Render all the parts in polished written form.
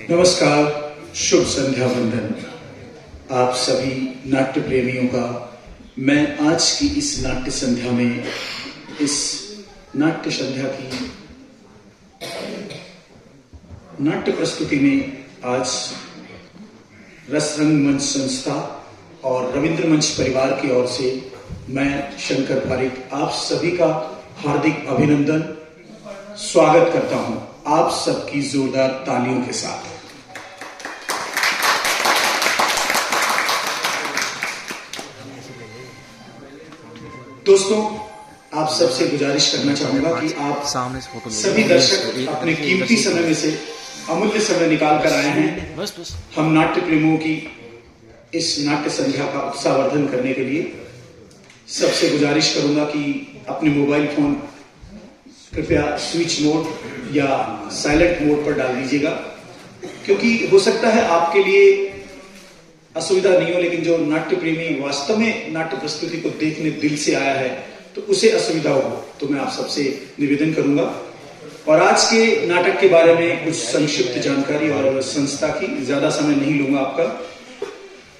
नमस्कार, शुभ संध्या वंदन आप सभी नाट्य प्रेमियों का। मैं आज की इस नाट्य संध्या में, इस नाट्य संध्या की नाट्य प्रस्तुति में आज रसरंग मंच संस्था और रविंद्र मंच परिवार की ओर से मैं शंकर पारिक आप सभी का हार्दिक अभिनंदन स्वागत करता हूं, आप सबकी जोरदार तालियों के साथ। दोस्तों, आप सबसे गुजारिश करना चाहूंगा कि आप सभी दर्शक अपने कीमती समय में से अमूल्य समय निकाल कर आए हैं हम नाट्य प्रेमियों की इस नाट्य संध्या का उत्साहवर्धन करने के लिए। सबसे गुजारिश करूंगा कि अपने मोबाइल फोन कृपया स्विच मोड या साइलेंट मोड पर डाल दीजिएगा, क्योंकि हो सकता है आपके लिए असुविधा नहीं हो, लेकिन जो नाट्य प्रेमी वास्तव में नाट्य प्रस्तुति को देखने दिल से आया है तो उसे असुविधा हो। तो मैं आप सबसे निवेदन करूंगा और आज के नाटक के बारे में कुछ संक्षिप्त जानकारी और संस्था की, ज्यादा समय नहीं लूंगा आपका।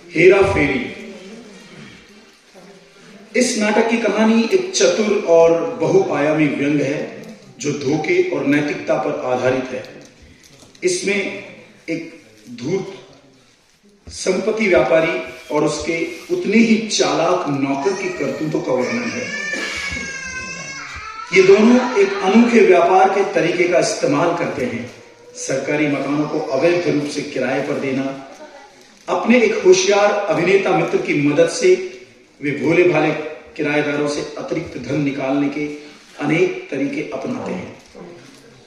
हेरा फेरी, इस नाटक की कहानी एक चतुर और बहुआयामी व्यंग है जो धोखे और नैतिकता पर आधारित है। इसमें एक धूर्त संपत्ति व्यापारी और उसके उतने ही चालाक नौकर की करतूतों का वर्णन है। ये दोनों एक अनोखे व्यापार के तरीके का इस्तेमाल करते हैं। सरकारी मकानों को अवैध रूप से किराए पर देना, अपने एक होशियार अभिनेता मित्र की मदद से वे भोले भाले किराएदारों से अतिरिक्त धन निकालने के अनेक तरीके अपनाते हैं।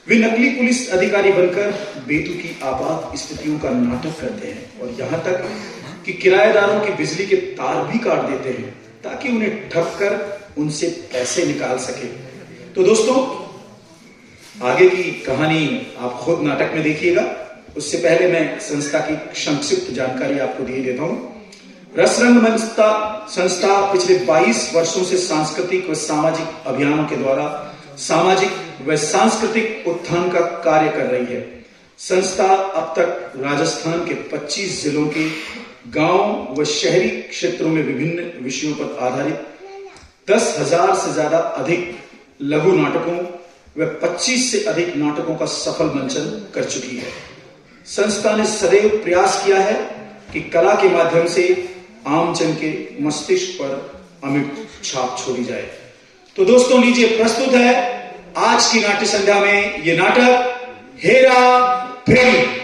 वे नकली पुलिस अधिकारी बनकर बेतुकी आपात स्थितियों का नाटक करते हैं और यहां तक कि किराएदारों की बिजली के तार भी काट देते हैं ताकि उन्हें ठग कर उनसे पैसे निकाल सके। तो दोस्तों, आगे की कहानी आप खुद नाटक में देखिएगा। उससे पहले मैं संस्था की संक्षिप्त जानकारी आपको दे देता हूं। रसरंग मंच संस्था पिछले 22 वर्षों से सांस्कृतिक व सामाजिक अभियानों के द्वारा सामाजिक व सांस्कृतिक उत्थान का कार्य कर रही है। संस्था अब तक राजस्थान के 25 जिलों के गांव व शहरी क्षेत्रों में विभिन्न विषयों पर आधारित 10,000 से ज्यादा अधिक लघु नाटकों व 25 से अधिक नाटकों का सफल मंचन कर चुकी है। संस्था ने सदैव प्रयास किया है कि कला के माध्यम से आम जन के मस्तिष्क पर अमिट छाप छोड़ी जाए। तो दोस्तों, लीजिए प्रस्तुत है आज की नाट्य संध्या में ये नाटक हेरा फेरी।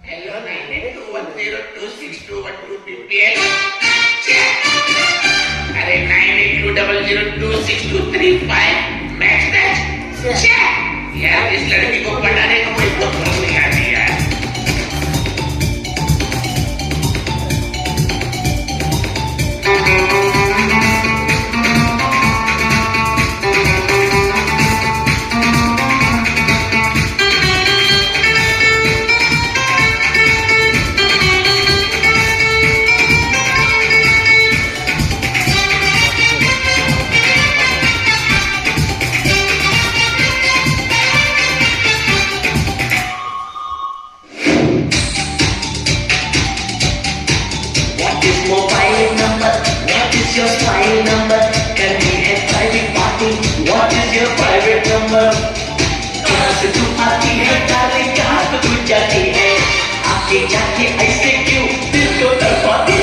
Hello, 98210262128. अरे 982002623 मैच यार, इस लड़की को पढ़ाने का कोई बहुत नहीं आती यार। Mobile number, what is your file number? Can we have private party? What is your private number? कहाँ से तू आती है डाले, कहाँ से तू जाती है? आके जाके ऐसे क्यों दिल को तड़पाती है?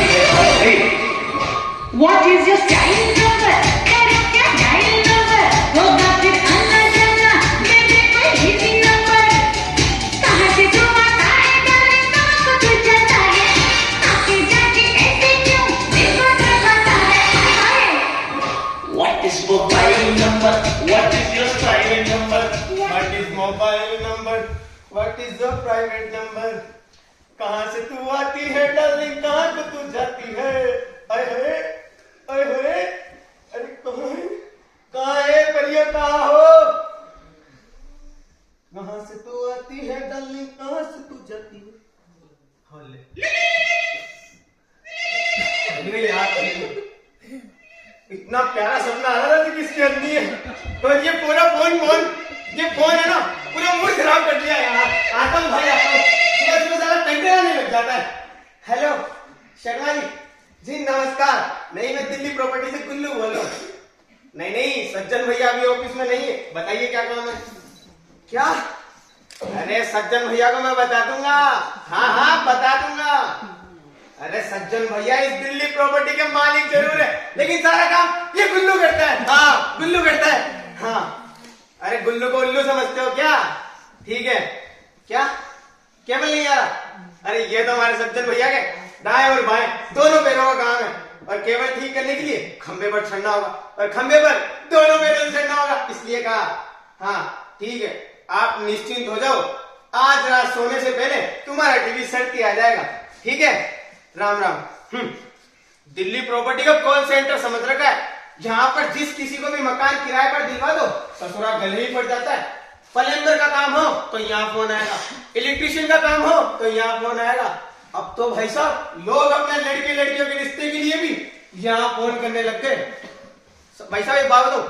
What is your style number? तेरा क्या dial number? होगा फिर आना जाना, मेरे कोई easy number. कहाँ से तू आता है डाले, कहाँ से तू जाता है? आके जाके ऐसे क्यों दिल को तड़पाता है? What is mobile number? What is your style number? What is mobile number? What is your private number? कहाँ से तू आती है डार्लिंग, कहाँ को तू जाती है? अरे कहाँ है परिया, कहाँ हो? कहाँ से तू आती है डार्लिंग, कहाँ से तू जाती है? हाँ ले यार। इतना प्यारा सपना आ रहा था कि किसकी हद नहीं है। और ये पूरा फोन है ना, पूरा मूड खराब कर दिया यार। आता हूँ भाई, आता हूँ। सुबह सुबह सारा टंटे आने लग जाता है। हेलो शर्मा जी नमस्कार। नहीं, मैं दिल्ली प्रॉपर्टी से गुल्लू बोल रहा हूँ। नहीं, सज्जन भैया अभी ऑफिस में नहीं है। बताइए क्या काम है? क्या? अरे सज्जन भैया को मैं बता दूंगा। हाँ बता दूंगा। अरे सज्जन भैया इस दिल्ली प्रॉपर्टी के मालिक जरूर है, लेकिन सारा काम ये गुल्लू करता है। हाँ, गुल्लू करता है। हाँ, अरे गुल्लू को उल्लू समझते हो क्या? ठीक है। क्या केवल नहीं आ रहा? अरे ये तो हमारे सज्जन भैया के दाएं और बाएं दोनों पैरों का काम है। और केवल ठीक करने के लिए खंबे पर चढ़ना होगा, और खंबे पर दोनों पैरों से चढ़ना होगा, इसलिए कहा। हाँ ठीक है, आप निश्चिंत हो जाओ। आज रात सोने से पहले तुम्हारा टीवी सड़ती आ जाएगा। ठीक है, राम राम। दिल्ली प्रॉपर्टी का कॉल सेंटर समझ रखा है। यहाँ पर जिस किसी को भी मकान किराए पर दिलवा दो, ससुरा गले ही पड़ जाता है। प्लम्बर का काम हो तो यहाँ फोन आएगा, इलेक्ट्रिशियन का काम हो तो यहाँ फोन आएगा। अब तो भाई साहब लोग अपने लड़के लड़कियों के रिश्ते के लिए भी यहाँ फोन करने लग गए। भाई साहब एक बात बताओ,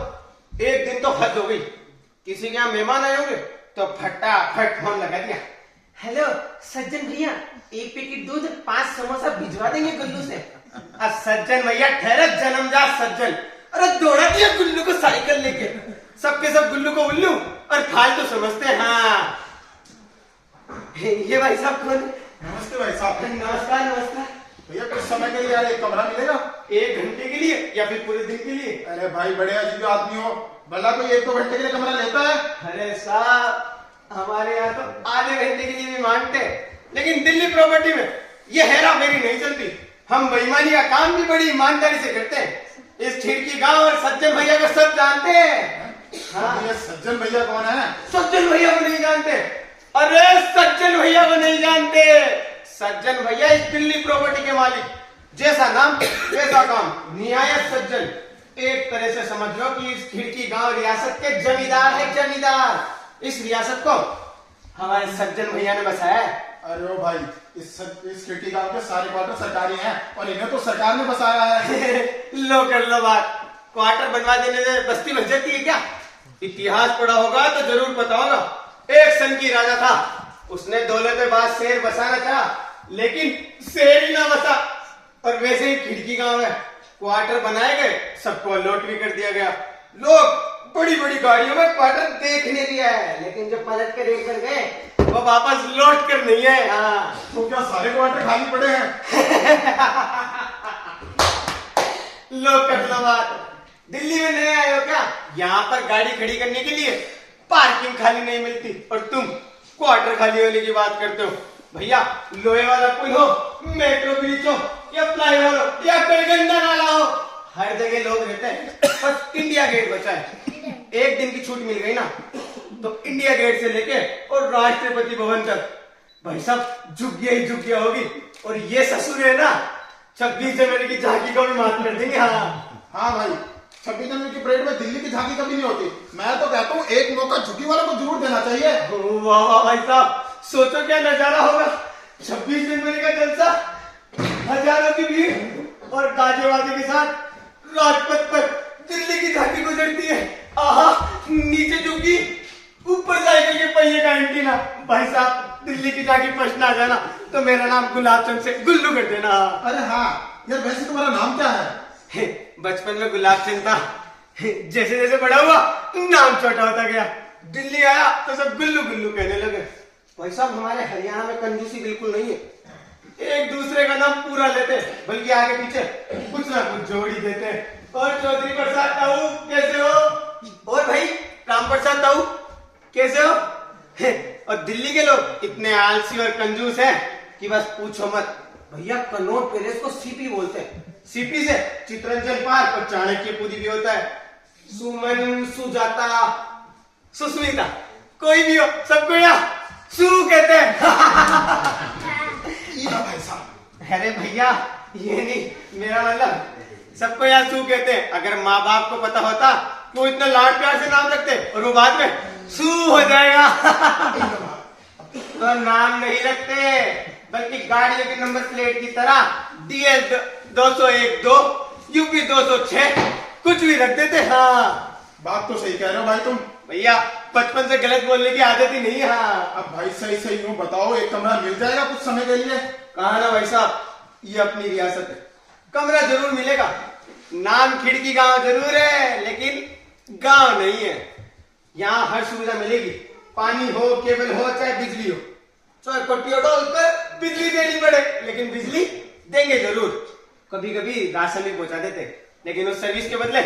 एक दिन तो हद हो गई। किसी के यहाँ मेहमान आए होंगे तो फटाफट फोन लगा दिया। हेलो सज्जन भैया, एक पैकेट दूध 5 समोसा भिजवा देंगे गुल्लू से। सज्जन भैया ठहरे, जन्मजात सज्जन। अरे दौड़ा दिया गुल्लू को साइकिल लेके। सबके सब गुल्लू को उल्लू और फालतू समझते हैं। हाँ, ये भाई साहब कौन? नमस्ते भाई साहब। नमस्कार। भैया कुछ समय के लिए यार एक कमरा मिलेगा? 1 घंटे के लिए या फिर पूरे दिन के लिए? अरे भाई बड़े अजीब आदमी हो, भला कोई 1-2 घंटे के लिए कमरा लेता है? अरे साहब हमारे यहाँ तो आधे घंटे के लिए भी मांगते हैं, लेकिन दिल्ली प्रॉपर्टी में ये हेरा फेरी नहीं चलती। हम बेईमानी का काम भी बड़ी ईमानदारी से करते हैं। इस खिड़की गांव और सज्जन भैया को सब जानते हैं। हाँ, ये सज्जन भैया कौन है? सज्जन भैया को नहीं जानते? अरे सज्जन भैया को नहीं जानते? सज्जन भैया इस दिल्ली प्रॉपर्टी के मालिक, जैसा नाम वैसा काम, निहायत सज्जन। एक तरह से समझ लो कि इस खिड़की गांव रियासत के जमींदार है, जमींदार। इस रियासत को हमारे सज्जन भैया ने बसाया है। अरे ओ भाई, इस खिड़की गांव के सारे क्वार्टर सरकारी हैं और इन्हें तो सरकार ने बसाया है। लो कर लो बात। क्वार्टर बनवा देने से बस्ती बच जाती है क्या? इतिहास पढ़ा होगा तो जरूर पता होगा। एक सन की राजा था, उसने दौलताबाद शहर बसाना चाहा, लेकिन शहर ही ना बसा। और वैसे ही खिड़की गांव है, क्वार्टर बनाए गए, सबको अलॉट भी कर दिया गया। लोग बड़ी बड़ी गाड़ियों में क्वार्टर देखने भी आए, लेकिन जब पलट कर एक कर गए वो वापस लौट कर नहीं है। हाँ, तो क्या सारे क्वार्टर खाली पड़े हैं? लो कर लो बात। दिल्ली में नए आए हो क्या? यहाँ पर गाड़ी खड़ी करने के लिए पार्किंग खाली नहीं मिलती, और तुम क्वार्टर खाली होने की बात करते हो। भैया लोहे वाला पुल हो, मेट्रो ब्रिज हो, या फ्लाईओवर हो, या कोई गंदा नाला हो, हर जगह लोग रहते हैं। बस इंडिया गेट बचा है। एक दिन की छूट मिल गई ना, तो इंडिया गेट से लेके और राष्ट्रपति भवन तक भाई साहब झुग्गिया होगी। और ये ससुर है ना, 26 जनवरी की झांकी को भी माफ कर देंगे। हाँ भाई, 26 जनवरी की परेड में दिल्ली की झांकी कभी नहीं होती। मैं तो कहता हूँ एक मौका झुग्गी वालों को जरूर देना चाहिए। वाह भाई साहब, सोचो क्या नजारा होगा। 26 जनवरी का जलसा, हजारों की भीड़ और गाजे वाजे के साथ राजपथ पर दिल्ली की झांकी गुजरती है। आहा, नीचे झुग्गी, ऊपर साइकिल के पहिए का एंटीना। भाई साहब दिल्ली की झांकी फर्स्ट ना जाना तो मेरा नाम गुलाब चंद से गुल्लू कर देना। अरे हाँ यार, वैसे तुम्हारा नाम क्या है? बचपन में गुलाब चंद था, जैसे जैसे बड़ा हुआ नाम छोटा होता गया। दिल्ली आया तो सब गुल्लू गुल्लू कहने लगे। भाई साहब हमारे हरियाणा में कंजूसी बिल्कुल नहीं है। एक दूसरे का नाम पूरा लेते, बल्कि आगे पीछे कुछ ना कुछ जोड़ ही देते। और चौधरी प्रसाद ताऊ कैसे हो? और भाई राम प्रसाद ताऊ कैसे हो? और दिल्ली के लोग इतने आलसी और कंजूस हैं कि बस पूछो मत। भैया कनॉट पैलेस को सीपी बोलते हैं। सीपी से चित्रंजन पार्क और चाणक्यपुरी भी होता है। सुमन, सुजाता, सुस्मिता, कोई भी हो, सबको यहाँ सु कहते हैं। भाई साहब, अरे भैया ये नहीं, मेरा मतलब सबको यहाँ सू कहते हैं। अगर माँ बाप को पता होता तो इतना लाड प्यार से नाम रखते और वो बाद में सू हो जाएगा। तो नाम नहीं रखते, बल्कि गाड़ियों के नंबर प्लेट की तरह DL 201-2, UP 206, कुछ भी रख देते। हाँ बात तो सही कह रहे हो भाई तुम। भैया बचपन से गलत बोलने की आदत ही नहीं है। हाँ अब भाई सही सही यूं बताओ, एक कमरा मिल जाएगा कुछ समय के लिए? कहा ना भाई साहब, ये अपनी रियासत है, कमरा जरूर मिलेगा। नाम खिड़की गांव जरूर है, लेकिन गांव नहीं है। यहाँ हर सुविधा मिलेगी, पानी हो, केबल हो, चाहे बिजली हो, चाहे कोटियों डालकर बिजली देनी पड़े, लेकिन बिजली देंगे जरूर। कभी कभी राशन भी पहुंचा देते, लेकिन उस सर्विस के बदले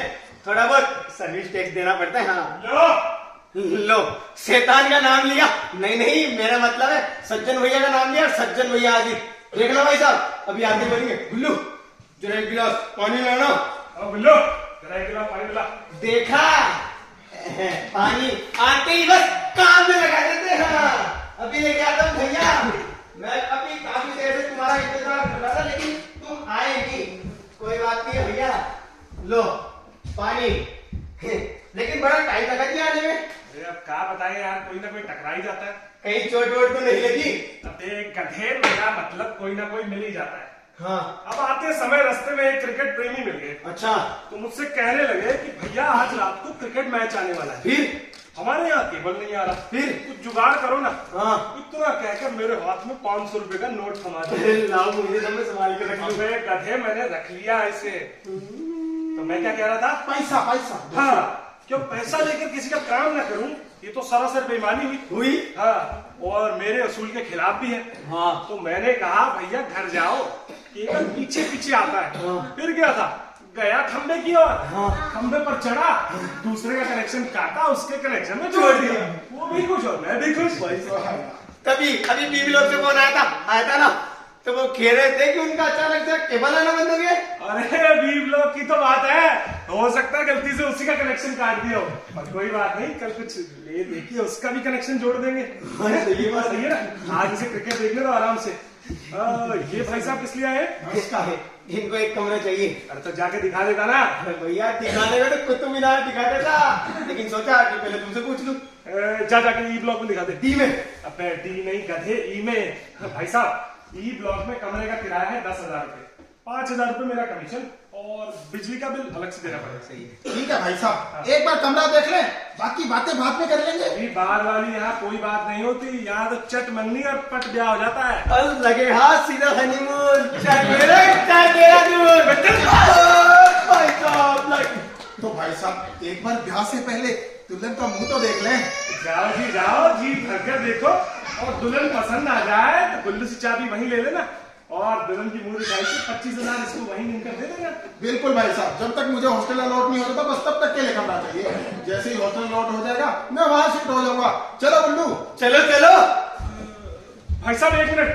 थोड़ा बहुत सर्विस टैक्स देना पड़ता है। हाँ लो शैतान का नाम लिया। नहीं नहीं, मेरा मतलब है सज्जन भैया का नाम लिया। सज्जन भैया हाजिर। देख लो भाई साहब, अभी आगे बोलेंगे, गुल्लू जरा एक गिलास पानी लाना। गुल्लू जरा एक गिलास पानी ला। देखा, पानी आते ही बस काम में लगा देते हैं। अभी लेके आता हूँ भैया। मैं अभी काफी देर से तुम्हारा इंतजार कर रहा था, लेकिन तुम आए नहीं। कोई बात नहीं है भैया, लो पानी। लेकिन बड़ा टाइम लगा दिया आने में। अरे अब क्या बताएं यार, कोई ना कोई टकरा ही जाता है। कहीं चोट वोट तो नहीं लगी? अबे गधे, मेरा मतलब कोई ना कोई मिल ही जाता है। हाँ अब आते समय रास्ते में एक क्रिकेट प्रेमी मिल गए, अच्छा, तो मुझसे कहने लगे कि भैया आज रात को क्रिकेट मैच आने वाला है, फिर हमारे यहाँ केबल नहीं आ रहा, फिर कुछ जुगाड़ करो ना। हाँ इतना कहकर मेरे हाथ में 500 रुपए का नोट थमा अरे दिया। लाओ, मुझे तो मैं संभाल के रख लूं। अबे गधे, मैंने रख लिया इसे। तो मैं क्या कह रहा था? पैसा पैसा। हाँ, क्यों पैसा लेकर किसी का काम ना करूं, ये तो सरासर बेईमानी हुई। हाँ, और मेरे असूल के खिलाफ भी है। हाँ तो मैंने कहा भैया घर जाओ, केवल पीछे पीछे आता है। हाँ। फिर क्या था, गया खंबे की ओर, हाँ। खंबे पर चढ़ा, दूसरे का कनेक्शन काटा, उसके कनेक्शन में जोड़ दिया। वो भी खुश और मैं भी खुश। तभी अभी बीवी लोग से फोन आया था ना, तो वो कह रहे थे कि उनका अचानक से केबल आना बंद हो गया। अरे बीव लोग की तो बात है, हो सकता है गलती से उसी का कनेक्शन काट दिया हो, पर कोई बात नहीं, कल कुछ ले देखिए उसका भी कनेक्शन जोड़ देंगे। ये बात सही है ना। आज इसे क्रिकेट देखने दो आराम से। ये भाई साहब किस लिए आए? इनको एक कमरा चाहिए। अरे तो जाके दिखा देता ना। भैया दिखाने में तो कुतुब मीनार दिखा देता, लेकिन सोचा कि पहले तुमसे पूछ लूं। जाके ई ब्लॉक में दिखा दे। डी में? अबे डी नहीं गधे, ई में। भाई साहब ई ब्लॉक में कमरे का किराया है 10,000 रुपए, 5,000 रुपए मेरा कमीशन और बिजली का बिल अलग से देना पड़ेगा। सही है। ठीक है भाई साहब, एक बार कमरा देख ले, बाकी बातें बाद में कर लेंगे। अभी बार वाली यहाँ कोई बात नहीं होती, यहाँ तो चट मंगनी और पट ब्याह हो जाता है। अल लगे हाथ सीधा हनीमून, चाहे मेरा चाहे तेरा दूर। भाई साहब तो भाई साहब एक बार ब्याह से पहले दुल्हन का मुंह तो देख लें। जाओ जी जाओ जी, भर कर देखो, और दुल्हन पसंद आ जाए तो गुल्लू से चाबी वहीं ले लेना, और दुल्हन की मुंह दिखाई से 25,000 इसको वहीं मिलकर दे देना। बिल्कुल भाई साहब, जब तक मुझे हॉस्टल अलॉट नहीं होता बस तब तक के लिए कमरा चाहिए। जैसे ही हॉस्टल अलॉट हो जाएगा मैं वहां शिफ्ट हो जाऊंगा। चलो गुल्लू। चलो चलो। भाई साहब एक मिनट,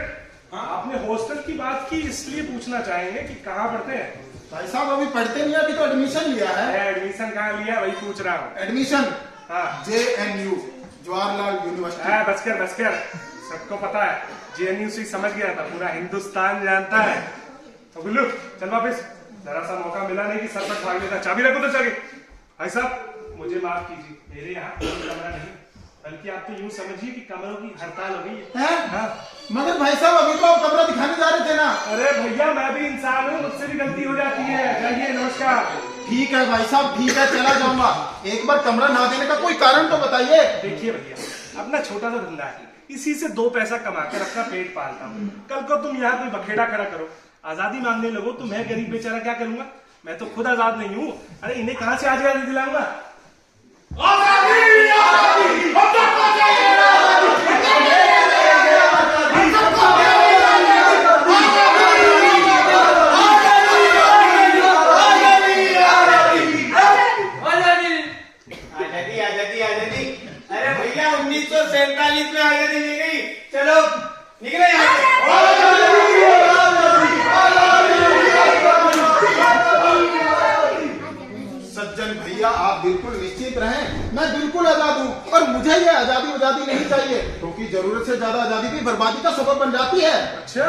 आपने हॉस्टल की बात की इसलिए पूछना चाहेंगे कि कहाँ पढ़ते हैं? भाई साहब अभी पढ़ते नहीं, अभी तो एडमिशन लिया है। एडमिशन कहाँ लिया वही पूछ रहा हूँ। एडमिशन हाँ JNU, जवाहरलाल यूनिवर्सिटी। बस कर, सबको पता है, JNU से ही समझ गया था, पूरा हिंदुस्तान जानता है। तो गुल्लू चल वापिस, जरा सा मौका मिला नहीं कि सर पर भाग लेता। चाबी रखो तो चले। भाई साहब मुझे माफ कीजिए, मेरे यहाँ कोई कमरा नहीं, बल्कि आप तो यूं समझिए कि कमरों की हड़ताल हो गई है। हाँ? मगर भाई साहब अभी तो आप कमरा दिखाने जा रहे थे ना। अरे भैया मैं भी इंसान हूँ, मुझसे भी गलती हो जाती है। जाइए, नमस्कार। ठीक है भाई साहब, ठीक है, चला जाऊंगा। एक बार कमरा ना देने का कोई कारण तो बताइए। देखिए भैया, अपना छोटा सा धंधा है, इसी से 2 पैसा कमाकर अपना पेट पालता हूँ। कल को तुम यहाँ कोई बखेड़ा खड़ा करो, आजादी मांगने लगो, तो मैं गरीब बेचारा क्या करूंगा? मैं तो खुद आजाद नहीं हूँ। अरे इन्हें कहाँ से आजादी दिलाऊंगा? आजादी। अरे भैया 1947 में आजादी दी गई। चलो निकले यहाँ से। सज्जन भैया आप बिल्कुल निश्चित रहें, मैं बिल्कुल आजाद हूँ और मुझे ये आजादी नहीं चाहिए, क्योंकि जरूरत से ज्यादा आजादी भी बर्बादी का सबब बन जाती है। अच्छा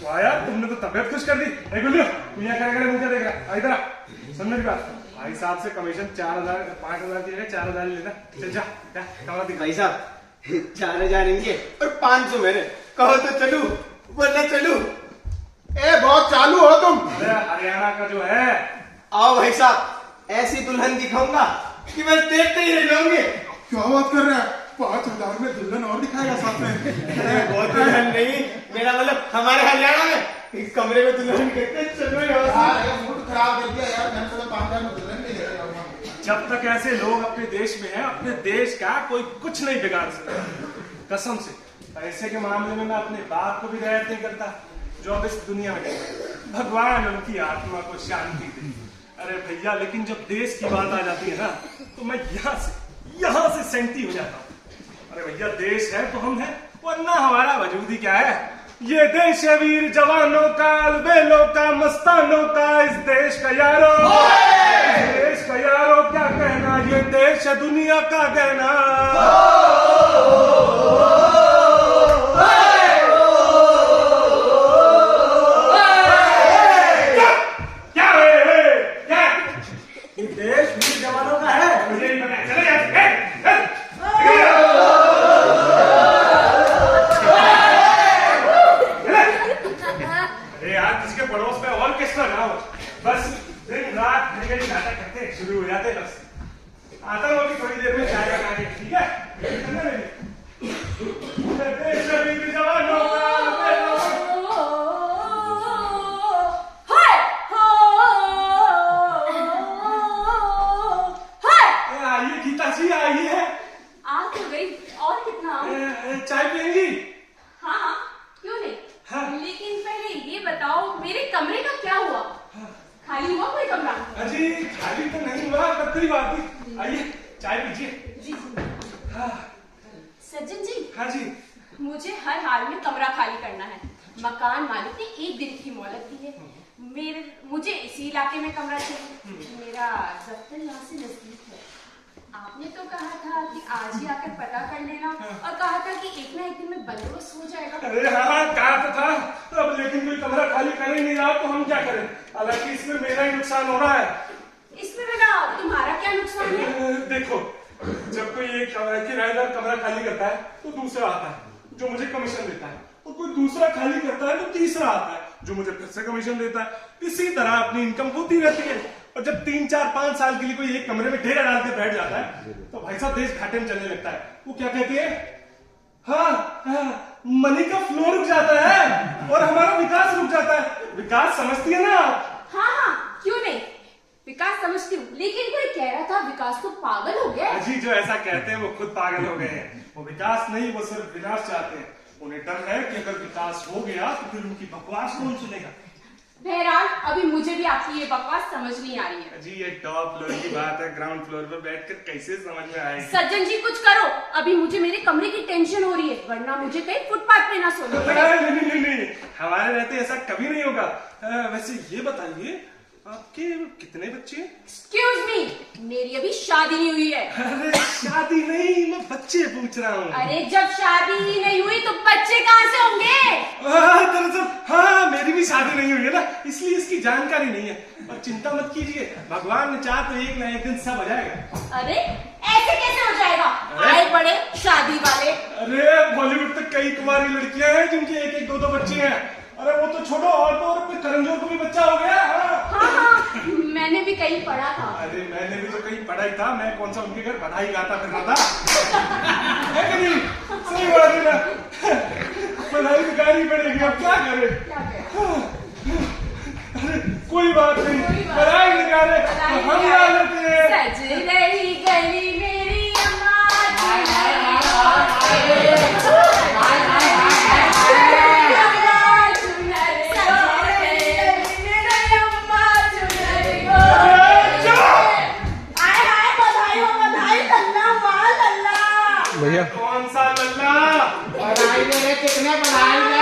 वाह यार, तुमने तो तबियत खुश कर दी। गुल्लू तू यहाँ क्या मुझे देख रहा है? इधर आ, सुन मेरी बात। भाई साहब से कमीशन 4,000 5,000 की जगह 4,000 लेना। चल जा कमरा दिखा। भाई साहब 4,000 इनके और 500 मेरे, कहो तो चलू वरना चलू। ए बहुत चालू हो तुम। अरे हरियाणा का जो है। आओ भाई साहब, ऐसी दुल्हन दिखाऊंगा कि बस देखते ही रह जाओगे। क्या बात कर रहे हैं? 5,000 में दुल्हन और दिखाएगा साथ में? बहुत दुल्हन नहीं, मेरा मतलब हमारे हरियाणा में इस कमरे में दुल्हन कहते हैं। चलो यार, ये मूड खराब कर दिया यार। मैं तो 5,000 में दुल्हन नहीं लेके जाऊंगा। जब तक ऐसे लोग अपने देश में हैं, अपने देश का कोई कुछ नहीं बिगाड़ सकता। कसम से पैसे के मामले में मैं अपने बाप को भी रियायत नहीं करता जो अब इस दुनिया में है। भगवान उनकी आत्मा को शांति दे। अरे भैया, लेकिन जब देश की बात आ जाती है ना, तो मैं यहाँ से सेंटी हो जाता हूँ। अरे भैया, देश है तो हम हैं, वरना हमारा वजूद ही क्या है? ये देश है वीर जवानों का, अलबेलों का, मस्तानों का। इस देश का यारो, इस देश का यारो क्या कहना, ये देश है दुनिया का गहना। क्या ये देश वीर जवानों का है, मुझे नहीं पता। चले जिसके पड़ोस में ऑर्केस्ट्रा ना हो, बस दिन रात घड़ी नाटक करते शुरू हो जाते। बस आता हूँ अभी थोड़ी देर में चाय बनाने, ठीक है? आइए गीता जी, आइए। आ तो गई, और कितना आऊं? चाय पियेंगी? हाँ, क्यों नहीं? हाँ। लेकिन पहले ये बताओ, मेरे कमरे का क्या हुआ? खाली हुआ कोई कमरा? अजी खाली तो नहीं हुआ, कतरी बात थी। आइए चाय पीजिए। जी। हाँ। सज्जन जी। हाँ जी। मुझे हर हाल में कमरा खाली करना है। मकान मालिक ने 1 दिन की मोहलत दी है। मुझे इसी इलाके में कमरा चाहिए। मेरा दफ्तर यहाँ से नजदीक है। आपने तो कहा था कि आज ही आकर पता कर लेना, और कहा था कि एक ना एक दिन में बंदोबस्त हो जाएगा। अरे हाँ, कहा तो था। अब लेकिन कोई कमरा खाली कर ही नहीं रहा, तो हम क्या करें? हालांकि इसमें मेरा ही नुकसान हो रहा है। इसमें मेरा तुम्हारा क्या नुकसान है? देखो, जब कोई एक किराएदार कमरा खाली करता है तो दूसरा आता है जो मुझे कमीशन देता है, और कोई दूसरा खाली करता है तो तीसरा आता है जो मुझे फिर से कमीशन देता है। इसी तरह अपनी इनकम होती रहती है। और जब 3, 4, 5 साल के लिए कोई एक कमरे में डेरा डाल के बैठ जाता है, तो भाई साहब देश घाटे में चलने लगता है। वो क्या कहती है? हाँ, मनी का फ्लो रुक जाता है और हमारा विकास रुक जाता है। विकास समझती है ना आप? हाँ, क्यों नहीं, विकास समझती हूँ। लेकिन कोई कह रहा था विकास तो पागल हो गया। अजी, जो ऐसा कहते हैं वो खुद पागल हो गए हैं। वो विकास नहीं, वो सिर्फ विनाश चाहते हैं। उन्हें डर है कि अगर विकास हो गया तो फिर उनकी बकवास कौन सुनेगा। बहरहाल, अभी मुझे भी आपकी ये बकवास समझ नहीं आ रही है। जी, ये टॉप फ्लोर की बात है, ग्राउंड फ्लोर पर बैठकर कैसे समझ में आएगी? सज्जन जी, कुछ करो। अभी मुझे मेरे कमरे की टेंशन हो रही है, वरना मुझे कहीं फुटपाथ पे ना सोना पड़े। नहीं, हमारे रहते ऐसा कभी नहीं होगा। वैसे ये बताइए, आपके कितने बच्चे हैं? एक्सक्यूज मी, मेरी अभी शादी नहीं हुई है। अरे शादी नहीं, मैं बच्चे पूछ रहा हूँ। अरे जब शादी ही नहीं हुई तो बच्चे कहाँ से होंगे? दरअसल हाँ, मेरी भी शादी नहीं हुई है ना, इसलिए इसकी जानकारी नहीं है। और चिंता मत कीजिए, भगवान ने चाहा तो एक ना एक दिन सब हो जाएगा। अरे ऐसे कैसे हो जाएगा? आए बड़े शादी वाले। अरे बॉलीवुड तक कई कुमारी लड़कियां हैं जिनके 1-1, 2-2 बच्चे हैं। अरे वो तो छोड़ो, और तो और अपने करणजोर को भी बच्चा हो गया। हाँ, मैंने भी कहीं पढ़ा था। अरे मैंने भी तो कहीं पढ़ा ही था। मैं कौन सा उनके घर बधाई गाता फिर रहा था। है कि नहीं? सही बात है ना। बधाई तो गानी पड़ेगी, अब क्या करें? अरे कोई बात नहीं, बधाई निका रहे, हम गा लेते हैं। सज रही गली मेरी अम्मा भैया कौन सा लल्ला? बधाई मेरे कितने बधाई में?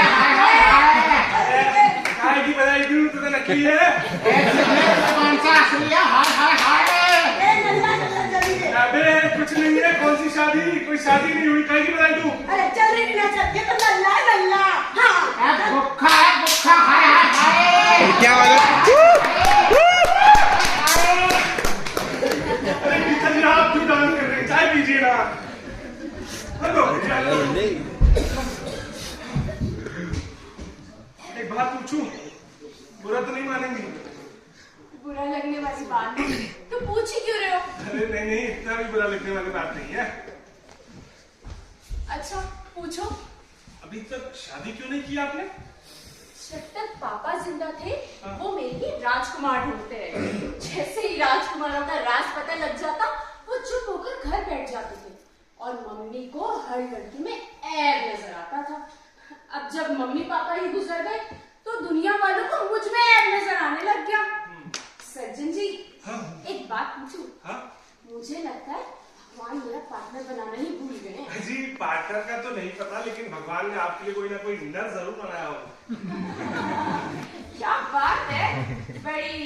काय की बधाई दूं, तो नकली है। कौन सा असली है? हाय हाय हाय। अबे कुछ नहीं है। कौन सी शादी? कोई शादी नहीं हुई, काय की बधाई दूं? अरे चल रही ना, चल, ये तो लल्ला लल्ला। हाँ, भूखा है, भूखा। हाय हाय हाय। क्या अरे गीता जी, आप क्यों डांस कर रहे हैं? चाय पीजिए ना। एक बात पूछूं, बुरा तो नहीं मानेंगी? बुरा लगने वाली बात नहीं, तो पूछ अरे नहीं नहीं, इतना भी बुरा लगने वाली बात नहीं है। अच्छा पूछो। अभी तक शादी क्यों नहीं की आपने? जब तक पापा जिंदा थे वो मेरे लिए राजकुमार ढूंढते रहे। जैसे ही राजकुमारों का राज पता लग जाता वो चुप होकर घर बैठ जाते थे और मम्मी को हर लड़की में ऐब नजर आता था। अब जब मम्मी पापा ही गुजर गए तो दुनिया वालों को मुझ में ऐब नजर आने लग गया। सज्जन जी एक बात पूछूं? मुझे लगता है भगवान मेरा पार्टनर बनाना ही भूल गए हैं। जी पार्टनर का तो नहीं पता, लेकिन भगवान ने आपके लिए कोई ना कोई नर जरूर बनाया होगा। क्या बात है, बड़ी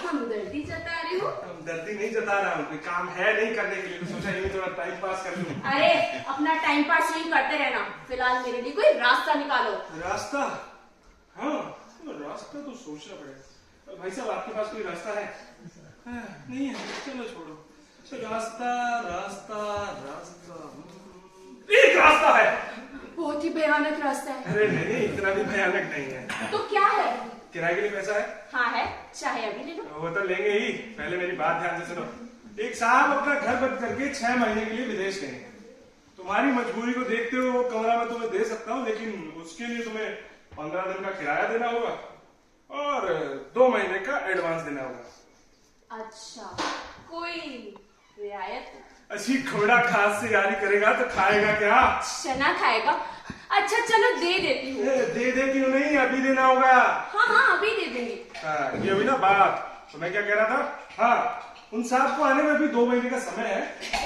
हमदर्दी जता रही हो। हमदर्दी नहीं जता रहा हूँ, कोई काम है नहीं करने के लिए, तो सोचा यूं थोड़ा टाइम पास कर लूं। अरे अपना टाइम पास नहीं करते रहना, फिलहाल मेरे लिए कोई रास्ता निकालो। रास्ता? हाँ रास्ता तो सोचना पड़ेगा। भाई साहब आपके पास कोई रास्ता है? नहीं है, चलो छोड़ो। रास्ता रास्ता रास्ता एक रास्ता है। बहुत ही भयानक रास्ता है। अरे नहीं नहीं, इतना भी भयानक नहीं है। तो क्या है? किराए के लिए पैसा है? हाँ है, चाहे अभी ले लो। वो तो लेंगे ही, पहले मेरी बात ध्यान से सुनो। एक साहब अपना घर बंद करके 6 महीने के लिए विदेश गए। तुम्हारी मजबूरी को देखते हुए वो कमरा मैं तुम्हें दे सकता हूँ, लेकिन उसके लिए तुम्हें 15 दिन का किराया देना होगा और 2 महीने का एडवांस देना होगा। अच्छा, कोई रियायत? अच्छी घोड़ा खास से यारी करेगा तो खाएगा क्या? चना खाएगा। अच्छा चलो दे देती हूँ। दे देती हूँ नहीं, अभी देना होगा। हाँ अभी दे देंगे। ये हुई ना बात। तो मैं क्या कह रहा था, हाँ उन साहब को आने में भी 2 महीने का समय है,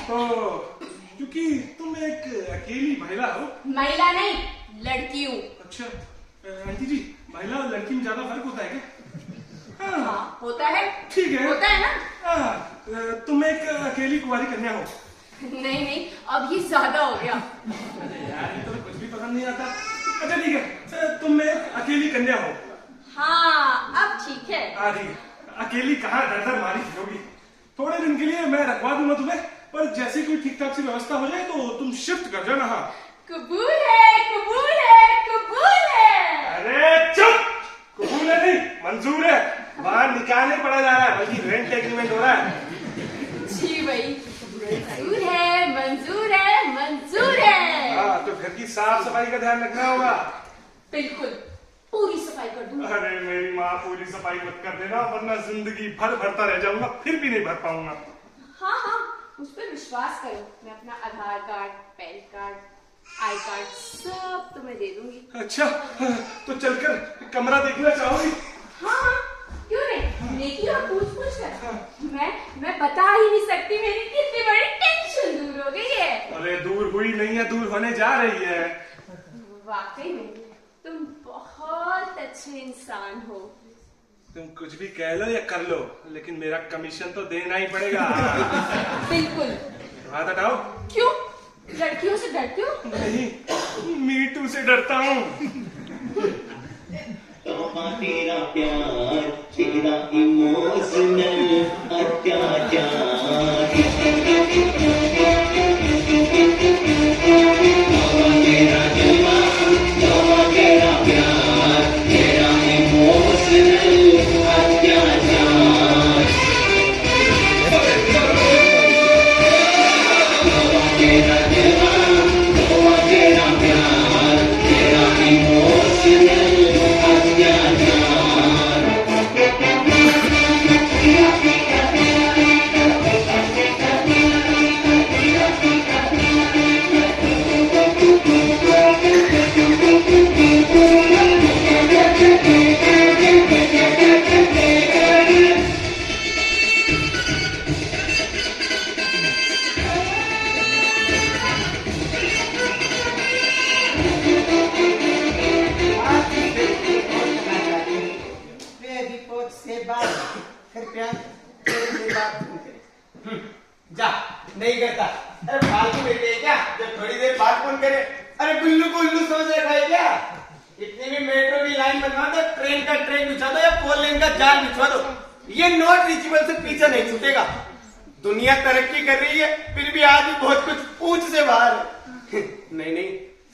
तो क्योंकि तुम एक अकेली महिला हो। महिला नहीं, लड़की हूँ। अच्छा आंटी जी, महिला और लड़की में ज्यादा फर्क होता है क्या? हाँ होता है। ठीक है, होता है ना। तुम एक अकेली कुंवारी कन्या हो। नहीं नहीं, अब ये ज्यादा हो गया। यार ये तो कुछ भी पसंद नहीं आता। अच्छा ठीक है, तुम एक अकेली कन्या हो। हाँ अब ठीक है। आदि अकेली कहाँ दर दर मारी फिरोगी। थोड़े दिन के लिए मैं रखवा दूंगा तुम्हें, पर जैसे कोई ठीक ठाक सी व्यवस्था हो जाए तो तुम शिफ्ट कर जाना। हाँ कबूल है, कबूल है, कबूल है। अरे चुप, कबूल है नहीं मंजूर है। बाहर निकाल नहीं पड़ा जा रहा है, बल्कि रेंट एग्रीमेंट हो रहा है। जी भाई, मंजूर है, मंजूर है, मंजूर है। हाँ तो घर की साफ सफाई का ध्यान रखना होगा। बिल्कुल, पूरी सफाई कर दूंगा। अरे मेरी माँ, पूरी सफाई मत कर देना, वरना जिंदगी भर भरता रह जाऊंगा, फिर भी नहीं भर पाऊंगा। हाँ मुझ पर विश्वास करो, मैं अपना Aadhaar card, PAN card, I card सब तुम्हें दे दूंगी। अच्छा तो चलकर कमरा देखना चाहोगी? हाँ क्यों नहीं, नेकी और पूछ कर। मैं बता ही नहीं सकती मेरी कितनी बड़ी टेंशन दूर हो गई है। अरे दूर हुई नहीं है, दूर होने जा रही है। वाकई में तुम बहुत अच्छे इंसान हो। तुम कुछ भी कह लो या कर लो, लेकिन मेरा कमीशन तो देना ही पड़ेगा। बिल्कुल। हाथ हटाओ। क्यों, लड़कियों से डरते हो? नहीं, मीटू से डरता हूँ। तेरा प्यार, तेरा इमोशनल अत्याचार, तेरा जलवा, तेरा प्यार, तेरा इमोशनल अत्याचार, तेरा जलवा, तेरा प्यार, तेरा इमोशनल अत्याचार। जा नहीं करता। अरे फालतू बैठे है क्या, जब थोड़ी देर बाद फोन करे। अरे गुल्लू को उल्लू समझ रखा है क्या? इतनी भी मेट्रो की लाइन बनवा दो, ट्रेन का ट्रेन बिछा दो या 4 लेन का जाल बिछवा दो, ये नॉट रीचेबल से पीछे नहीं छूटेगा। दुनिया तरक्की कर रही है, फिर भी आज भी बहुत कुछ पूछ से बाहर है। नहीं नहीं,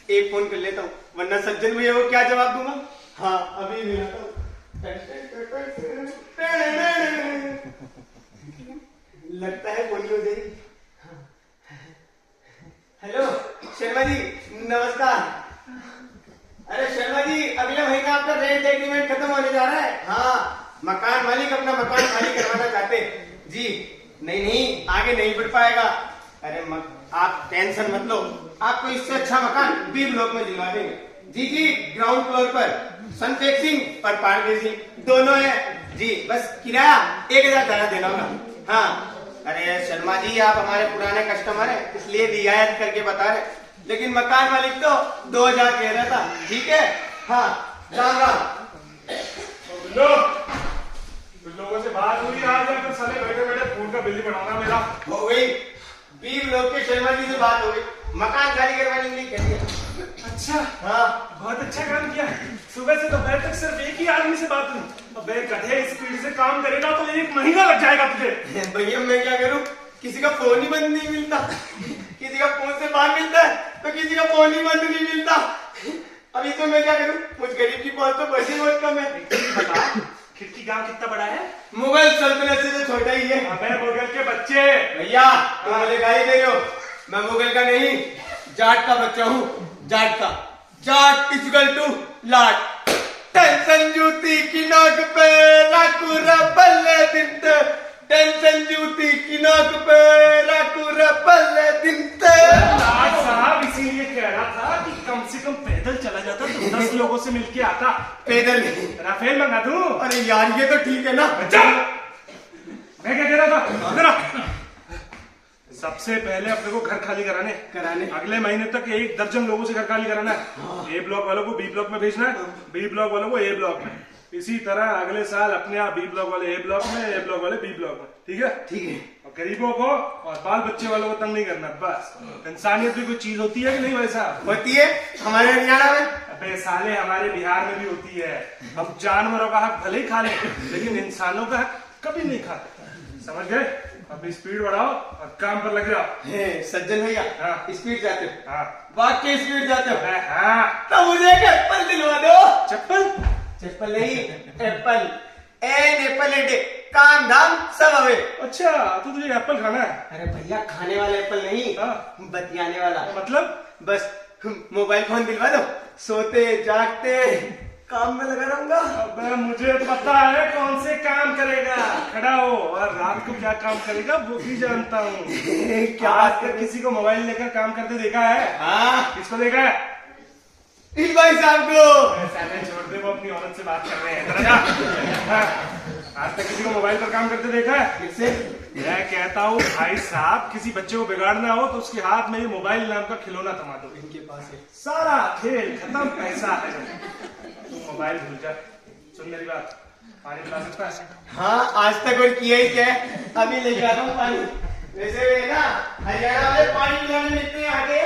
एक फोन कर लेता हूँ, वरना सज्जन भैया को क्या जवाब दूंगा। हाँ अभी मिलाता हूँ। लगता है मकान मालिक अपना मकान खाली करवाना चाहते हैं। जी नहीं आगे नहीं बढ़ पाएगा। अरे आप टेंशन मत लो, आपको इससे अच्छा मकान बी ब्लॉक में दिलवा देंगे। जी ग्राउंड फ्लोर पर सन फेसिंग और पार्क फेसिंग दोनों है जी। बस किराया 1000 ज्यादा देना होगा। हाँ अरे शर्मा जी आप हमारे पुराने कस्टमर हैं इसलिए रियायत करके बता रहे, लेकिन मकान मालिक तो 2000 कह रहा था। ठीक है हाँ राम राम। कुछ लोगों से बात हुई आज या फिर साले बैठे बैठे फोन का बिल ही बढ़ाना मेरा हो गई। बी ब्लॉक के शर्मा जी से बात हो गई, मकान खाली करवाने के लिए कह दिया। अच्छा हाँ बहुत अच्छा काम किया। सुबह से दोपहर तक सिर्फ एक ही आदमी से बात हुई। अबे गधे स्पीड से काम करेगा तो 1 महीना लग जाएगा तुझे। भैया मैं क्या करूं, किसी का फोन ही बंद नहीं मिलता। किसी का फोन से बात मिलता है तो किसी का फोन ही बंद नहीं मिलता। अब इसमें मैं क्या करूं, कुछ गरीब की पहुंच तो बची बहुत कम है। बता खिड़की गांव कितना बड़ा है? मुगल सल्तनत से तो छोटा ही है। अबे मुगल के बच्चे। भैया तुम मुझे गाली दे रहे हो, मैं मुगल का नहीं जाट का बच्चा हूँ। जाट का जाट इक्वल टू लाट। टेंशन जूती की नाक पे राकुरा बल्ले दिन ते। टेंशन जूती की नाक पे राकुरा बल्ले दिन ते। लाट साहब इसीलिए कह रहा था कि कम से कम पैदल चला जाता तो 10 लोगों से मिलके आता। पैदल नहीं। राफेल मंगा दूं? अरे यार ये तो ठीक है ना। अच्छा मैं क्या कह रहा था, इधर आ। सबसे पहले अपने को घर खाली कराने अगले महीने तक 1 दर्जन लोगों से घर खाली कराना है। ए ब्लॉक वालों को बी ब्लॉक में भेजना है, बी ब्लॉक वालों को ए ब्लॉक में। इसी तरह अगले साल अपने आप बी ब्लॉक वाले ए ब्लॉक में, ए ब्लॉक वाले बी ब्लॉक में। ठीक है ठीक है। और गरीबों को और बाल बच्चे वालों को तंग नहीं करना। बस इंसानियत भी कोई चीज होती है कि नहीं? वैसा होती है हमारे हरियाणा में। अबे साले हमारे बिहार में भी होती है। हम जानवरों का हक भले ही खा लें लेकिन इंसानों का हक कभी नहीं खाते। समझ गए? अब स्पीड बढ़ाओ और काम पर लग जाओ। सज्जन भैया हाँ। स्पीड जाते हो? हाँ वाकई स्पीड जाते हो? हाँ। तो मुझे एक एप्पल दिलवा दो। चप्पल चप्पल नहीं एप्पल। एप्पल ए डे, काम धाम सब हवे। अच्छा तो तुझे एप्पल खाना है? अरे भैया खाने वाला एप्पल नहीं, हाँ। बतियाने वाला। मतलब बस मोबाइल फोन दिलवा दो, सोते जागते काम में लगा रहूंगा। अबे मुझे पता है कौन से काम करेगा। खड़ा हो और रात को क्या काम करेगा वो भी जानता हूँ। क्या आज बात तक किसी को मोबाइल लेकर काम करते देखा है? हाँ किसको देखा है? इस भाई साहब को। साले छोड़ दे, वो अपनी औरत से बात कर रहे हैं। इधर आ जा। आज तक किसी को मोबाइल पर काम करते देखा है? किससे? मैं कहता हूँ भाई साहब किसी बच्चे को बिगाड़ना हो तो उसके हाथ में ये मोबाइल नाम का खिलौना थमा दो। इनके पास है सारा खेल खत्म, पैसा है। तू मोबाइल भूल जा। सुन मेरी बात, पानी पिला सकता है? हाँ आज तक और किया ही क्या है, अभी लेके आता हूँ पानी। वैसे ना हरियाणा वाले पानी पिलाने में इतने आगे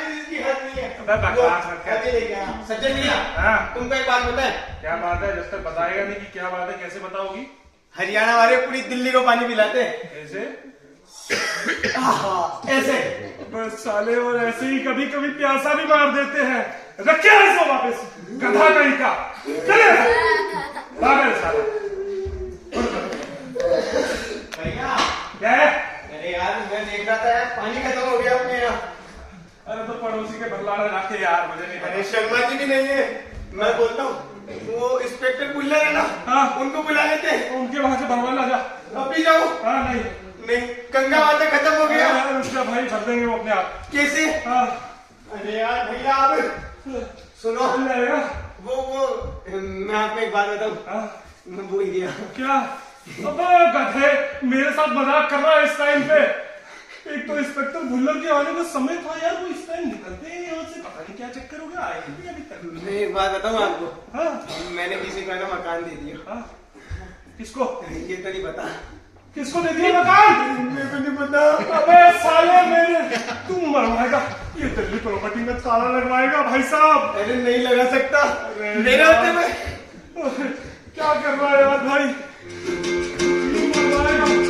जिसकी हद नहीं है। बकवास मत कर। अभी लेके आया। सज्जन भैया हाँ। तुमको एक बात पता है? क्या बात है? जब तक बताएगा नहीं कि क्या बात है कैसे बताओगी? हरियाणा वाले पूरी दिल्ली को पानी पिलाते हैं ऐसे? ऐसे। बस साले और ऐसे ही कभी कभी प्यासा भी मार देते हैं। रखे इसको वापस, गधा कहीं का। चले पागल साला। भैया क्या है? अरे यार मैं देख रहा था पानी खत्म हो गया अपने यहाँ। अरे तो पड़ोसी के बदलाने रखे यार, मुझे नहीं अरे पता। शर्मा जी भी नहीं है, मैं बोलता हूँ वो इंस्पेक्टर बुल्लर है ना, हाँ। उनको बुला लेते हैं। उनके वहां से भरवा ला जा। अभी जाओ। हाँ नहीं नहीं गंगा माता खत्म हो गया। यार उसका भाई भर देंगे वो अपने आप। कैसे? हाँ अरे यार भैया आप सुनो, मिल जाएगा। वो मैं आपको एक बात बताऊँ, हाँ मैं भूल गया। क्या? अबे गधे मेरे साथ मजाक कर रहा है इस टाइम पे। एक तो इंस्पेक्टर भुल्लर के आने का समय था यार, वो इस टाइम निकलते हैं यहाँ से, पता नहीं क्या चक्कर हो गया, आए नहीं अभी तक। मैं एक बात बताऊँ आपको, हाँ मैंने किसी को ना मकान दे दिया। हाँ किसको? ये तो नहीं पता। किसको दे दिया मकान? मेरे को नहीं पता। अबे साले मेरे, तू मरवाएगा। ये दिल्ली प्रॉपर्टी में ताला लगवाएगा भाई साहब। अरे नहीं लगा सकता मेरे होते में। क्या कर रहा है यार भाई? तू मरवाएगा।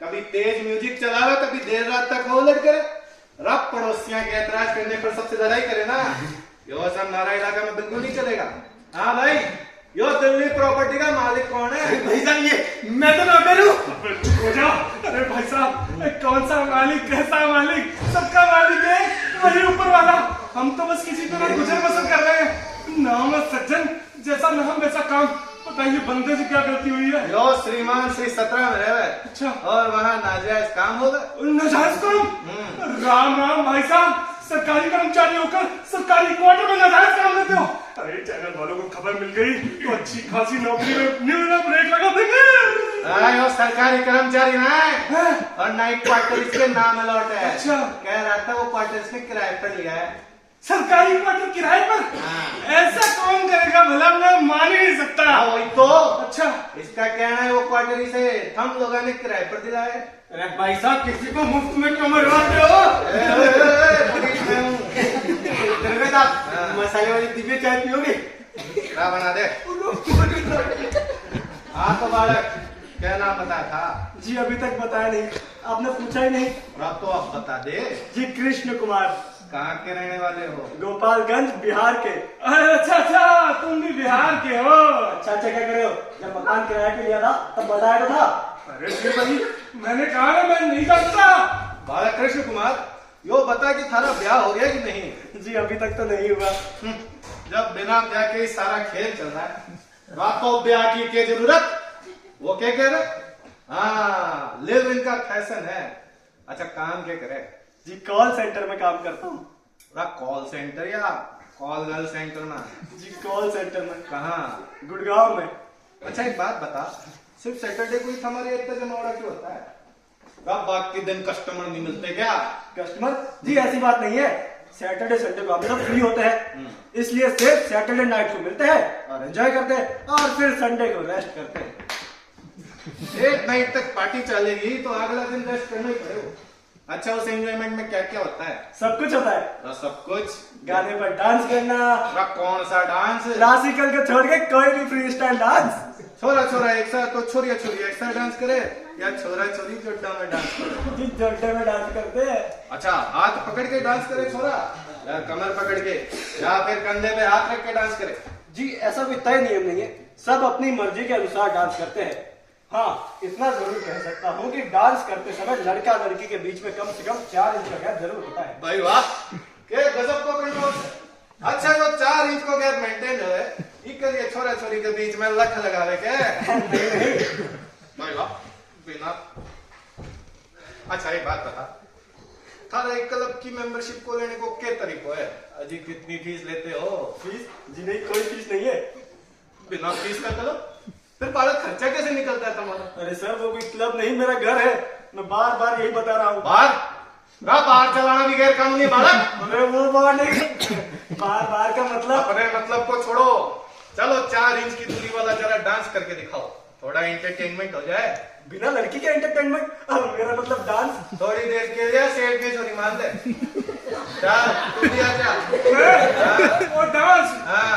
कभी तेज म्यूजिक चलावे, कभी देर रात तक हो लट करे। रब पड़ोसियां के ऐतराज करने पर सबसे ज्यादा ही करे ना। यो सब हमारा इलाका में बिल्कुल नहीं चलेगा। हाँ भाई, यो दिल्ली प्रॉपर्टी का मालिक कौन है? भाई साहब ये मैं तो नौकर हूँ। हो जाओ। अरे भाई साहब, कौन सा मालिक, कैसा मालिक, सबका मालिक है वही ऊपर वाला। हम तो बस किसी तरह गुजर बसर कर रहे हैं। नाम है सज्जन, जैसा नाम वैसा काम। बताइए बंदे से क्या गलती हुई है? यो श्रीमान श्री 17 में रहे। अच्छा। और वहाँ नाजायज काम होगा। नाजायज काम? राम राम भाई साहब, सरकारी कर्मचारी होकर सरकारी क्वार्टर में नाजायज काम लेते हो? अरे चैनल वालों को खबर मिल गई तो अच्छी खासी नौकरी में न्यू ब्रेक लगा देंगे। यो सरकारी कर्मचारी ना है और नाइट क्वार्टर इसके नाम अलॉट है। अच्छा। कह रहा था वो क्वार्टर इसने किराए पर लिया है। सरकारी क्वार्टर किराए पर? ऐसा कौन करेगा भला, मैं मान ही नहीं सकता। वही तो। अच्छा। इसका कहना है वो क्वार्टर इसे हम लोगों ने किराए पर दिलाया है। अरे भाई साहब, किसी को मुफ्त में क्यों मरवाते हो? दरवेश साहब, मसाले वाली दिव्य चाय पियोगे? क्या बना दे? हाँ तो बालक, क्या नाम बताया था? जी अभी तक बताया नहीं, आपने पूछा ही नहीं। अब तो आप बता दे। जी कृष्ण कुमार। कहाँ के रहने वाले हो? गोपालगंज बिहार के। अरे अच्छा अच्छा, तुम भी बिहार के हो? अच्छा क्या कर रहे हो? जब मकान किराए पे लिया था तब बताया तो था। अरे फिर भाई, मैंने कहा ना मैं नहीं करता। बालक कृष्ण कुमार, यो बता कि थारा ब्याह हो गया कि नहीं? जी अभी तक तो नहीं हुआ। जब बिना ब्याह के ही सारा खेल चल रहा है, रातों ब्याह की क्या जरूरत? वो क्या कह रहे? हाँ, लिव इन का फैशन है। अच्छा काम क्या करे? जी कॉल सेंटर में काम करता हूँ। कॉल सेंटर या कॉल गर्ल सेंटर में? जी कॉल सेंटर में। कहाँ? गुड़गांव में। अच्छा एक बात बता, सिर्फ सैटरडे को ही हमारे इतना जमावड़ा क्यों होता है? अब बाकी दिन कस्टमर नहीं मिलते क्या? कस्टमर? जी ऐसी बात नहीं है, सैटरडे संडे को हम सब फ्री होते हैं, इसलिए सिर्फ सैटरडे नाइट को मिलते हैं और एंजॉय करते हैं और फिर संडे को रेस्ट करते हैं। एक नाइट तक पार्टी चलेगी तो अगला दिन रेस्ट करना ही पड़ेगा। अच्छा उस एंजॉयमेंट में क्या क्या होता है? सब कुछ होता है। सब कुछ? गाने पर डांस करना। कौन सा डांस? क्लासिकल को छोड़ के कोई भी फ्री स्टाइल डांस। छोरा छोरा एक साथ तो छोरिया छोरी एक साथ डांस करे या छोरा छोरी जोड्डा में डांस करे? जी जोड्डे में डांस करते हैं। अच्छा हाथ पकड़ के डांस करे छोरा, या कमर पकड़ के, या फिर कंधे पे हाथ रख के डांस करे? जी ऐसा कोई तय नियम नहीं है, सब अपनी मर्जी के अनुसार डांस करते हैं। हाँ इतना जरूर कह सकता हूँ कि डांस करते समय लड़का लड़की के बीच में कम से कम 4 इंच का गैप जरूर होता है। भाई वाह, के गजब को कंट्रोल। अच्छा तो 4 इंच को गैप मेंटेन है, ये छोरा छोरी के बीच में लख लगा रहे क्या? भाई वाह, बिना। अच्छा एक बात बता, थारा एक क्लब की मेंबरशिप को लेने को क्या तरीका है? अजी कितनी फीस लेते हो? फीस? जी नहीं कोई फीस नहीं है। बिना फीस का क्लब? फिर बालक खर्चा कैसे निकलता है तुम्हारा? अरे सर वो कोई क्लब नहीं, मेरा घर है, मैं बार बार यही बता रहा हूँ। बार चलाना भी गैर कानूनी बालक। अरे वो बार नहीं, बार बार का मतलब। अपने मतलब को छोड़ो, चलो 4 इंच की दूरी वाला जरा डांस करके दिखाओ, थोड़ा एंटरटेनमेंट हो जाए। बिना लड़की के एंटरटेनमेंट? मेरा मतलब डांस। थोड़ी देर के लिए सेठ की छोरी मान दे। चल तू भी आजा। और डांस? हाँ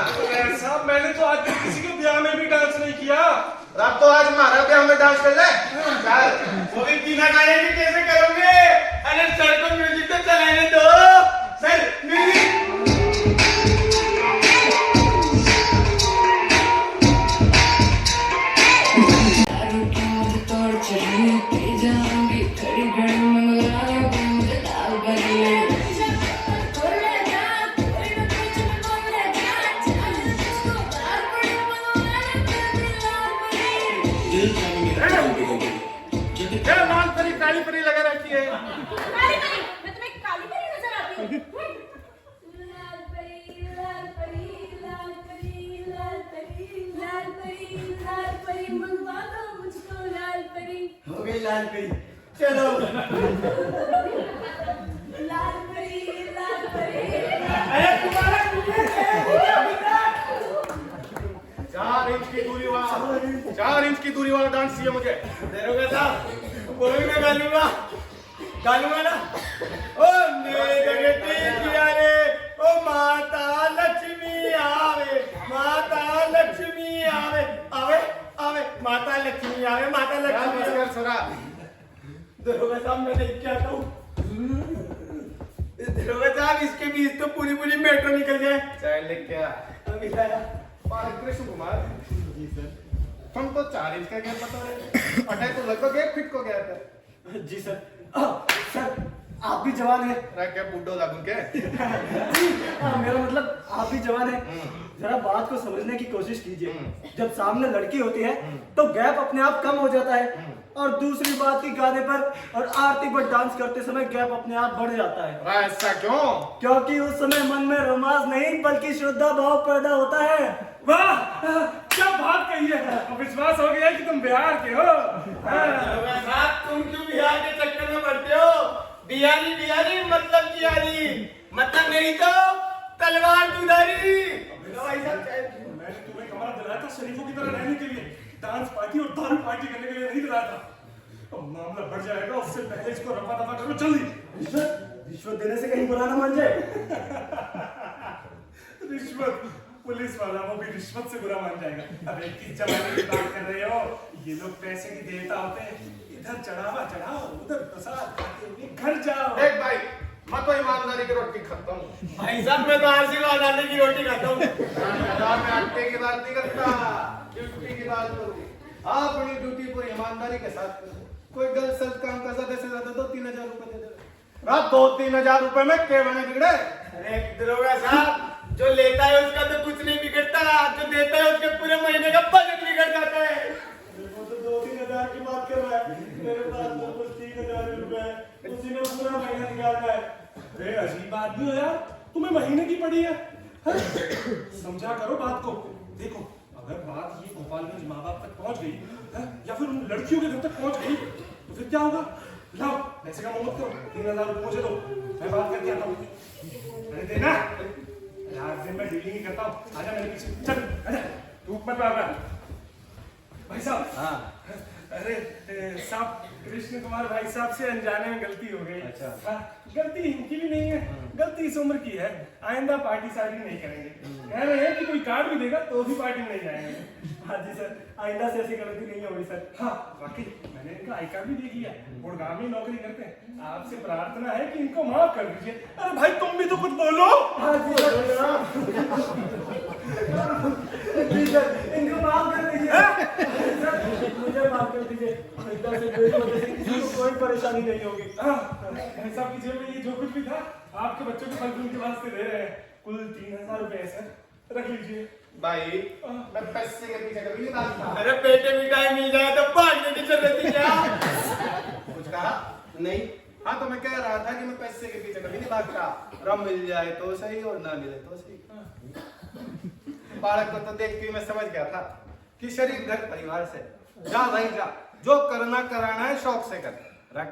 साहब मैंने तो आज तक किसी के ब्याह में भी डांस नहीं किया। अब तो आज हमारा ब्याह में डांस कर ले। चल वो भी बिना गाने भी कैसे करोगे? अरे सर को म्यूजिक तो चलाने दो। Sir music. क्या लाल परी काली परी लगा रखी है? काली परी? मैं तुम्हें काली परी नजर आती हूँ? लाल परी, लाल परी, लाल परी, लाल परी, लाल परी, लाल परी, मंगवा दो मुझको लाल परी। हो गई लाल परी, चलो। लाल परी, लाल परी। अरे तुम्हारा 4 इंच की दूरी वाला, 4 इंच की दूरी वाला डांस चाहिए मुझे। दरोगा साहब बोलो मैं गालूंगा, गालूंगा ना। ओ मेरे पिया रे, ओ माता लक्ष्मी आवे, माता लक्ष्मी आवे, आवे आवे, माता लक्ष्मी आवे, माता लक्ष्मी आवे। छोरा दरोगा साहब मैं देख क्या कहूँ। दरोगा साहब इसके बीच तो पूरी पूरी मेट्रो निकल जाए। चाय लेके आ। अभी लाया। कृष्ण कुमार जी सर। तुम तो 4 इंच का गैप बता रहे, अटैक तो लगभग 1 फीट को गया था। जी सर। सर आप भी जवान है। क्या बूढ़ो लागू के? मेरा मतलब आप भी जवान है। जरा बात को समझने की कोशिश कीजिए। जब सामने लड़की होती है तो गैप अपने आप कम हो जाता है, और दूसरी बात की गाने पर और आरती पर डांस करते समय गैप अपने आप बढ़ जाता है। ऐसा क्यों? क्योंकि उस समय मन में रोमांस नहीं बल्कि श्रद्धा भाव पैदा होता है। वाह, क्या बात कही है। अब विश्वास हो गया कि तुम बिहार के हो। साहब तुम क्यों बिहार के चक्कर में पड़ते हो? बिहारी बिहारी मतलब मतलब नहीं तो तलवार दुधारी। मैंने तुम्हें कमरा दिलाया था शरीफों की तरह रहने के लिए, डांस पार्टी और दारू पार्टी करने के लिए नहीं दिलाया था। अब मामला बढ़ जाएगा, उससे पहले इसको रफा दफा करो जल्दी। रिश्वत देने से कहीं बुरा ना मान जाए। रिश्वत, पुलिस वाला वो भी रिश्वत से बुरा मान जाएगा। अब एक किस जमाने की बात कर रहे हो? ये लोग पैसे के देवता होते हैं। इधर चढ़ावा चढ़ाओ, उधर प्रसाद खाते हुए घर जाओ। देख भाई, मैं तो ईमानदारी की रोटी खाता हूँ। भाई साहब मैं तो आशीर्वाद आने की रोटी खाता हूँ। बाजार में आटे की बात नहीं करता, ड्यूटी की बात करूँ। आप अपनी ड्यूटी पूरी ईमानदारी के साथ करो। कोई गलत सलत काम का ज्यादा से ज्यादा 2-3 हजार रुपए दे दे। रात 2-3 हजार रुपए में क्या बने बिगड़े? अरे दरोगा साहब, जो लेता है उसका तो कुछ नहीं बिगड़ता, जो देता है उसके पूरे महीने का बजट बिगड़ जाता है। वो तो 2-3 हजार की बात कर रहा है, मेरे पास तो कुछ 3,000 रुपए है, उसी में पूरा महीना निकालना है। अरे अजीब आदमी हो यार, तुम्हें महीने की पड़ी है। समझा करो बात को। देखो, अगर बात ये गोपालगंज माँ बाप तक पहुंच गई या फिर उन लड़कियों के घर तक पहुंच गई तो फिर क्या होगा? लाओ पैसे का मोहम्मद करो, 3,000 रुपये मुझे दो, मैं बात करके आता हूँ। अरे देना यार, दिन में डीलिंग ही करता हूँ। आजा मेरे पीछे, चल आजा, धूप मत मारना। भाई साहब। हाँ। अरे साहब, कृष्ण कुमार भाई साहब से अनजाने में गलती हो गई। अच्छा। हाँ, गलती इनकी भी नहीं है, गलती इस उम्र की है। आइंदा पार्टी सार्टी नहीं करेंगे। कह रहे हैं कि कोई कार्ड भी देगा तो भी पार्टी में नहीं जाएंगे। हाँ जी सर, आइंदा से ऐसी गलती नहीं होगी सर। हाँ वाकई, मैंने इनका आई कार्ड भी देख लिया, गुड़गांव में नौकरी करते हैं। आपसे प्रार्थना है कि इनको माफ कर दीजिए। अरे भाई तुम भी तो कुछ बोलो। हाँ जी सर, जी सर, इनको माफ कर दीजिए। सर मुझे माफ कर दीजिए, इधर से बेटी वजह से किसी को कोई परेशानी नहीं होगी। ऐसा की जेब में ये जो कुछ भी था आपके बच्चों के फल के वास्ते दे रहे हैं। कुल 3,000 रुपए है सर, रख लीजिए। भाई मैं पैसे के पीछे कभी नहीं भागता। अरे पेटे मिठाई मिल जाए तो भागने की जरूरत ही क्या? कुछ कहा? नहीं। हाँ तो मैं कह रहा था कि मैं पैसे के पीछे कभी नहीं भागता। रम मिल जाए तो सही और ना मिले तो सही। बालक को तो देख के मैं समझ गया था कि शरीर घर परिवार से जा भाई जा, जो करना कराना है शौक से कर।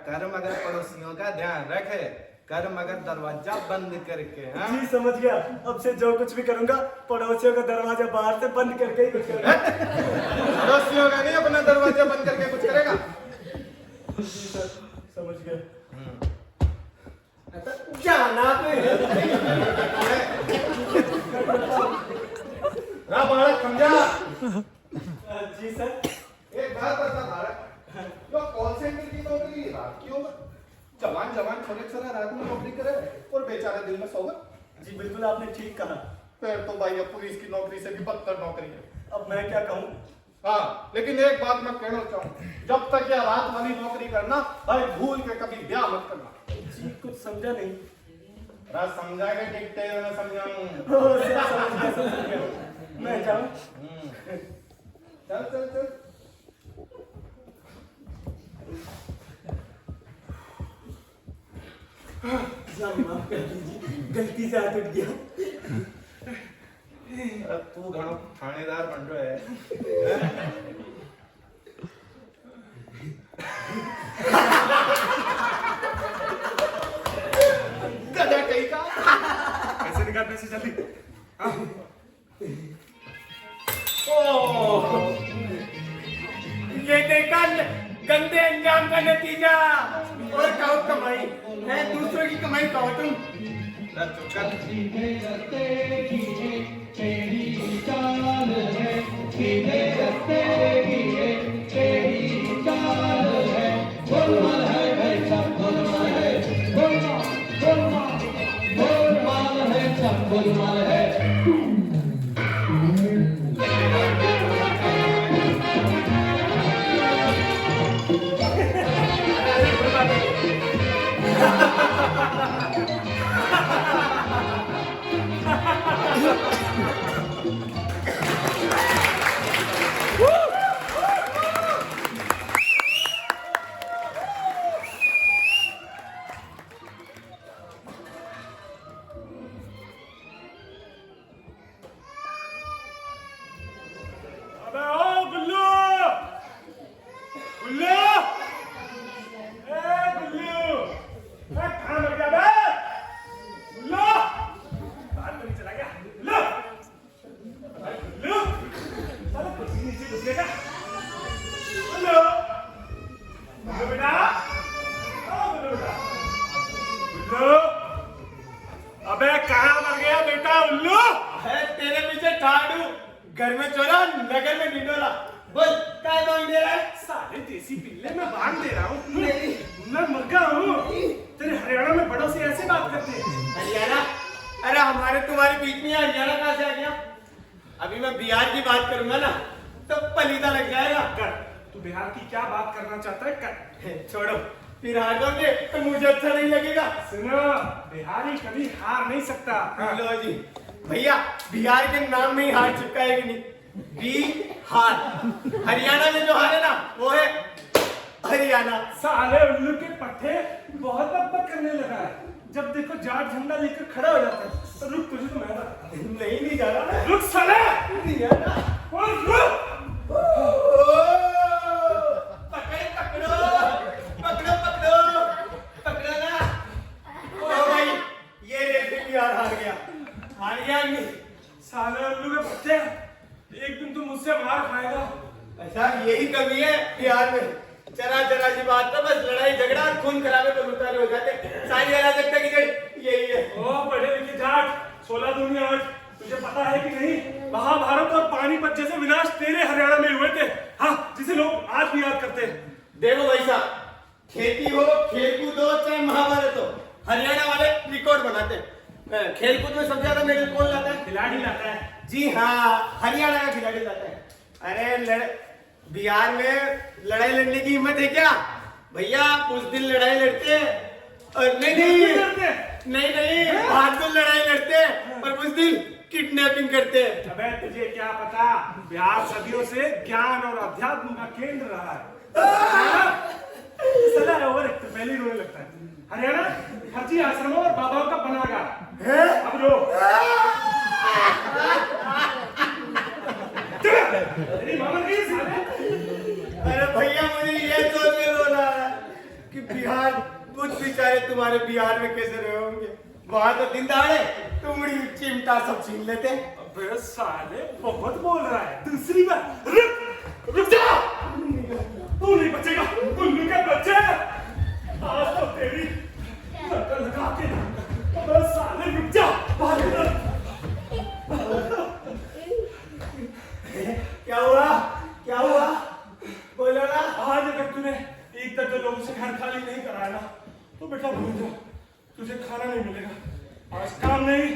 कर मगर पड़ोसियों का ध्यान रखे, कर मगर दरवाजा बंद करके। हाँ? जी समझ गया, अब से जो कुछ भी करूंगा पड़ोसियों का दरवाजा बाहर से बंद करके ही कुछ करूंगा। पड़ोसियों का नहीं, अपना दरवाजा बंद करके कुछ करेगा। जी सर, समझ गया। जाना बालक समझा? जी सर। एक बात बता बालक, जो कॉल सेंटर की नौकरी रात की होगा, जवान छोरे रात में नौकरी करे और बेचारा दिन में सोगा। जी बिल्कुल आपने ठीक कहा। फिर तो भाई अब पुलिस की नौकरी से भी बदतर नौकरी है। अब मैं क्या कहूँ? हाँ लेकिन एक बात मैं कहना चाहूँ, जब तक ये रात वाली नौकरी करना भाई भूल के कभी ब्याह मत करना। जी कुछ समझा नहीं। रात समझा के टिकते मैं समझाऊँ। समझ गया। मैं जाऊँ? चल माफ कर दीजिए, गलती से हाथ उठ गया। तू घणो थानेदार बन रहा है। गधा कहीं का। पैसे निकाल, पैसे जल्दी। ये देखा गंदे अंजाम का नतीजा। और कहो कमाई है, दूसरों की कमाई कहो तुम। है घर में चोरा नगर में ढिंडोरा। बोल क्या मांग दे रहा है? साले देसी पिल्ले मैं बांध दे रहा हूँ। मैं मग्गा हूँ। तेरे हरियाणा में बड़ों से ऐसे बात करते हैं। हरियाणा? अरे हमारे तुम्हारे बीच में हरियाणा कहाँ से आ गया? अभी मैं बिहार की बात करूंगा ना तो पलीदा लग जाएगा। कर, तू बिहार की क्या बात करना चाहता है कर। छोड़ो, फिर हार जाओगे तो मुझे अच्छा नहीं लगेगा। सुनो, बिहारी कभी हार नहीं सकता। लो जी भैया, बिहार के नाम में ही हार चिपका है कि नहीं? बिहार। हरियाणा में जो हार है ना वो है हरियाणा। साले उल्लू के पट्टे बहुत बकबक करने लगा है। जब देखो जाट झंडा लेकर खड़ा हो जाता है। तो रुक, तुझे तो मैं बताता हूं। नहीं जा रहा। रुक साले, नहीं जा रहा। और रुक। पकड़ो ना। ओ भाई, ये देखिए बिहार हार गया। हार गया नहीं। साले उल्लू के पट्टे, एक दिन तू मुझसे मार खाएगा। अच्छा, यही कमी है बिहार में। जरा सी बात तो बस लड़ाई झगड़ा खून खराबे पर उतारे हो जाते। सारी अराजकता की जड़ यही है। ओ पढ़े लिखे जाट, 16 दूनी 8, तुझे पता है कि नहीं महाभारत और पानीपत जैसे विनाश तेरे हरियाणा में हुए थे। हाँ, जिसे लोग आज भी याद करते हैं। देखो भाई साहब, खेती हो, खेलकूद हो, चाहे महाभारत हो, हरियाणा वाले रिकॉर्ड बनाते हैं। खेलकूद में सबसे ज्यादा मेडल कौन लाता है? खिलाड़ी लाता है। जी हाँ, हरियाणा का खिलाड़ी लाता है। अरे बिहार में लड़ाई लड़ने की हिम्मत है क्या? भैया उस दिन लड़ाई लड़ते हैं और नहीं बहादुर लड़ाई लड़ते हैं और उस दिन किडनैपिंग करते हैं। अबे तुझे क्या पता, बिहार सदियों से ज्ञान और अध्यात्म का केंद्र रहा है। सदा ओवर एक पहले ही रोने लगता है। हरियाणा हरजी आश्रमों और बाबाओं का बनागा। अब रो। अरे भैया, मुझे ये सोच के रोना है कि बिहार कुछ बेचारे तुम्हारे बिहार में कैसे रहे होंगे। वहां तो दिन दहाड़े तुमड़ी चिमटा सब छीन लेते। अबे साले बहुत बोल रहा है। दूसरी बार रुक जा, तू नहीं बचेगा उल्लू के बच्चे। आज तो तेरी नकल लगा के। अबे साले रुक जा, बाहर। क्या हुआ बोलो ना। आज अगर तूने एक तक लोगों से घर खाली नहीं कराया ना तो बेटा भूल जा, तुझे खाना नहीं मिलेगा। आज काम नहीं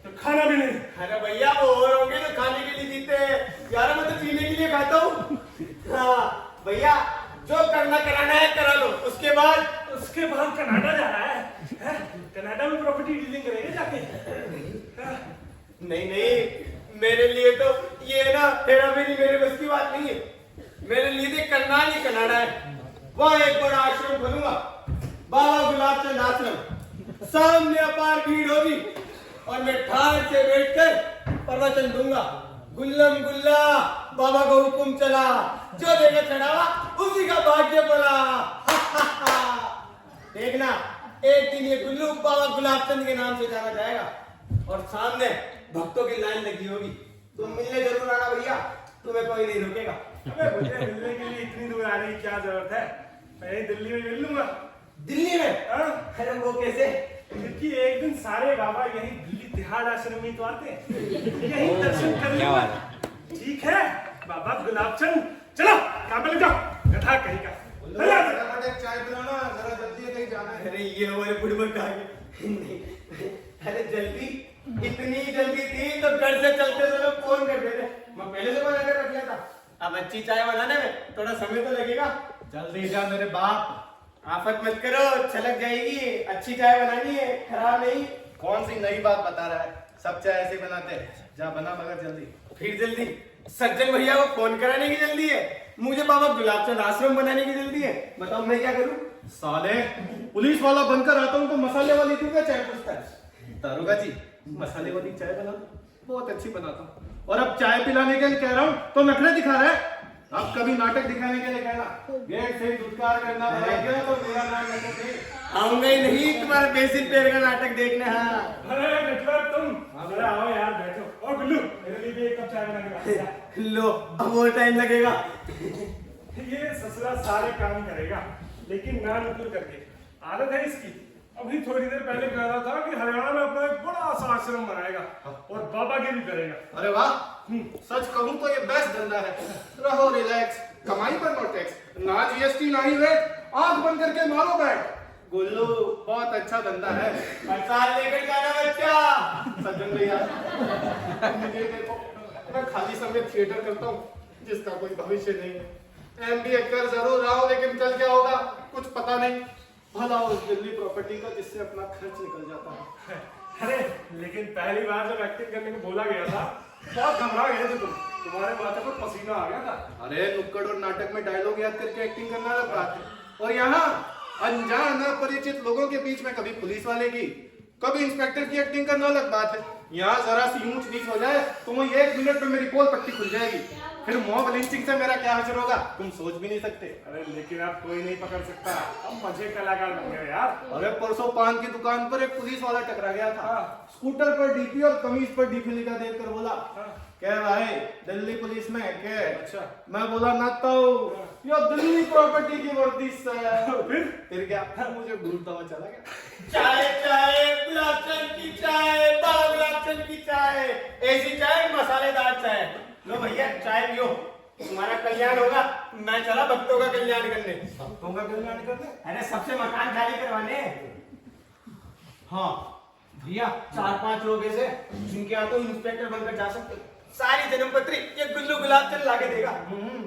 तो खाना भी नहीं। अरे भैया, वो और होंगे तो खाने के लिए जीते हैं यार, मैं तो पीने के लिए खाता हूँ। हाँ भैया, जो करना कराना है करा लो। उसके बाद कनाडा जा रहा है? कनाडा में प्रॉपर्टी डीलिंग करेंगे जाके। नहीं, मेरे लिए तो ये ना मेरे बस की बात नहीं है। मेरे लिए तो करनाल ही कनाडा है। वहाँ एक बड़ा आश्रम बनूंगा, बाबा गुलाब चंद आश्रम। सामने अपार भीड़ होगी और मैं ठाड़ से बैठकर प्रवचन दूंगा। गुल्लम गुल्ला बाबा को हुक्म चला, जो देगा चढ़ावा उसी का भाग्य बोला। देखना, एक दिन ये गुल्लू बाबा गुलाब चंद के नाम से जाना जाएगा और सामने भक्तों की लाइन लगी होगी। तुम मिलने जरूर आना भैया, तुम्हें कोई नहीं रोकेगा। अबे मुझे मिलने के लिए इतनी दूर आने की क्या जरूरत है? मैं दिल्ली में मिल लूंगा। दिल्ली में? अरे वो कैसे? क्योंकि एक दिन सारे बाबा यही दिल्ली तिहाड़ आश्रम में तो आते हैं, यही दर्शन कर लूंगा। ठीक है बाबा गुलाब चंद, चलो काम पे लग जाओ। गधा कहीं का चाय पिलाना, जरा जल्दी है, कहीं जाना है। अरे ये हमारे बुढ़बक आ गए। अरे जल्दी, इतनी जल्दी थी तो घर से चलते समय फोन कर देते। मैं पहले से बना कर रख लिया था। अब अच्छी चाय बनाने में थोड़ा समय तो लगेगा। जल्दी जा मेरे बाप। आफत मत करो, छलक जाएगी। अच्छी चाय बनानी है, खराब नहीं। कौन सी नई बात बता रहा है? सब चाय ऐसे बनाते हैं। जा बना मगर जल्दी। फिर जल्दी सज्जन भैया को फोन कराने की जल्दी है, मुझे बाबा गुलाब चंद आश्रम बनाने की जल्दी है। बताओ मैं क्या करूं? साले पुलिस वाला बनकर आता हूँ तो मसाले वाली क्यों क्या चाय पूछता है? दारोगा जी, मसाले वाली चाय बना दो, बहुत अच्छी बनाता हूँ। और अब चाय पिलाने के लिए कह रहा हूँ तो नखरे दिखा रहा है। अब कभी नाटक दिखाने के लिए कहना, गेट से धुतकार करना पड़ेगा तो मेरा नाम नाटक नहीं। आऊंगा ही नहीं तुम्हारा बेसिक पैर का नाटक देखने। हाँ अरे नेटवर्क तुम जरा आओ यार, बैठो। और गुल्लू मेरे लिए भी एक कप चाय बना के ला। लो, अब और टाइम लगेगा। ये ससुरा सारे काम करेगा लेकिन ना नुकुर करके। आदत है इसकी। अभी थोड़ी देर पहले कह रहा था कि हरियाणा में अपना एक बड़ा सा आश्रम बनाएगा और बाबा की भी करेगा। अरे वाह, सच कहूं तो ये बेस्ट धंधा है। रहो रिलैक्स, कमाई पर नो टैक्स, ना जीएसटी ना ही वेट, आंख बंद करके मारो बैठ। गुल्लू बहुत अच्छा धंधा है। साल लेकर जाना बच्चा। सज्जन भैया मुझे देखो, मैं खाली समय थिएटर करता हूँ जिसका कोई भविष्य नहीं है। एमबीए कर जरूर रहा हूँ लेकिन कल क्या होगा कुछ पता नहीं। भला उस दिल्ली प्रॉपर्टी का जिससे अपना खर्च निकल जाता है। अरे लेकिन पहली बार जब एक्टिंग करने को बोला गया था बहुत घबरा गए थे तुम। तुम्हारे माथे पर पसीना आ गया था। अरे नुक्कड़ और नाटक में डायलॉग याद करके एक्टिंग करना अलग बात है, और यहाँ अनजान अपरिचित लोगों के बीच में कभी पुलिस वाले की कभी इंस्पेक्टर की एक्टिंग करना अलग बात है। यहाँ जरा सी ऊंच नीच हो जाए तो वही 1 मिनट में मेरी पोल पट्टी खुल जाएगी। फिर मॉब लिंचिंग से मेरा क्या हासिल होगा तुम सोच भी नहीं सकते। अरे लेकिन आप कोई नहीं पकड़ सकता, अब मजे कलाकार बन गए यार। अरे परसों पान की दुकान पर एक पुलिस वाला टकरा गया था। स्कूटर पर डीपी और कमीज पर डीपी लिखा देखकर बोला क्या भाई दिल्ली पुलिस में है क्या? अच्छा। मैं बोला ना तो ये दिल्ली प्रॉपर्टी की वर्दी से। फिर क्या मुझे भूलता हुआ चला गया। चाय चाय गुलाब चंद की चाय, बाबा गुलाब चंद की चाय, ऐसी चाय मसालेदार चाय। लो भैया चाय पियो, तुम्हारा कल्याण होगा। मैं चला भक्तों का कल्याण करने। भक्तों का कल्याण करने? अरे सबसे मकान खाली करवाने। हाँ भैया 4-5 लोग ऐसे जिनके यहाँ तो इंस्पेक्टर बनकर जा सकते। सारी जन्मपत्री ये गुल्लू गुलाब चंद लाके देगा।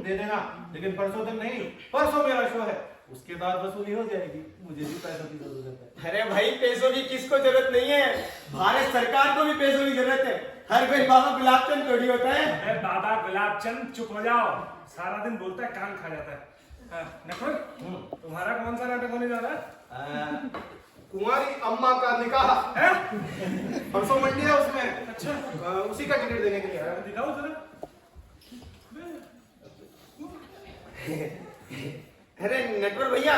दे देना, लेकिन परसों तक नहीं। परसों मेरा शो है, उसके बाद वसूली हो जाएगी। मुझे भी पैसों की जरूरत है। अरे भाई पैसों की किसको जरूरत नहीं है, भारत सरकार को भी पैसों की जरूरत है। हर कोई बाबा गुलाब चंद थोड़ी होता है। अरे बाबा गुलाब चंद चुप हो जाओ, सारा दिन बोलता है कान खा जाता है। नकुल तुम्हारा कौन सा नाटक होने जा रहा है? कुंवारी अम्मा का निकाह है? परसों मंडी है उसमें। अच्छा उसी का टिकट देने के लिए आया। दिखाओ जरा। अरे नटवर भैया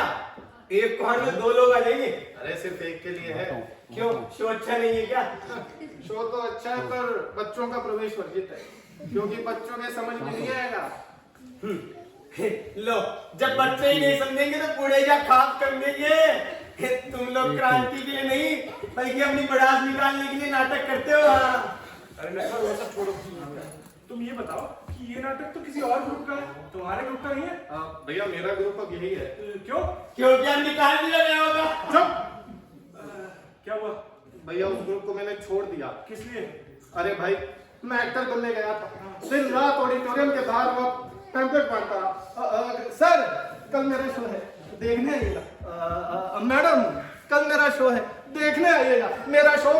एक पहाड़ में 2 लोग आ जाएंगे। अरे सिर्फ एक के लिए है। क्यों शो अच्छा नहीं है क्या? शो तो अच्छा है पर बच्चों का प्रवेश वर्जित है, क्योंकि बच्चों के समझ में नहीं आएगा। लो जब बच्चे ही नहीं समझेंगे तो बूढ़े क्या खास कर देंगे। तुम लोग क्रांति के लिए नहीं बल्कि अपनी बड़ास निकालने के लिए नाटक करते हो। अरे नकुल वो सब छोड़ो, तुम ये बताओ कि ये नाटक तो किसी और ग्रुप का है, तुम्हारे ग्रुप का नहीं है? भैया मेरा ग्रुप अब यही है। क्यों? क्योंकि हम निकाल दिया गया होगा। क्या हुआ? भैया उस ग्रुप को मैंने छोड़ दिया। किस लिए? अरे भाई मैं एक्टर बनने गया था, दिन रात ऑडिटोरियम के बाहर वो पैम्पलेट बांटता रहा। सर कल मेरा शो है देखने आइएगा। मैडम कल मेरा शो है देखने आइएगा। मेरा शो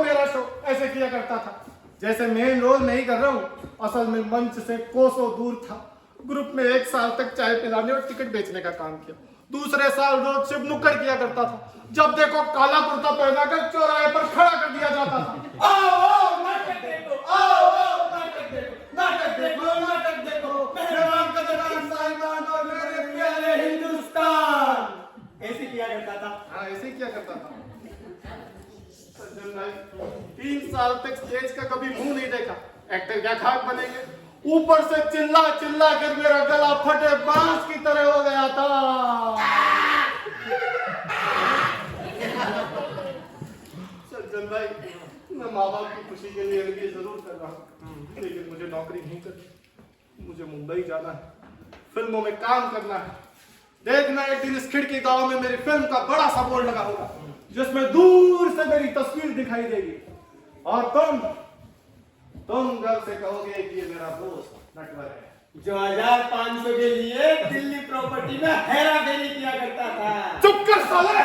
ऐसे किया करता था जैसे मेन रोल नहीं कर रहा हूँ, असल में मंच से कोसों दूर था। ग्रुप में 1 साल तक चाय पिलाने और टिकट बेचने का काम किया। दूसरे साल रोड शिफ्ट नुक्कड़ किया करता था। जब देखो काला कुर्ता पहनाकर चौराहे पर खड़ा कर दिया जाता था। आओ नाटक देखो, आओ नाटक देखो, नाटक देखो, नाटक देखो, पहलवान का जनाब साहिबान और मेरे प्यारे हिंदुस्तान। ऐसे किया करता था। हाँ ऐसे किया करता था। सज्जन भाई 3 साल तक स्टेज का कभी मुंह नहीं देखा। एक्टर क्या खाक बनेंगे, ऊपर से चिल्ला चिल्ला कर मेरा गला फटे बांस की तरह हो गया था। सज्जन भाई मैं माँ बाप की खुशी के लिए एमबीए जरूर कर रहा हूँ, लेकिन मुझे नौकरी नहीं करनी। मुझे मुंबई जाना है, फिल्मों में काम करना है। देखना एक दिन इस खिड़की गांव में मेरी फिल्म का बड़ा सा बोर्ड लगा होगा जिसमें दूर से मेरी तस्वीर दिखाई देगी, और तुम गर्व से कहोगे कि ये मेरा दोस्त नटवर है जो 1500 के लिए दिल्ली प्रॉपर्टी में हेरा फेरी किया करता था। चुप कर साले,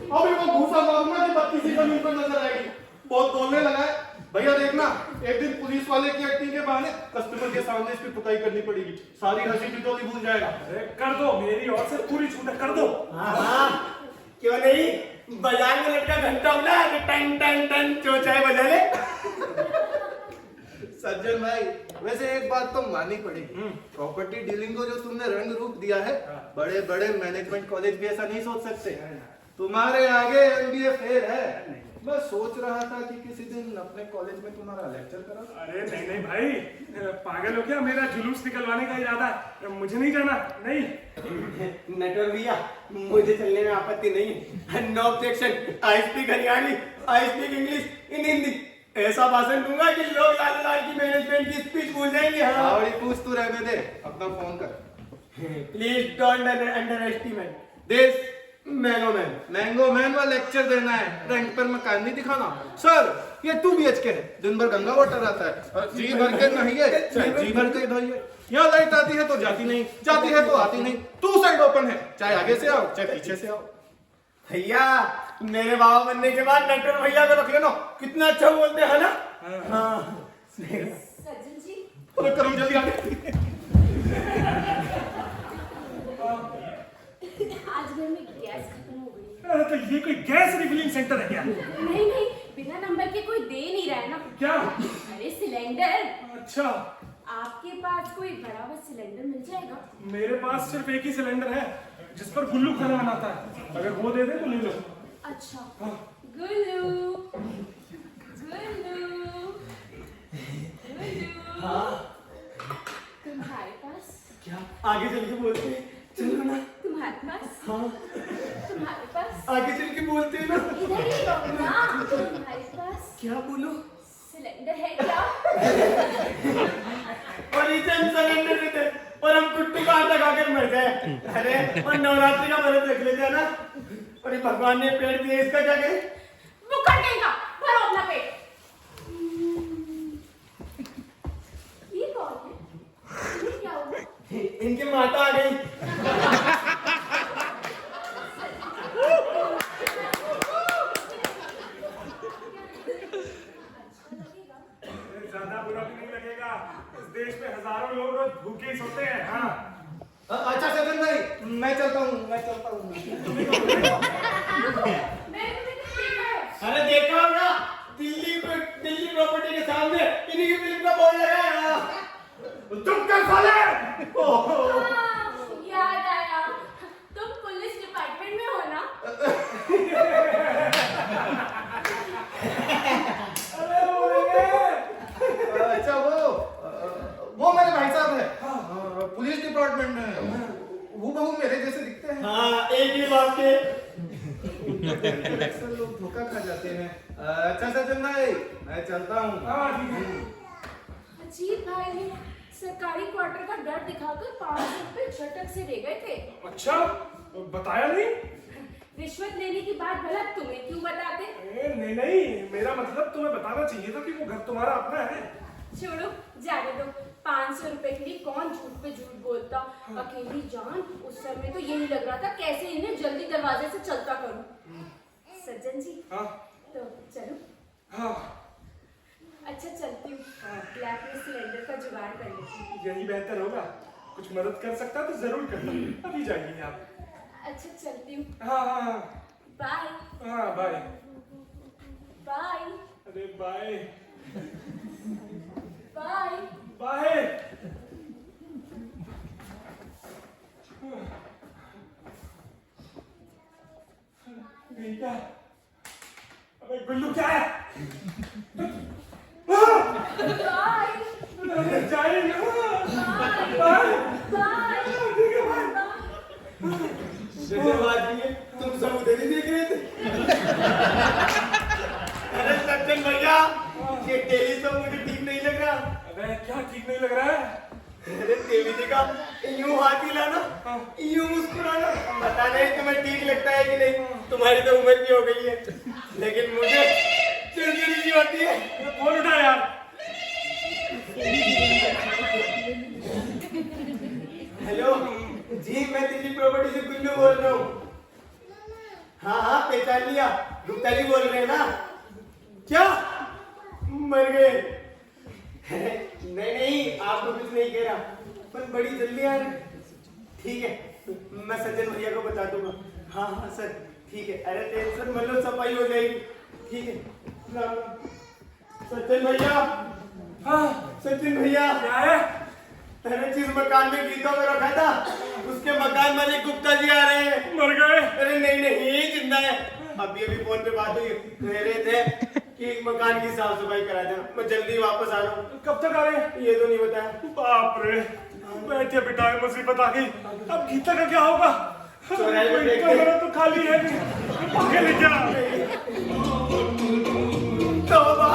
अभी वो घूसा मारूंगा कि 32 जमीन पर नजर आएगी। बहुत बोलने लगा है। भैया देखना एक दिन पुलिस वाले की एक्टिंग के बहाने कस्टमर के सामने इसकी पुताई करनी पड़ेगी। सारी हंसी टिटोली भूल जाएगा। अरे कर दो, मेरी ओर से पूरी छूट है, कर दो। हाँ क्यों नहीं, बाजार में लटका घंटा होला टन टन टन चौचाई बजा ले। सज्जन भाई वैसे एक बात तो माननी पड़ेगी, प्रॉपर्टी डीलिंग को जो तुमने रंग रूप दिया है, बड़े बड़े मैनेजमेंट कॉलेज भी ऐसा नहीं सोच सकते। तुम्हारे आगे एमबीए फेल है। मैं सोच रहा था कि किसी दिन अपने कॉलेज में तुम्हारा लेक्चर करा। अरे नहीं नहीं भाई, पागल हो क्या? मेरा जुलूस निकलवाने का इरादा है, मुझे नहीं जाना। नहीं नटवर भैया मुझे चलने में आपत्ति नहीं है। No objection. I speak Haryanvi, I speak English in Hindi. ऐसा भाषण दूंगा कि लोग लाल लाल की मैनेजमेंट की स्पीच भूल जाएंगे। हाँ आवड़ी पूछ तू रहने दे, अपना फोन कर। Please don't under estimate this mango man. Mango man वाला लेक्चर देना है, रैंक पर मकान नहीं दिखाना। सर ये 2 BHK है, दिन भर गंगा वाटर आता है और जी भर के नहाइए, चाहे जी भर के धोइए। यहाँ लाइट आती है तो जाती नहीं, जाती है तो आती नहीं। 2 साइड ओपन है, चाहे आगे से आओ चाहे पीछे से आओ। भैया मेरे बाबा बनने के बाद डॉक्टर भैया को रख लेना, कितना अच्छा बोलते हैं ना। हाँ सज्जन जी तो करो जल्दी आगे। आज घर में गैस खत्म हो गई। अरे तो ये कोई गैस रिफिलिंग सेंटर है क्या? नहीं नहीं, बिना नंबर के कोई दे नहीं रहा है ना। क्या? अरे सिलेंडर। अच्छा, आपके पास कोई बड़ा हुआ सिलेंडर मिल जाएगा? मेरे पास सिर्फ एक ही सिलेंडर है जिस पर गुल्लू खाना बनाता है, अगर वो दे दे तो ले लो। अच्छा गुल्लू गुल्लू गुल्लू। हाँ तुम्हारे पास? क्या आगे चल के बोलते हैं, चलो ना। तुम्हारे पास? हाँ तुम्हारे पास? आगे चल के बोलते हैं ना। इधर ही रहो ना। तुम्हारे पास क्या बोलो? सिलेंडर है क्या? और इसे हम सिलेंडर देते और हम कुट्टी का आटा खाकर मर जाए। अरे और नवरात्रि का व्रत रख लेते हैं ना। और ये भगवान ने पेड़ दिए, इसका क्या करें? मुकर देगा, भरो अपना पेट। ये कौन है? ये क्या हुआ? इनकी माता आ गई। ज्यादा बुरा भी नहीं लगेगा, इस देश में हजारों लोग रोज भूखे ही सोते हैं। हाँ अच्छा सदन भाई, मैं चलता हूँ। मैं तुम्हें देखा है। अरे देखा होगा, दिल्ली प्रॉपर्टी के सामने इन्हीं की फिल्म का बोर्ड लगा है। तुम क्या साले? हाँ, याद आया, तुम पुलिस डिपार्टमेंट में हो ना? अच्छा वो मेरे भाई साहब है, पुलिस डिपार्टमेंट में। वो बहू मेरे जैसे दिखते हैं। हाँ एक ही बात के। अक्सर लोग धोखा खा जाते हैं। अच्छा सचिन भाई, मैं चलता हूँ। अजीब भाई ने सरकारी क्वार्टर का डर दिखाकर 500 रुपए झटक से ले गए थे। अच्छा, बताया नहीं? रिश्वत लेने की बात भला तुम्हें क्यों बताते? नहीं नहीं, मेरा मतलब तुम्हें बताना चाहिए था कि वो घर तुम्हारा अपना है। छोड़ो, जाने दो। 500 रुपए के लिए कौन झूठ पे झूठ बोलता। अकेली जान, उस समय तो यही लग रहा था कैसे इन्हें जल्दी दरवाजे से चलता करूं। सज्जन जी, हाँ तो चलो। हाँ, अच्छा चलती हूँ, ब्लैक में सिलेंडर का जुगाड़ कर लेती हूँ। यही बेहतर होगा। कुछ मदद कर सकता तो जरूर करता। अभी जाइए आप। अच्छा चलती हूँ, हाँ हाँ हाँ बाय हाँ, बाय। बाय अरे बाय बाय। बाय। बेटा, अबे गुल्लू क्या है? बाय जाइए बाय बाय। जैसे बात की है, तुम सब उधर ही देख रहे थे। अरे सज्जन भैया, ये टेलीफोन मुझे ठीक नहीं लग रहा। अबे क्या ठीक नहीं लग रहा है? अरे देवी जी का यूं हाथ हिलाना, यूं मुस्कुराना, पता नहीं तुम्हें ठीक लगता है कि नहीं। तुम्हारी तो उम्र भी हो गई है, लेकिन मुझे चिड़चिड़ी सी होती है। फोन उठा यार। हेलो जी, मैं दिल्ली प्रॉपर्टी से गुल्लू बोल रहा हूँ। हाँ हाँ पहचान लिया, गुप्ता जी बोल रहे हैं ना? क्या मर गए? नहीं नहीं, आपको कुछ नहीं कह रहा, पर बड़ी जल्दी आ रही। ठीक है, मैं सज्जन भैया को बता दूंगा। हाँ हाँ सर, ठीक है। अरे टेंशन मत लो, सफाई हो जाएगी। ठीक है, राम राम। सज्जन भैया, हाँ सचिन भैया, क्या है? अरे जिस मकान में गीतों में रखा था, उसके मकान मालिक गुप्ता जी आ रहे हैं। मर गए? अरे नहीं नहीं, यही जिंदा है। अभी अभी फोन पे बात हुई, कह रहे थे कि मकान की साफ सफाई करा देना, मैं जल्दी वापस आ रहा हूँ। कब तक आ रहे हैं? ये तो नहीं बताया। बाप रे, बैठे बिठाए मुसीबत आ गई। अब गीता का क्या होगा? चौराहे पे देखते। कमरा तो खाली है, भागे ले क्या? तौबा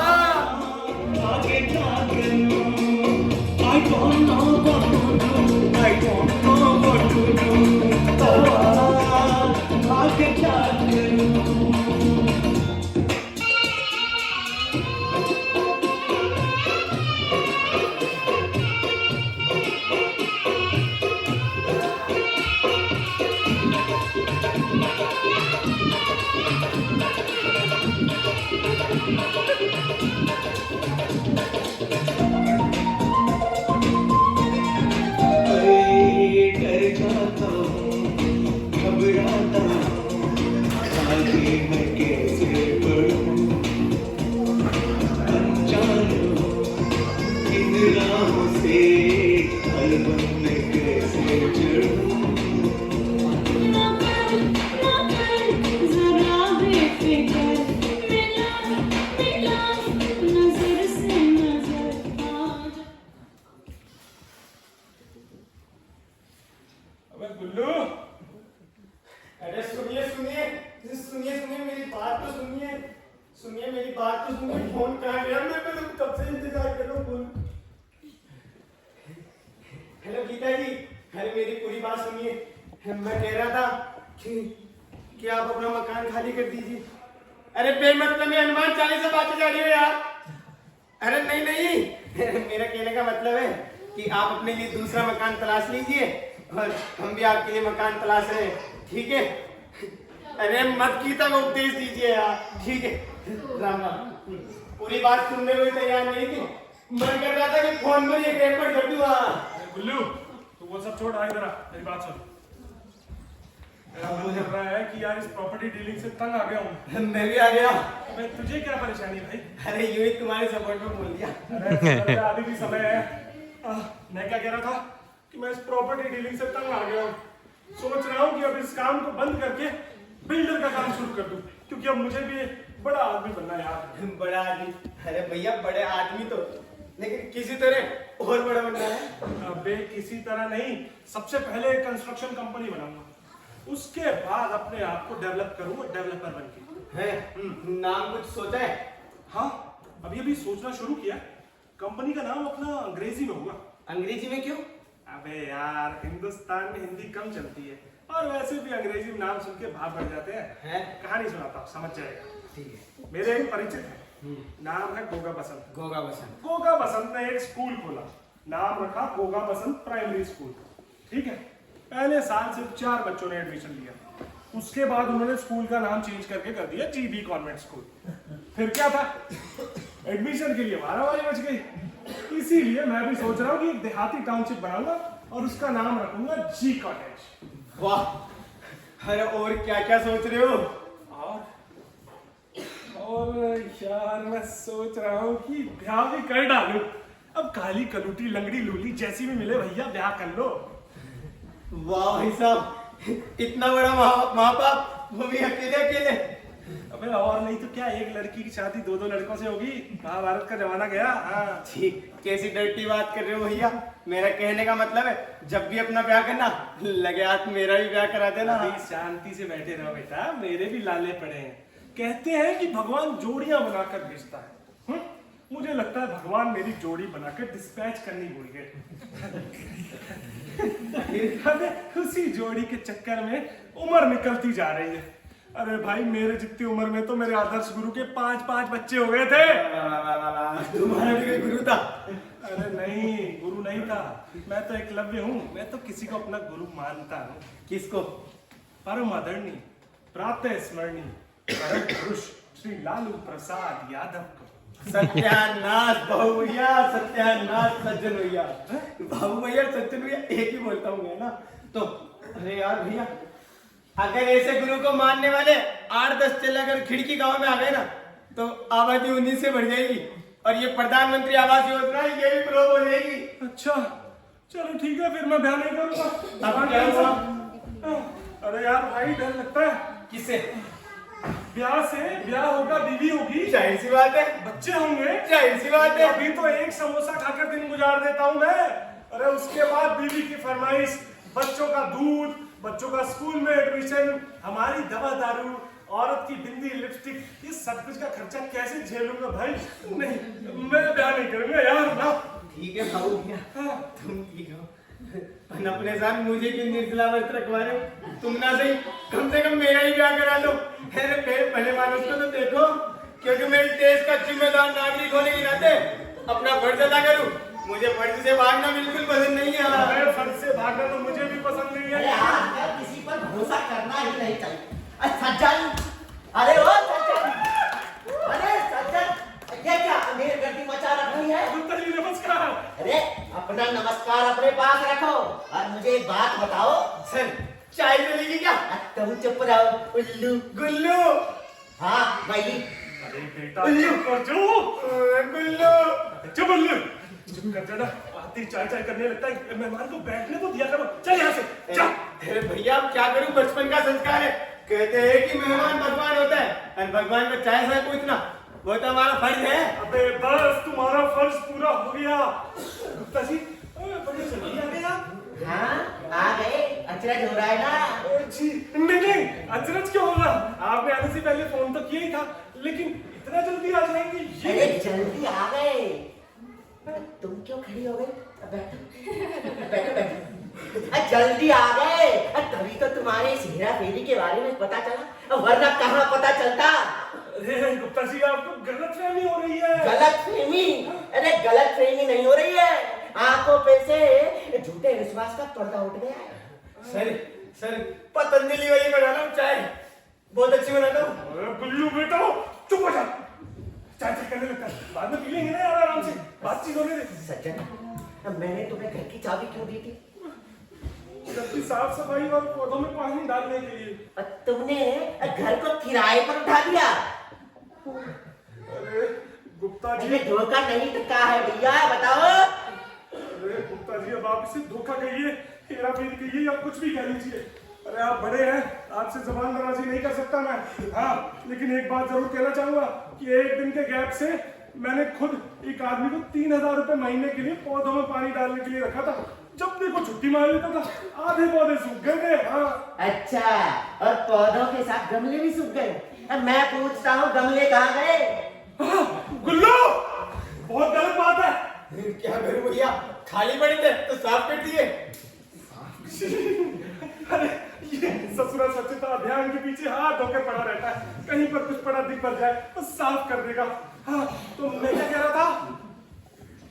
अरे डर जाता हूँ, घबराता हूँ, आगे मैं कैसे बढ़ूं? अनजान हूँ इन राहों से, अलबम में कैसे चढ़ूं? अबे गुल्लू, अरे सुनिए सुनिए सुनिए सुनिए मेरी बात तो सुनिए। सुनिए मेरी बात तो सुनिए। फोन कहाँ गया? मैं तो कब से इंतजार कर रहा हूँ फोन। हेलो गीता जी, हेलो मेरी पूरी बात सुनिए। मैं कह रहा था कि आप अपना मकान खाली कर दीजिए। अरे बेमतलब में हनुमान चालीसा बातें जा रही हो यार। अरे नहीं नहीं, मेरा कहने का मतलब है कि आप अपने लिए दूसरा मकान तलाश लीजिए और हम भी आपके लिए मकान तलाश रहे हैं, ठीक है? अरे मत गीता को उपदेश दीजिए यार, ठीक है? राम राम। पूरी बात सुनने को तैयार नहीं थी, मन कर रहा था कि फोन पर ये रेकॉर्ड कर दूं। अरे गुल्लू, तू वो सब छोड़, आ इधर आ, मेरी बात सुन। मेरा मन कर रहा है कि यार इस प्रॉपर्टी डीलिंग से तंग आ गया हूँ। मैं भी आ गया। मैं तुझे क्या परेशानी है भाई? अरे यूं ही तुम्हारे सपोर्ट में बोल दिया। अरे अभी भी समय है। मैं क्या कह रहा था कि मैं इस प्रॉपर्टी डीलिंग से तंग आ गया हूँ। सोच रहा हूँ कि अब इस काम को बंद करके बिल्डर का काम शुरू कर दूं, क्योंकि अब मुझे भी एक बड़ा आदमी बनना है यार। बड़ा आदमी? अरे भैया बड़े आदमी तो, लेकिन किसी तरह और बड़ा बनना है। अबे किसी तरह नहीं, सबसे पहले एक कंस्ट्रक्शन कंपनी बनाऊंगा, उसके बाद अपने आप को डेवलप करूंगा डेवलपर बन के। है नाम कुछ सोचा है? हाँ, अभी सोचना शुरू किया। कंपनी का नाम अपना अंग्रेजी में होगा। अंग्रेजी में क्यों? अबे यार, हिंदुस्तान में हिंदी कम चलती है और वैसे भी अंग्रेजी में नाम सुन के भाव बढ़ जाते हैं। कहानी सुनाता हूँ, समझ जाएगा। ठीक है। मेरे एक परिचित है, नाम है गोगा बसंत। गोगा बसंत। गोगा बसंत ने एक स्कूल खोला, नाम रखा गोगा बसंत प्राइमरी स्कूल। ठीक है, पहले साल सिर्फ 4 बच्चों ने एडमिशन लिया। उसके बाद उन्होंने स्कूल का नाम चेंज करके कर दिया जीबी कॉन्वेंट स्कूल। फिर क्या था, एडमिशन के लिए मारामारी मच गई। इसीलिए मैं भी सोच रहा हूँ कि एक देहाती टाउनशिप बनाऊंगा और उसका नाम रखूंगा जी कॉटेज। वाह, अरे और क्या क्या सोच रहे हो? और यार मैं सोच रहा हूँ कि ब्याह भी कर डालूं। अब काली कलूटी लंगड़ी लूली जैसी भी मिले भैया, ब्याह कर लो। वाह भाई साहब, इतना बड़ा माँ बाप, वो भी अकेले अकेले। अबे और नहीं तो क्या, एक लड़की की शादी 2-2 लड़कों से होगी। महाभारत का जमाना गया। हाँ ठीक, कैसी डर्टी बात कर रहे हो भैया? मेरा कहने का मतलब है जब भी अपना ब्याह करना लगे हाथ मेरा भी ब्याह करा देना। शांति से बैठे रहो बेटा, मेरे भी लाले पड़े हैं। कहते हैं कि भगवान जोड़ियां बनाकर भेजता है। मुझे लगता है भगवान मेरी जोड़ी बनाकर डिस्पैच करनी भूल गए। उसी जोड़ी के चक्कर में उम्र निकलती जा रही है। अरे भाई, मेरे जितनी उम्र में तो मेरे आदर्श गुरु के 5-5 बच्चे हो गए थे। तुम्हारा भी गुरु था? अरे नहीं, गुरु नहीं था, मैं तो एकलव्य हूँ। मैं तो किसी को अपना गुरु मानता हूँ। किसको? परम आदरणीय, प्रातः स्मरणीय परम पुरुष श्री लालू प्रसाद यादव को। सत्यानाश बाबू भैया, सत्यानाश सज्जन भैया। बाबू भैया सज्जन भैया एक ही बोलता हूँ मैं ना तो। अरे यार भैया, अगर ऐसे गुरु को मानने वाले 8-10 चले अगर खिड़की गांव में आ गए ना तो आबादी 19 से बढ़ जाएगी और ये प्रधानमंत्री आवास योजना ये भी प्रो हो जाएगी। अच्छा चलो ठीक है, फिर मैं ब्याह नहीं करूंगा। अब क्या हुआ? अरे यार भाई, डर लगता है। किससे? ब्याह से। ब्याह होगा, बीवी होगी, जाहिर सी बात है, बच्चे होंगे, जाहिर सी बात है। अभी तो एक समोसा खाकर दिन गुजार देता हूँ मैं। अरे उसके बाद बीवी की फरमाइश, बच्चों का दूध, बच्चों का स्कूल में एडमिशन, हमारी दवा दारू, औरत की बिंदी लिपस्टिक, ये सब कुछ का खर्चा कैसे झेलूंगा भाई? नहीं, मैं ब्याह नहीं करूंगा यार ना। ठीक है बाबू भैया, तुम ठीक हो। पर अपने साथ मुझे क्यों निर्जला व्रत रखवा रहे हो? तुम ना सही कम से कम मेरा ही ब्याह करा लो। अरे मेरे भले मानुस को तो देखो, क्योंकि मैं इस देश का जिम्मेदार नागरिक होने के नाते अपना फर्ज अदा करूं। मुझे फर्ज से भागना बिल्कुल पसंद नहीं है। अरे फर्ज से भागना तो मुझे भी पसंद नहीं अरे है। आजकल किसी पर भरोसा करना ही नहीं चाहिए। अरे सज्जन, अरे ओ सज्जन, अरे सज्जन, ये क्या मेरे गर्दी मचा रखी है? गुप्ता जी नमस्कार। अरे अपना नमस्कार अपने पास रखो और मुझे एक बात बताओ। सर चाय मिलेगी क्या? तुम चुप रहो उल्लू। गुल्लू। हाँ भाई, अरे बेटा चुप कर जो। गुल्लू। चुप उल्लू, चुप कर जाना। आती चाय चाय करने लगता है, मेहमान को बैठने तो दिया करो। चल यहाँ से चल। अरे भैया अब क्या करूं, बचपन का संस्कार है। कहते हैं कि मेहमान भगवान होता है और भगवान को चाय से पूछना वो तो हमारा फर्ज है। अबे बस तुम्हारा फर्ज पूरा हो गया। गुप्ता जी बड़े जल्दी आ गए आप। हाँ आ गए। अचरज हो रहा है ना? जी नहीं, अचरज क्यों होगा? आपने आने से पहले फोन तो किया ही था, लेकिन इतना जल्दी आ जाएंगे अरे ये? जल्दी आ गए। तुम क्यों खड़ी हो गई? बैठो बैठो बैठो। जल्दी आ गए, तभी तो तुम्हारे इस हेरा फेरी के बारे में पता चला, वरना कहाँ पता चलता। अरे गुप्ता जी आपको गलतफहमी हो रही है। गलतफहमी? अरे गलतफहमी नहीं हो रही है, आंखों पे से झूठे विश्वास का पर्दा उठ गया है। सर पतंजलि वाली बना लो चाय, बहुत अच्छी बना लो। अरे गुल्लू बेटा चुप हो जा। चाय चाय करने लगता है, बाद में पी लेंगे ना यार आराम से, बातचीत होने दे। सज्जन, मैंने तुम्हें घर की चाबी क्यों दी थी? सबकी साफ सफाई और पौधों में पानी डालने के लिए। तुमने घर को किराए पर उठा दिया। अरे गुप्ता जी, ये धोखा नहीं तो क्या है भैया, बताओ। अरे गुप्ता जी अब आप इसे धोखा कहिए, हेरा फेरी कहिए या कुछ भी कह लीजिए। अरे आप बड़े हैं, आपसे जबान दराजी नहीं कर सकता मैं। हाँ लेकिन एक बात जरूर कहना चाहूंगा कि एक दिन के गैप से मैंने खुद एक आदमी को 3000 रुपए महीने के लिए पौधों में पानी डालने के लिए रखा था। जब देखो छुट्टी मार लेता था, आधे पौधे सूख गए थे। हाँ अच्छा, और पौधों के साथ गमले भी सूख गए? अब मैं पूछता हूँ गमले कहाँ गए? गुल्लू बहुत गलत बात है। क्या करूं भैया, खाली पड़े थे तो साफ कर दिए। अरे ये ससुरा स्वच्छता अभियान के पीछे हाथ धोकर पड़ा रहता है, कहीं पर कुछ पड़ा दिख पड़ जाए तो साफ कर देगा। हाँ तो मैं क्या कह रहा था?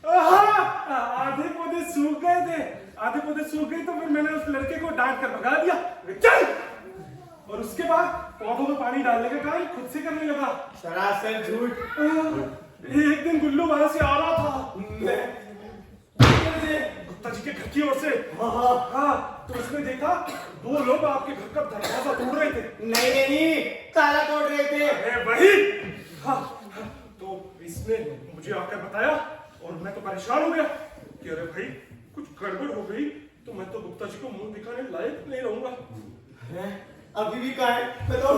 आधे पौधे सूख गए थे, आधे पौधे सूख गए तो फिर मैंने उस लड़के को डांट कर भगा दिया, चल। और उसके बाद पौधों में पानी डालने का काम खुद से करने लगा। सरासर झूठ। एक दिन गुल्लू वहां से आ रहा था गुप्ता जी के घर की ओर से। हाँ तो उसने देखा 2 लोग आपके घर का दरवाजा तोड़ रहे थे। नहीं ताला तोड़ रहे थे। अरे वही। हाँ तो इसने मुझे आकर बताया और मैं तो परेशान हो गया कि अरे भाई कुछ गड़बड़ हो गई तो मैं तो गुप्ता जी को मुंह दिखाने लायक नहीं रहूंगा। अभी भी कहा है बताओ।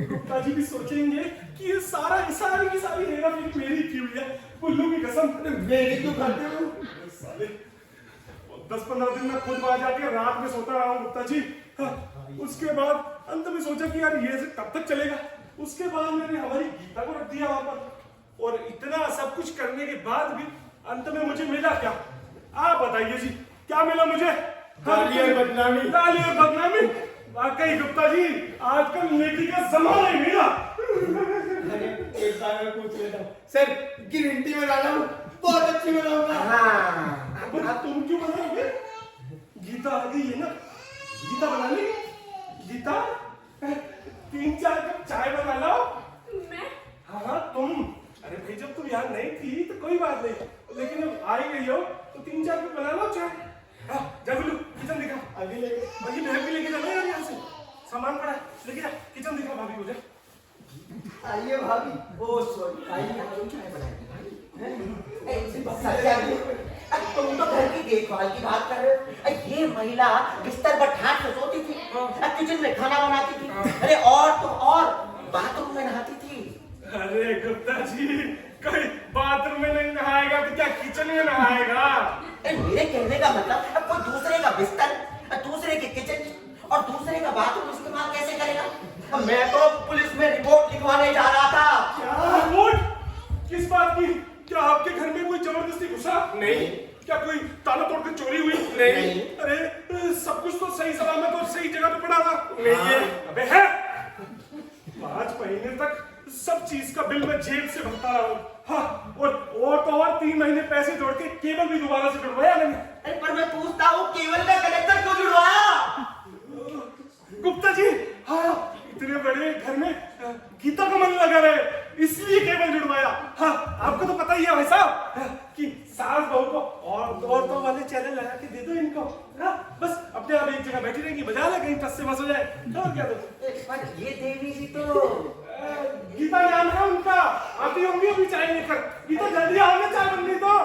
गुप्ता जी भी सोचेंगे कि ये सारी की सारी हेरा फेरी मेरी की हुई है। गुल्लू की कसम मेरी तो खाते हो। साले 10-15 दिन में खुद वहां जाके रात में सोता रहा हूँ गुप्ता जी। हाँ, उसके बाद अंत में सोचा कि यार ये कब तक चलेगा। उसके बाद मैंने हमारी गीता को रख दिया वहां पर और इतना सब कुछ करने के बाद भी अंत में मुझे मिला क्या? आप बताइए जी क्या मिला मुझे? गाली और बदनामी। गाली और बदनामी। वाकई गुप्ता जी आजकल नेकी का जमाना ही मिला। एक बार मैं पूछ लेता हूँ सर, गारंटी में डाला हूँ, बहुत अच्छी बनाऊंगा। हाँ तुम क्यों बनाओगे? गीता आ गई है ना, गीता बना ली। गीता 3-4 कप चाय बना लो। मैं? हाँ तुम। अरे भाई जब तुम यहाँ नहीं थी तो कोई बात नहीं, लेकिन अब आ ही गई हो तो 3-4 कप बना लो चाय। हाँ जा गुल्लू किचन दिखा। अभी लेके भाई मैं भी लेके जाना यार, यहाँ से सामान पड़ा है, लेके जा किचन दिखा भाभी को। जा आइए भाभी। ओ सॉरी, आइए। तुम तो घर की देखभाल की बात कर रहे हो। ये महिला बिस्तर पर ठाट से सोती थी, किचन में खाना बनाती थी, अरे और तो और बाथरूम में नहाती थी। अरे गुप्ता जी कोई बाथरूम में नहीं नहाएगा तो क्या किचन में नहाएगा? मेरे कहने का मतलब कोई दूसरे का बिस्तर, दूसरे के किचन और दूसरे का बाथरूम इस्तेमाल कैसे करेगा? मैं तो पुलिस में रिपोर्ट लिखवाने जा रहा था। क्या रिपोर्ट? किस बात की? क्या आपके घर में कोई जबरदस्ती घुसा? नहीं। क्या कोई ताला नहीं। अरे सब कुछ तो सही सलामत और सही जगह पे पड़ा था। नहीं है। अबे है 5 महीने तक सब चीज का बिल मैं जेब से भरता रहा हूँ। हाँ, और 3 महीने पैसे जोड़ के केबल भी दोबारा से जुड़वाया मैंने। अरे पर मैं पूछता हूँ केबल का कनेक्टर क्यों जुड़वाया? गुप्ता जी, हाँ इतने बड़े घर में गीता का मन लगा रहे इसलिए केबल जुड़वाया। हाँ आपको तो पता ही है भाई साहब कि सास बहू को औरतों वाले चैनल लगा के दे दो इनको। हाँ बस अपने आप एक जगह बैठी रहेंगी, बजा ले कहीं टस से बस हो जाए। और क्या दो? पर ये देवी जी तो गीता नाम है उनका, आती होंगी अभी चाय लेकर। गीता जल्दी आओ ना चाय बननी तो।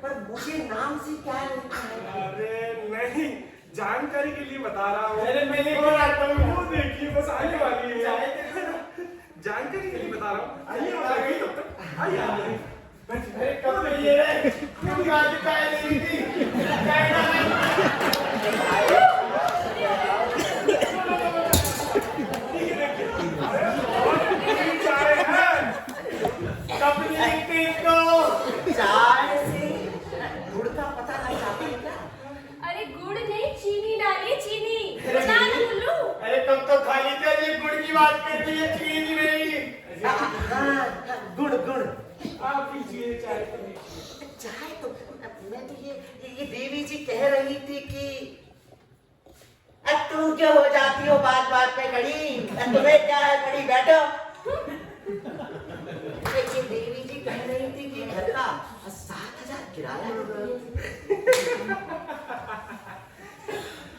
पर मुझे नाम से क्या लगता है? अरे नहीं, जानकारी के लिए बता रहा हूँ। अरे मैं लेकर आता हूँ। वो देखिए बस आने वाली है। जानकारी के लिए बता रहा हूँ। आइए आप आ गई तब तक। आइए आइए। अरे कब से ये रे क्यों आज चाय ले रही थी? चाय ना चाय से गुड़ का पता लग जाता है क्या? अरे गुड़ नहीं, चीनी डालिए, चीनी। बता ना गुल्लू। अरे तुम तो खाली कर ये गुड़ की बात कर रही है, चीनी नहीं। हाँ, गुड़ गुड़। आप पीजिए चाय। चाय तो मैं तो ये देवी जी कह रही थी कि तुम क्यों हो जाती हो बात बात पे खड़ी? तुम्हें क्या है, खड़ी बैठो। ये देवी जी कह रही थी कि घर का 7,000 किराया है।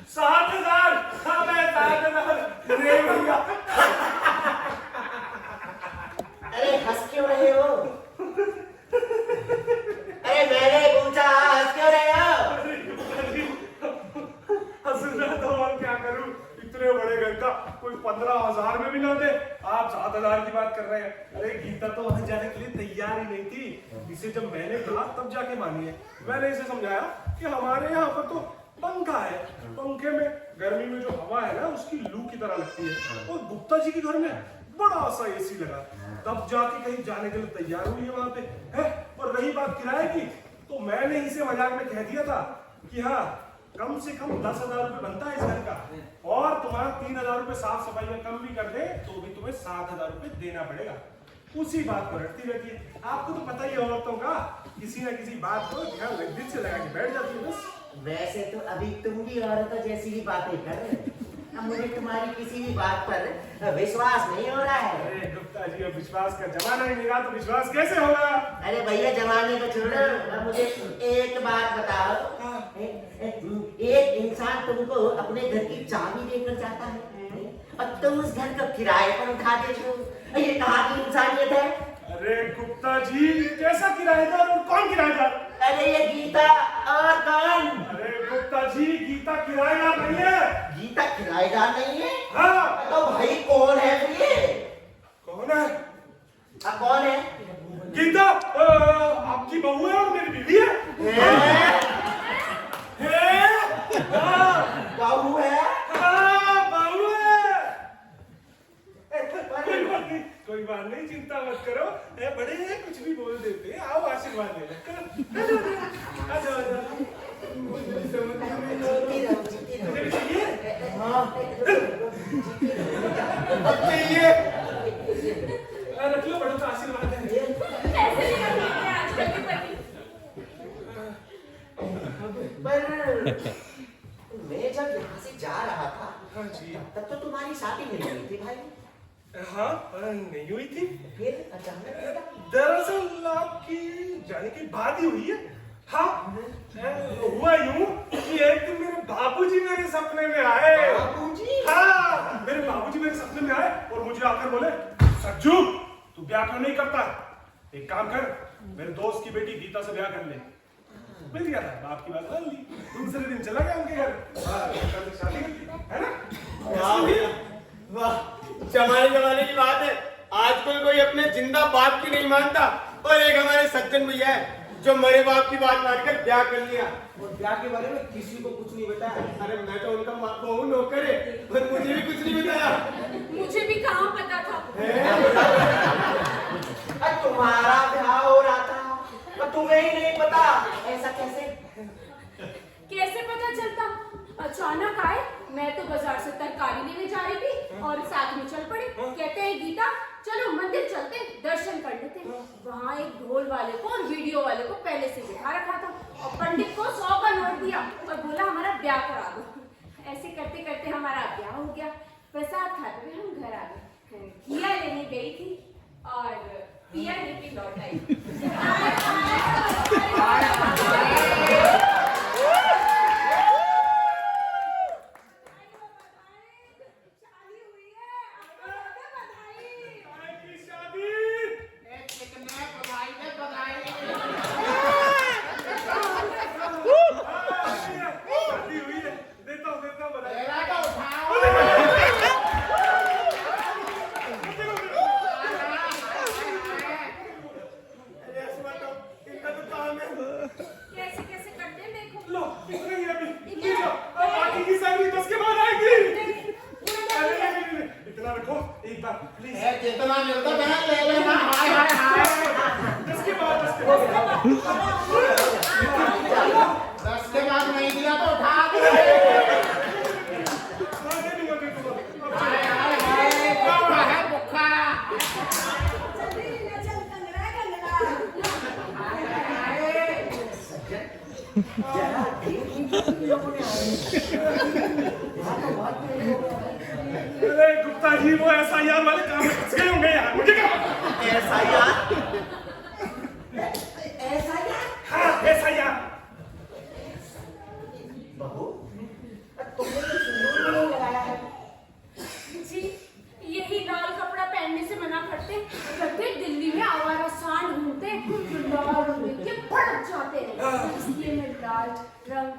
7,000? हाँ मैं 7,000 अरे भैया। अरे हंस क्यों रहे हो? अरे मैंने पूछा हंस क्यों रहे हो? हंसना तो और क्या करूं, इतने बड़े घर का कोई 15,000 में भी ना दे, आप 7,000 की बात कर रहे हैं। अरे गीता तो वहां जाने के लिए तैयार ही नहीं थी। इसे जब मैंने कहा तब जाके मानी है। मैंने इसे समझाया कि हमारे यहाँ पर तो पंखा है, पंखे में गर्मी में जो हवा है ना उसकी लू की तरह लगती है, और गुप्ता जी के घर में बड़ा सा एसी लगा, तब जाके कहीं जाने के लिए तैयार हुई है वहां पे है। और रही बात किराए की, तो मैंने इसे मजाक में कह दिया था कि हाँ कम से कम 10,000 रुपये बनता है इस घर का, और तुम्हारा 3,000 रुपये साफ सफाई में कम भी कर दे तो भी तुम्हें 7,000 रुपये देना पड़ेगा। उसी बात पर रटती रहती है। आपको तो पता ही है औरतों का, किसी ना किसी बात को ध्यान दिल से लगा के बैठ जाती है बस। वैसे तो अभी तुम भी औरतों जैसी ही बातें कर रहे हो। अब मुझे तुम्हारी किसी भी बात पर विश्वास नहीं हो रहा है। अरे गुप्ता जी, अब विश्वास का जमाना ही नहीं रहा तो विश्वास कैसे होगा? अरे भैया जमाने को छोड़ो, अब मुझे एक बात बताओ। एक इंसान तुमको अपने घर की चाबी देकर जाता है और तुम उस घर को किराए पर उठा देते हो, ये कहाँ की इंसानियत है? अरे गुप्ता जी, कैसा किराएदार और कौन किराएदार? अरे ये गीता और कौन? अरे गुप्ता जी, गीता किराएदार नहीं है। गीता किराएदार नहीं है? हाँ। तो भाई कौन है फिर ये? कौन है? कौन है? गीता आपकी बहू है और मेरी बीवी है। बहू है? हाँ, बहू है। कोई बात नहीं, चिंता मत करो। बड़े हैं, कुछ भी बोल देते हैं। आओ आशीर्वाद ले लो। रख लो, बड़ों का आशीर्वाद है। ऐसे नहीं रखेंगे आजकल के पति। पर मैं जब यहाँ से जा रहा था, हाँ जी। तब तो तुम्हारी शादी नहीं हुई थी भाई। हाँ, नहीं हुई थी। फिर अचानक दरअसल आपकी जाने की बात ही हुई है। हाँ, हुआ यूं कि एक दिन मेरे बाबूजी मेरे सपने में आए। बाबूजी? हाँ, मेरे बाबूजी मेरे सपने में आए और मुझे आकर बोले, सज्जू तू ब्याह क्यों नहीं करता? एक काम कर, मेरे दोस्त की बेटी गीता से ब्याह कर ले। मिल गया था, बाप की बात मान ली। दूसरे दिन चला गया उनके घर, कल शादी कर ली, है ना? वाह, जमाने की बात है। आजकल कोई अपने जिंदा बाप की नहीं मानता, और एक हमारे सज्जन भैया है जो मरे बाप की बात मानकर ब्याह कर लिया, और ब्याह के बारे में किसी को कुछ नहीं बताया। अरे मैं तो उनका बहू नौकर है, पर मुझे भी कुछ नहीं बताया। मुझे भी कहाँ पता था। तुम्हारा ब्याह हो रहा था और तुम्हें ही नहीं पता, ऐसा कैसे? कैसे पता चलता? अचानक आए, मैं तो बाजार से तरकारी लेने जा रही थी और साथ में चल पड़े। कहते हैं गीता चलो मंदिर चलते हैं, दर्शन कर लेते हैं। वहाँ एक ढोल वाले को और वीडियो वाले को पहले से बिठा रखा था और पंडित को 100 का नोट दिया और बोला हमारा ब्याह करा दो। ऐसे करते करते हमारा ब्याह हो गया। प्रसाद खाते हुए हम घर आ गए। घिया लेने गई थी और पिया लेके लौट आई। जितना मिलता बहन ले लेना। हाय हाय हाय 10 के बाद 10 के बाद नहीं दिया तो उठा दे। हाय हाय हाय भूखा है भूखा। जरा देख लोगों ने अरे गुप्ता जी वो SIR वाले काम में फंस गए होंगे यार। मुझे क्या SIR हाँ SIR बहू तुमने तो सिंदूर नहीं लगाया है। जी यही लाल कपड़ा पहनने से मना करते। कहते दिल्ली में आवारा सांड घूमते जो लाल रंग के भड़क जाते हैं, इसलिए मैं लाल रंग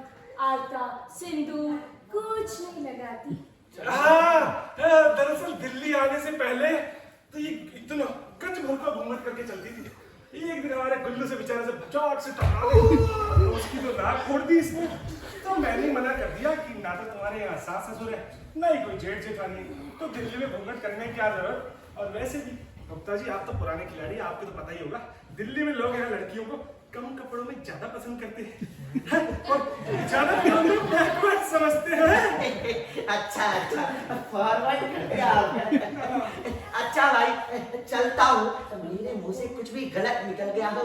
आलता सिंदूर कुछ नहीं लगाती। दरअसल दिल्ली आने से पहले तो ये इतना कच भर का घूंघट करके चलती थी। एक दिन हमारे गुल्लू से बेचारे से बचाट से टकरा गई तो उसकी तो नाक फोड़ दी इसने। तो मैंने मना कर दिया कि ना तो तुम्हारे यहाँ सास ससुर है ना ही कोई जेठ जेठानी, तो दिल्ली में घूंघट करने की क्या जरूरत। और वैसे भी गुप्ता जी आप तो पुराने खिलाड़ी, आपको तो पता ही होगा दिल्ली में लोग यहाँ लड़कियों को कम कपड़ों में ज्यादा पसंद करते हैं और ज्यादा बैकवर्ड समझते हैं। अच्छा अच्छा फॉरवर्ड कर दिया आपने। अच्छा भाई चलता हूँ, मेरे मुंह से कुछ भी गलत निकल गया हो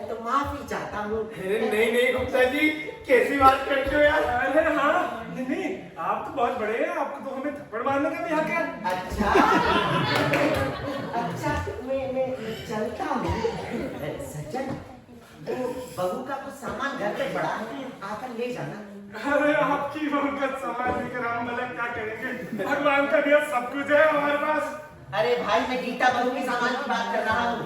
तो माफी चाहता हूँ। अरे नहीं नहीं गुप्ता जी कैसी बात करते हो यार। अरे हाँ नहीं आप तो बहुत बड़े हैं, आपको तो हमें थप्पड़ मारने का भी हक है। अच्छा मैं चलता हूँ। सज्जन वो बहू का कुछ सामान घर पे पड़ा है, आकर ले जाना। अरे आपकी बहू का सामान लेकर हम मतलब क्या करेंगे? भगवान का दिया सब कुछ है हमारे पास। अरे भाई मैं गीता बहू के सामान की बात कर रहा हूँ।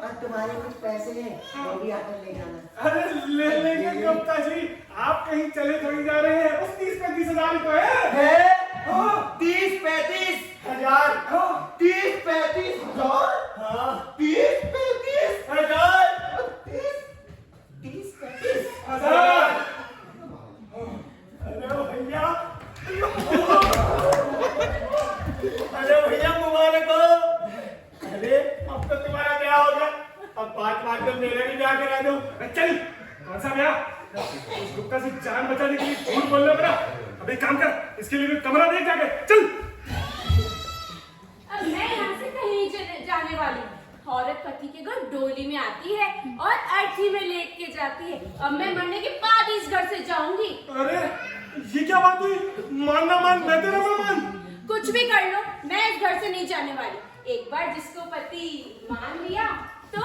और तुम्हारे कुछ पैसे हैं वो भी आकर ले जाना। अरे ले लेंगे गुप्ता जी, आप कहीं चले थोड़ी जा रहे हैं। उस 30-35 हजार तो है। 30-35 हजार 30-35 हजार 30-35 हजार 30-35 हजार। अरे भैया मुबारक हो। अरे अब तो तुम्हारा ब्याह हो गया, अब बात में मेरा भी ब्याह करा दो। चल कौन सा ब्याह? उस गुप्ता से जान बचाने के लिए झूठ बोलना पड़ा। अब एक काम कर, इसके लिए कमरा देख जाके चल। अब मैं यहाँ से कहीं जाने वाली हूँ। औरत पति के घर डोली में आती है और अर्थी में लेट के जाती है। अब मैं मरने के बाद इस घर से जाऊंगी। अरे ये क्या बात हुई? मानना मान, मैं तेरा ना मान। कुछ भी कर लो, मैं इस घर से नहीं जाने वाली। एक बार जिसको पति मान लिया तो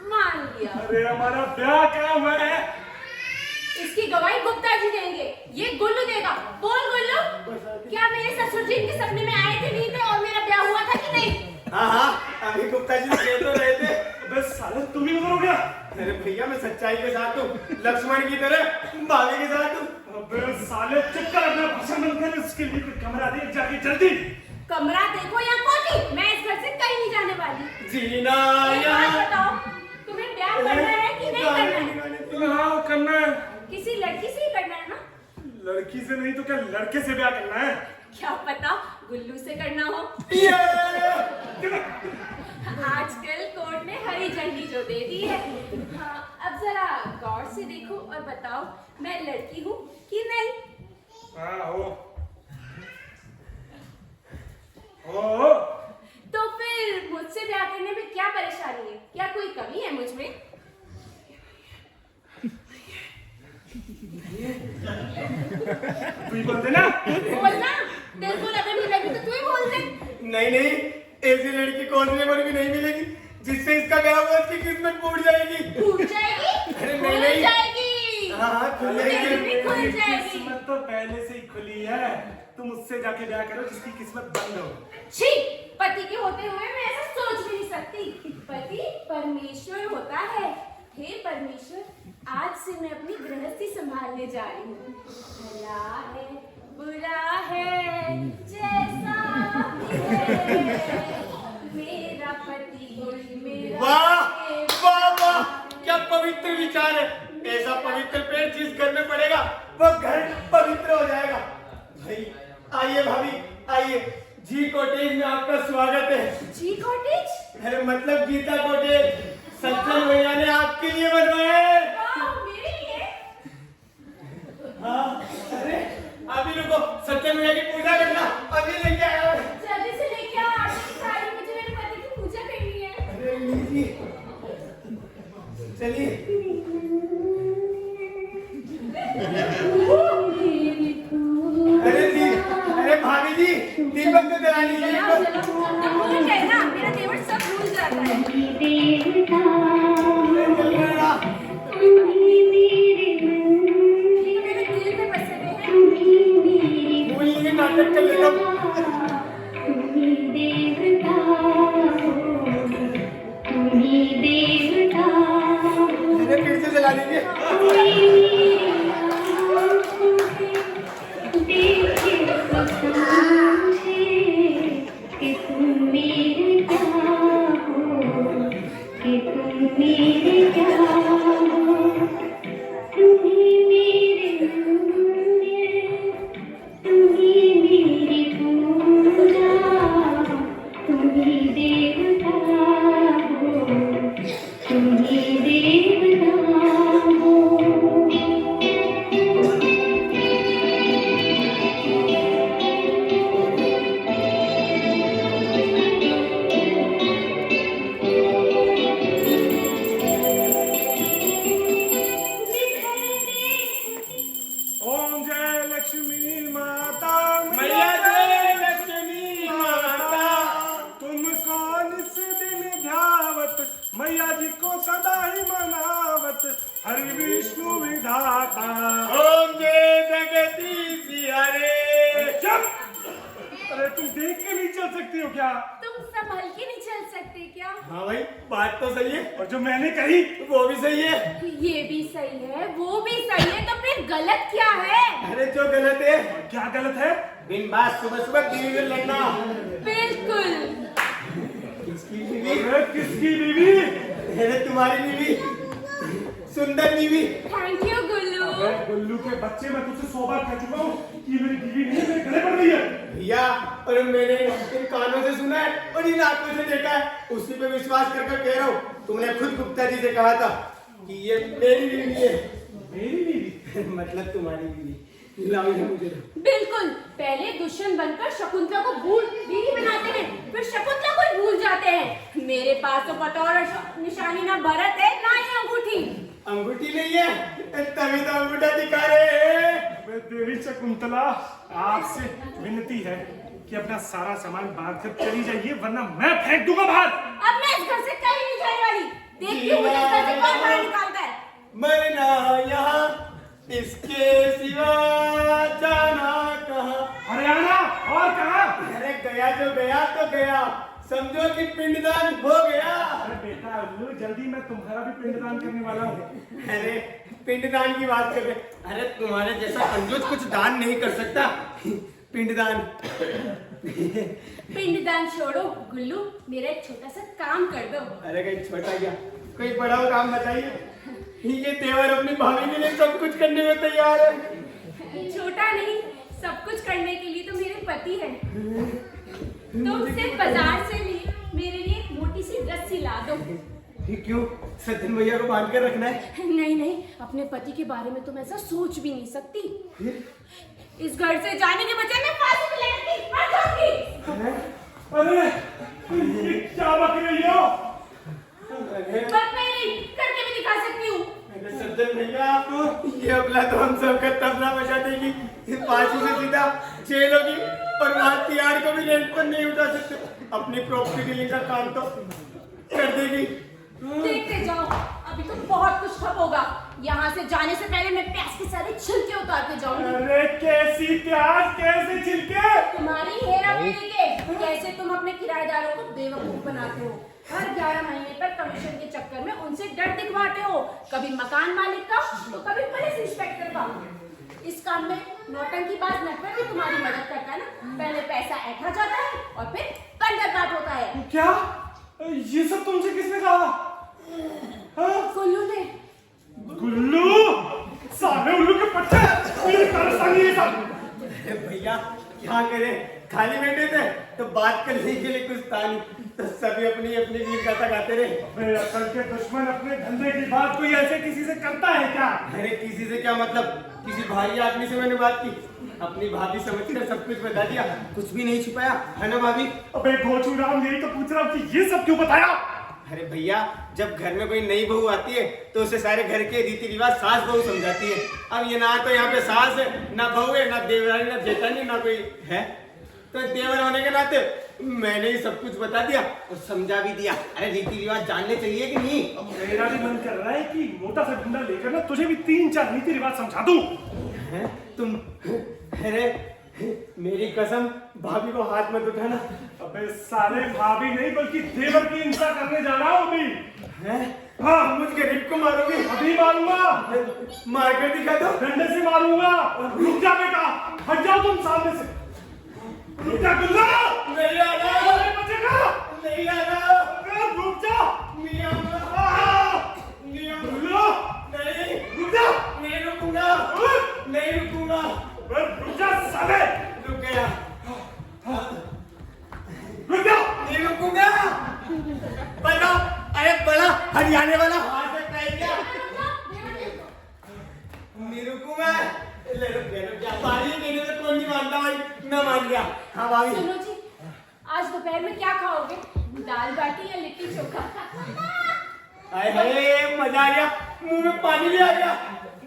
मान लिया। अरे हमारा ब्याह क्या हुआ है? इसकी गवाही गुप्ता जी देंगे, ये गुल्लू देगा। बोल गुल्लू, क्या मेरे ससुर जी इनके सपने में आए थे नहीं थे और मेरा ब्याह हुआ था कि नहीं? हाँ अभी गुप्ता जी कह तो रहे थे। बस साले तू भी उधर हो गया। अरे भैया मैं सच्चाई के साथ हूँ, लक्ष्मण की तरह भाभी के साथ हूँ। अबे साले चुप कर, अपना भाषण बंद कर। इसके लिए कोई कमरा दे जाके जल्दी। कमरा देखो या कोठी, मैं इस घर से कहीं नहीं जाने वाली। जीना एक बात बताओ, तुम्हें ब्याह करना है कि नहीं करना है? हाँ करना है। किसी लड़की से ही करना है ना? लड़की से नहीं तो क्या लड़के से ब्याह करना है? क्या पता गुल्लू से करना हो। आजकल कोर्ट ने हरी झंडी जो दे दी है। हाँ, अब जरा गौर से देखो बताओ मैं लड़की हूँ कि नहीं? हाँ हो। तो फिर मुझसे ब्याह करने में क्या परेशानी है? क्या कोई कमी है मुझ में? तू ही बोल देना। बोलना, तेरे को लगा नहीं लगी तो तू ही बोल दे। नहीं, ऐसी लड़की खोजने पर भी नहीं मिलेगी जिससे इसका ब्याह हुआ, इसकी किस्मत फूट जाएगी। फूट जाएगी? अरे खुल नहीं। जाएगी। हाँ, खुल तेरी जाएगी। भी खुल जाएगी। किस्मत तो पहले से ही खुली है। तुम उससे जाके ब्याह करो जिसकी किस्मत बंद हो। छी, पति के होते हुए मैं ऐसा सोच भी नहीं सकती। पति परमेश्वर होता है। हे परमेश्वर, आज से मैं अपनी गृहस्थी संभालने जा रही हूँ। भला है, बुरा है, जैसा भी है, मेरा पति मेरा वाह, क्या पवित्र विचार है। ऐसा पवित्र पेड़ जिस घर में पड़ेगा वो घर पवित्र हो जाएगा। भाई आइए भाभी, आइए। जी कॉटेज में आपका स्वागत है। जी कॉटेज? अरे मतलब गीता कॉटेज सज्जन भैया ने आपके लिए बनवाया है। मेरे लिए? हाँ, अरे अभी रुको, सज्जन भैया की पूजा करना, अभी लेके आया हूँ। जल्दी से लेके आओ, आज की सारी मुझे मेरे पति की पूजा करनी है। अरे लीजिए, चलिए। अरे भाभी जी, दीपक तो जला लीजिए। जलाओ, जलाओ। अब भूल गए ना, मेरा देवर सब भूल जाता है। मेरे दिल में बसे हुए हैं। वही ये नाटक कर लेता हूँ। अरे फिर से जला लीजिए। ओम जय लक्ष्मी माता मैया जय लक्ष्मी माता। तुमको निस दिन ध्यावत, मैया जी को सदा ही मनावत, हरि विष्णु विधाता। ओम जय जगदीश हरे। चुप! अरे तुम देख के नहीं चल सकती हो क्या? तुम संभल के नहीं चल सकते क्या? हाँ भाई, बात तो सही है और जो मैंने कही वो भी सही है। ये भी सही है, वो भी सही है, तो फिर गलत क्या है? अरे जो गलत है, क्या गलत है? दिन बाद सुबह सुबह टीवी में लड़ना। बिल्कुल। किसकी बीवी? अरे किसकी बीवी? अरे तुम्हारी बीवी, सुंदर बीवी। थैंक यू गुल्लू। अरे गुल्लू के बच्चे, मैं तुझसे 100 बार कह चुका हूँ कि मेरी बीवी नहीं है, मेरे गले पड़ रही है। भैया, और मैंने इन कानों से सुना है और इन आंखों से देखा है, उसी पे विश्वास करके कह रहा हूँ। तुमने खुद गुप्ता जी से कहा था कि ये मेरी बीवी है। मेरी बीवी? मतलब तुम्हारी बीवी। लाओ इन्हें मुझे दो। बिल्कुल, पहले दुष्यंत बनकर शकुंतला को बीवी बनाते हैं, फिर शकुंतला को ही भूल जाते हैं। मेरे पास तो बतौर निशानी ना भरत है ना ही अंगूठी। अंगूठी नहीं है, तभी तो अंगूठा दिखा रहे हैं। देवी शकुंतला, आपसे विनती है कि अपना सारा सामान बांध कर चली जाइए, वरना मैं फेंक दूंगा बाहर। अब मैं इस घर से कहीं नहीं जाने वाली। देखती हूँ मुझे इस घर से कौन बाहर निकालता है। मरना यहाँ, इसके सिवा जाना कहाँ। हरियाणा और कहा? अरे गया जो गया तो गया, समझो कि पिंडदान हो गया। अरे बेटा उल्लू, जल्दी मैं तुम्हारा भी पिंडदान करने वाला हूँ। अरे पिंडदान की बात कर रहे। अरे तुम्हारे जैसा कंजूस कुछ दान नहीं कर सकता। पिंडदान। पिंडदान छोड़ो गुल्लू, मेरा एक छोटा सा काम कर दो। अरे कहीं छोटा क्या, कोई बड़ा काम बताइए। ये तेवर अपनी भाभी के लिए सब कुछ करने में तैयार है। छोटा नहीं, सब कुछ करने के लिए तो मेरे पति है। तुम सिर्फ बाजार से मेरे लिए एक मोटी सी रस्सी ला दो। ये क्यों? सज्जन भैया को बांध कर रखना है? नहीं नहीं, अपने पति के बारे में तुम ऐसा सोच भी नहीं सकती। फिर? इस घर से जाने के बजाय मैं फांसी पे लटकी मर जाऊंगी। अरे ये क्या बक रही हो? बस मेरी करके भी दिखा सकती हूँ। अरे सज्जन भैया, ये अपना तो हम सबका तबला बजा देगी, 5 से सीधा जेल होगी और वहाँ तिहाड़ को भी रेंट पर नहीं उठा सकते। अपनी प्रॉपर्टी डीलिंग का काम तो कर देगी। देखते जाओ, अभी तो बहुत कुछ ठप होगा। यहाँ से जाने से पहले मैं प्याज के सारे छिलके उतार के जाऊंगी। अरे कैसी प्याज, कैसे छिलके? तुम्हारी हेरा फेरी के, कैसे तुम अपने किराएदारों को बेवकूफ बनाते हो। हर 11 महीने पर कमीशन के चक्कर में उनसे डर दिखवाते हो, कभी मकान मालिक का तो कभी पुलिस इंस्पेक्टर का। इस काम में नौटंकीबाज नेटवर्क भी तुम्हारी मदद करता है ना। पहले पैसा ऐंठा जाता है और फिर बंदरगाह होता है। क्या? ये सब तुमसे किसने कहा? हाँ? गुल्लू ने। गुल्लू? साले उल्लू के पट्टे! ये कारस्तानी है सब। भैया क्या करें, खाली बैठे थे तो बात करने के लिए कुछ था नहीं, तो सभी अपनी अपनी वीर गाथा गाते रहे। अबे अकल के दुश्मन, अपने धंधे की बात कोई ऐसे किसी से करता है क्या? अरे किसी से क्या मतलब, किसी भाई आदमी से मैंने बात की, अपनी भाभी समझकर सब कुछ बता दिया, कुछ भी नहीं छिपाया, है ना भाभी? अबे गोचूराम, यही तो पूछ रहा हूँ कि ये सब क्यों बताया? अरे भैया, जब घर में कोई नई बहू आती है तो उसे सारे घर के रीति रिवाज सास बहू समझाती है। अब ये ना तो यहाँ पे सास है, ना बहू है, ना देवरानी, ना जेठानी, ना कोई है, तो देवर होने के नाते मैंने ही सब कुछ बता दिया और समझा भी दिया। अरे रीति रिवाज जानने चाहिए कि नहीं? अब मेरा भी मन कर रहा है कि मोटा सा डंडा लेकर ना तुझे भी 3-4 रीति रिवाज समझा दूं। हैं तुम? अरे मेरी कसम, भाभी को हाथ मत उठाना। अबे साले, भाभी नहीं बल्कि देवर की हिंसा करने जा रहा हूँ अभी। हैं? हाँ, मुझ गरीब को मारोगे? अभी मारूंगा। मार कर दिखा दो। डंडे से मारूंगा। रुक जा बेटा, हट जाओ तुम सामने से। रुक जा गुल्ला। नहीं आना, अरे बचेगा। नहीं आना, रुक जा। नहीं आना, नहीं आना, गुल्ला, नहीं, रुक जा। नहीं रुकूंगा, नहीं रुकूंगा। अबे रुक जा साले। रुक गया, रुक जा। नहीं रुकूंगा। बड़ा, अरे बड़ा हरियाणे वाला हाथ से ट्राई किया, नहीं रुकूंगा। ले रुक जा, पानी देने में कौन नहीं मानता भाई, मैं मान गया। हाँ भाभी। सुनो जी, आज दोपहर में क्या खाओगे? दाल बाटी या लिट्टी चोखा? हाय हाय, मजा आ गया, मुंह में पानी भी आ गया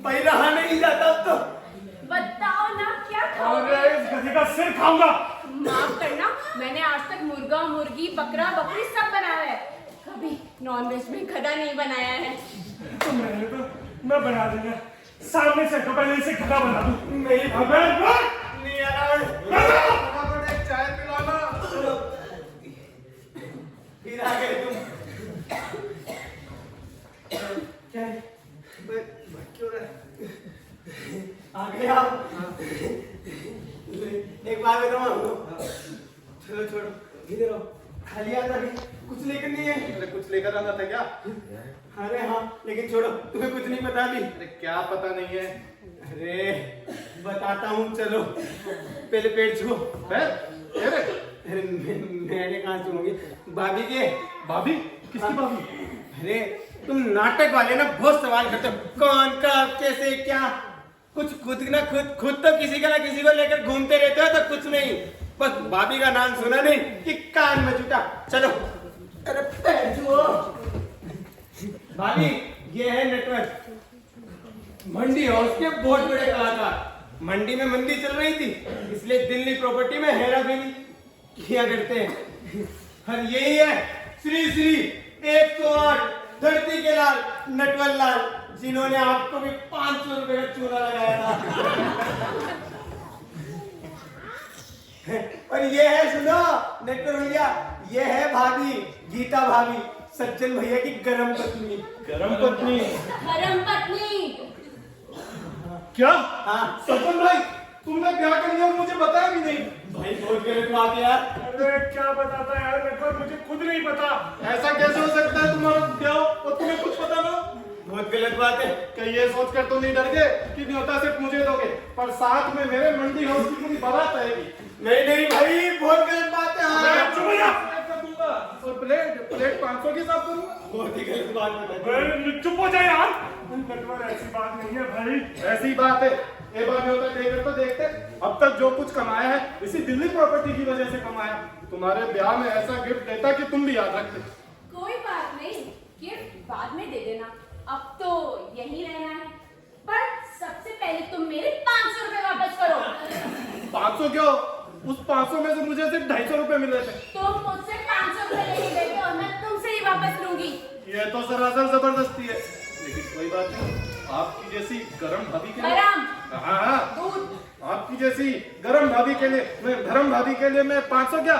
भाई, रहा नहीं जाता अब तो। बताओ ना, क्या अरे खाओगे? इस गधे का सिर खाऊंगा। माफ करना, मैंने आज तक मुर्गा, मुर्गी, बकरा, बकरी सब बनाया है, कभी नॉनवेज में गधा नहीं बनाया है। तो मैंने तो मैं बना दूंगा, सामने से तो पहले इसे गधा बना दूं। नहीं अबे रुक। नहीं आ रहा है। फटाफट एक चाय पिलाना। फिर आ गए तुम। क्या है? क्यों रहा है? आ गए आप? एक बात बताऊं? चलो छोड़ो, इधर आओ। खाली आता भी कुछ लेकर नहीं है। अरे कुछ लेकर आना था क्या? अरे हाँ, लेकिन छोड़ो, तुम्हें कुछ नहीं पता भी। अरे क्या पता नहीं है? अरे बताता हूँ, चलो पहले पेट छू। है? अरे अरे मैंने कहाँ छूंगी, भाभी के। भाभी? किसकी भाभी? अरे तुम नाटक वाले ना बहुत सवाल करते हो, कौन कब कैसे क्या, कुछ खुद तो किसी का ना किसी को लेकर घूमते रहते हो, तो कुछ नहीं, बस भाभी का नाम सुना नहीं कि कान में जुटा। चलो, अरे पैर छुओ। भाभी, ये है नेटवर्क, मंडी हाउस के बहुत बड़े कलाकार। मंडी में मंदी चल रही थी, इसलिए दिल्ली प्रॉपर्टी में हेरा फेरी किया करते हैं। और यही है श्री श्री 108 धरती के लाल नटवर लाल, जिन्होंने आपको भी 500 रुपए का चूना लगाया था। और ये है, सुनो नटवर भैया, ये है भाभी, गीता भाभी, सज्जन भैया की गरम पत्नी। गरम पत्नी? धर्म पत्नी। क्या? हाँ सपन भाई, तुमने क्या कर लिया और मुझे बताया भी नहीं? भाई, बहुत गलत बात है यार। अरे क्या बताता है यार, नेटवर्क मुझे खुद नहीं पता। ऐसा कैसे हो सकता है, तुम्हारा क्या हो और तुम्हें कुछ पता ना? बहुत गलत बात है। कहीं ये सोच कर तो नहीं डर गए कि न्योता सिर्फ मुझे दोगे, पर साथ में मेरे मंडी हाउस की पूरी बारात आएगी? नहीं नहीं भाई, बहुत गलत बात है। हाँ। चुप हो जा। और प्लेट प्लेट 500 के हिसाब करूंगा? बहुत ही गलत बात बताई। चुप हो जाए यार। नटवर ऐसी बात नहीं है भाई। ऐसी बात है, ये बात नहीं होता। देखते तो देखते अब तक जो कुछ कमाया है इसी दिल्ली प्रॉपर्टी की वजह से कमाया। तुम्हारे ब्याह में ऐसा गिफ्ट देता कि तुम भी याद रखते। कोई बात नहीं, गिफ्ट बाद में दे देना, अब तो यही रहना है। पर सबसे पहले तुम मेरे 500 रुपए वापस करो। 500 क्यों? उस 500 में से मुझे सिर्फ 250 रुपए मिल रहे थे। तुम मुझसे 500 रुपए लेके गए थे और मैं तुमसे ही वापस लूंगी। ये तो सरासर जबरदस्ती है, लेकिन कोई बात नहीं। आपकी जैसी गरम भाभी के लिए, गरम हाँ, दूध। आपकी जैसी गरम भाभी के लिए, मैं धर्म भाभी के लिए मैं 500 क्या,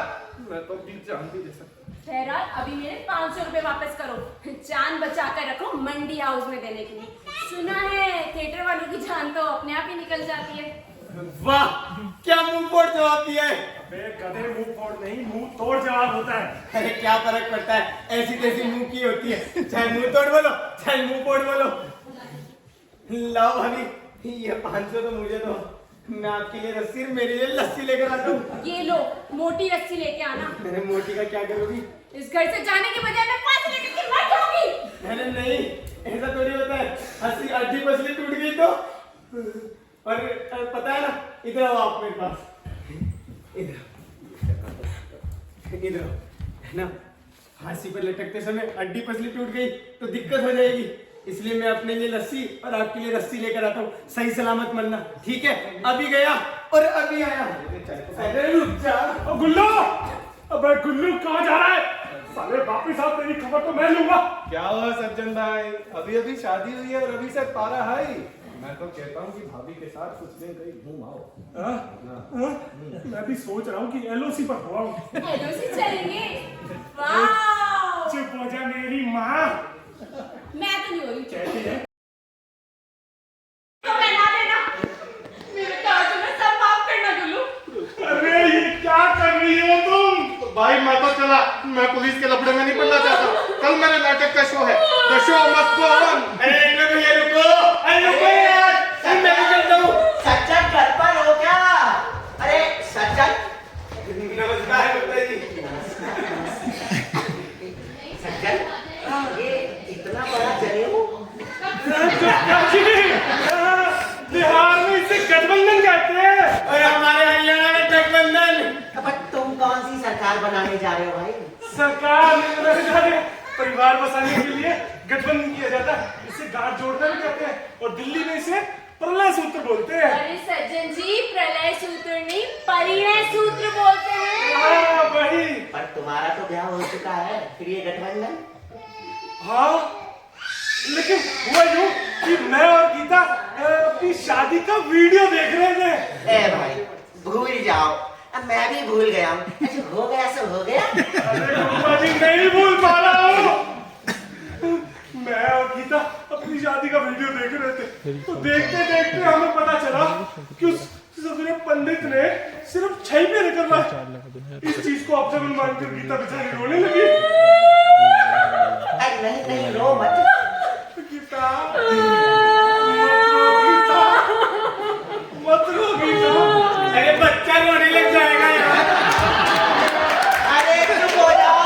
मैं तो 20 जान भी दे सकता। बहरहाल अभी मेरे 500 रुपए वापस करो। जान बचा कर रखो मंडी हाउस में देने के लिए। सुना है थिएटर वालों की जान तो अपने आप ही निकल जाती है। वाह, क्या मुंह फोड़ जवाब दिया है। अबे गधे, मुंह फोड़ नहीं मुंह तोड़ जवाब होता है। अरे क्या फर्क पड़ता है, ऐसी तैसी मुंह की होती है। चाहे मुंह तोड़ बोलो चाहे मुंह फोड़ बोलो। लाओ भाभी, ये 500 तो मुझे दो, मैं आपके लिए रस्सी, मेरे लिए लस्सी लेकर आता हूँ। ये लो, मोटी रस्सी लेके आना। मैंने मोटी का क्या करोगी? इस घर से जाने के बजाय मैं 5 लीटर की मर जाऊंगी। अरे नहीं, ऐसा थोड़ी होता है। हंसी अड्डी पसली टूट गई तो। और पता है ना, इधर आओ आप मेरे पास, इधर आओ, है ना। फांसी पर लटकते समय अड्डी पसली टूट गई तो दिक्कत हो जाएगी, इसलिए मैं अपने लिए लस्सी और आपके लिए रस्सी लेकर आता हूँ। सही सलामत मरना, ठीक है? अभी गया और अभी आया। अरे रुक जा। ओ गुल्लू, अबे गुल्लू कहाँ जा रहा है? साले वापिस आओ, तेरी खबर तो मैं लूंगा। क्या हुआ सज्जन भाई, अभी अभी शादी हुई है और अभी से पारा हाई। मैं तो कहता हूँ कि भाभी के साथ कुछ दिन कहीं घूम आओ। मैं भी सोच रहा हूँ कि एलओसी पर हुआ हूँ। एलओसी चलेंगे? वाह, चुप हो जा मेरी माँ। मैं तो नहीं हो रही। कहती है तो मैं ना देना, मेरे काजू में सब माफ करना गुल्लू। अरे ये क्या कर रही हो तुम? भाई मैं तो चला, मैं पुलिस के लफड़े में नहीं पड़ना चाहता। कल मेरे नाटक का शो है, the show must go on. अरे भैया रुको, अरे रुको यार, मैं भी चलता हूँ। सज्जन घर पर हो क्या? अरे सज्जन, नमस्कार गुप्ता जी। सज्जन, ये इतना बड़ा जनेऊ? बिहार में इसे गठबंधन कहते हैं। और हमारे हरियाणा में गठबंधन। अब तुम कौन सी सरकार बनाने जा रहे हो भाई? सरकार परिवार बसाने के लिए गठबंधन किया जाता है, इसे गांठ जोड़ना भी कहते हैं और दिल्ली में इसे प्रलय सूत्र बोलते हैं। अरे सज्जन जी, प्रलय सूत्र नहीं परिणय सूत्र बोलते हैं। हाँ वही। पर तुम्हारा तो ब्याह हो चुका है, फिर ये गठबंधन? हाँ, लेकिन हुआ यूं कि मैं और गीता अपनी शादी का वीडियो देख रहे थे। ए भाई भूल जाओ, अब मैं भी भूल गया हूँ। अच्छा हो गया सो हो गया। अरे गुप्ता जी नहीं भूल पा रहा हूँ। मैं और गीता अपनी शादी का वीडियो देख रहे थे, तो देखते देखते हमें पता चला कि उस सदुरे पंडित ने सिर्फ 6 महीने करवाए। इस चीज को ऑब्जर्व मानकर गीता बेचारी रोने लगी। अरे नहीं नहीं रो मत। गीता मत रो गीता। अरे बच्चा रोने लग जाएगा यार। अरे चुप हो जाओ।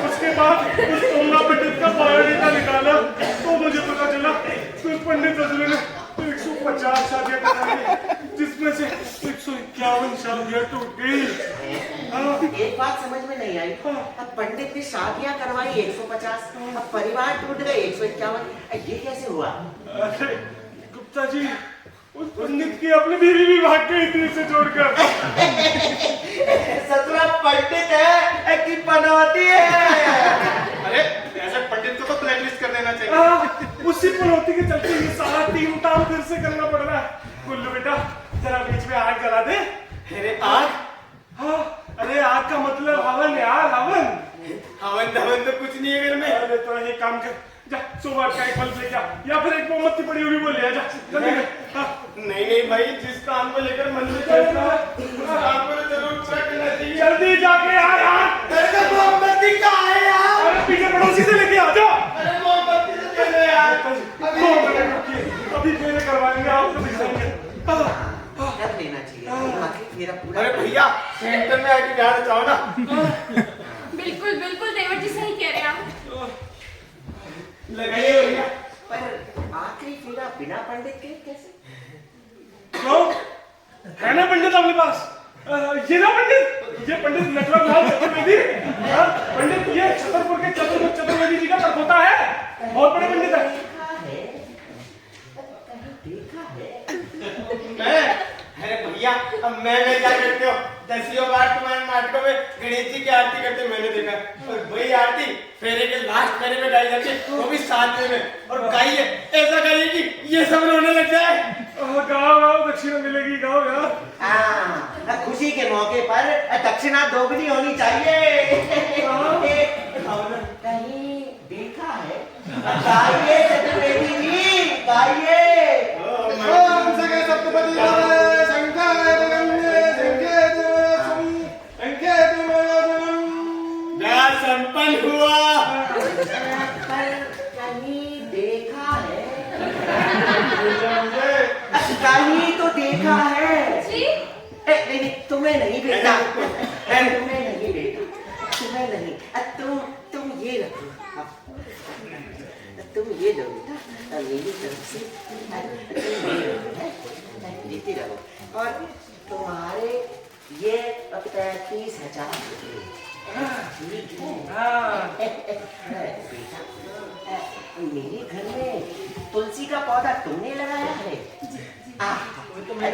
उसके बाद उस सोमनाथ पंडित का बायोडेटा निकाला तो मुझे पता चला कि उस पंडित ससुरे ने 150 शादियां कराई, जिसमें से 151 शादियां टूट गई। एक बात समझ में नहीं आई, अब पंडित ने शादियां करवाई 150, अब परिवार टूट गए 151, ये कैसे हुआ? अरे गुप्ता जी, उस पंडित की अपनी बीवी भी भाग गई थी इसे छोड़कर। ससुरा पंडित है कि पनौती है? अरे ऐसे पंडित को तो ब्लैकलिस्ट कर देना चाहिए। उसी पनौती के चलते ये सारा तीन ताम फिर से करना पड़ रहा है। गुल्लू बेटा जरा बीच में आग जला दे। अरे आग? हाँ, अरे आग का मतलब हवन यार, हवन। हवन धवन तो कुछ नहीं है घर में। अरे तो एक काम कर, जा सुबह का एक बल्ब लेके आ, या फिर एक मोमबत्ती पड़ी हुई वो ले आ, जा जल्दी कर। हाँ। नहीं भाई, जिस काम को लेकर मन में चल रहा है उस काम को जरूर पूरा करना चाहिए। जल्दी जाके आ यार। अरे मोमबत्ती कहाँ है यार? अरे पीछे पड़ोसी से लेके आ जा। अरे मोमबत्ती तो सेंटर में आके जाना चाहो ना। बिल्कुल बिल्कुल देवर जी सही कह रहे हैं आप। लगाइए भैया। पर आखिरी फेरा बिना पंडित के कैसे? क्यों? है ना पंडित अपने पास? ये ना पंडित, ये पंडित नटवर लाल चतुर्वेदी। पंडित ये छतरपुर के चतुर्वेदी जी का परपोता है, बहुत बड़े पंडित है। मैं अरे भैया अब मैं क्या करते हो? 10 बार तुम्हारे नाटकों में गणेश जी की आरती करते मैंने देखा, और वही आरती फेरे के लास्ट फेरे में गाई जाती है, वो भी 7 में। और गाइए, ऐसा गाइए कि ये सब रोने लग जाए। गाओ गाओ, दक्षिणा मिलेगी, गाओ यार। हाँ, खुशी के मौके पर दक्षिणा दोगुनी होनी चाहिए। कहीं देखा है? गाइए चतुर्वेदी जी, गाइए। ओम सके सप्तपदी भवे शंकर गंगे संकेत स्वामी संकेत मयोजनम। दया संपन्न हुआ। पर कहीं देखा है? मुझे कहीं तो देखा है। जी नहीं, तुम्हें नहीं बेटा, तुम्हें नहीं बेटा, तुम्हें नहीं। तुम ये रखो, तुम ये लो बेटा, मेरी तरफ से तुम ये लो, जीती रहो। और तुम्हारे ये 35,000 ठीक है बेटा। मेरे घर में तुलसी का पौधा तुमने लगाया है?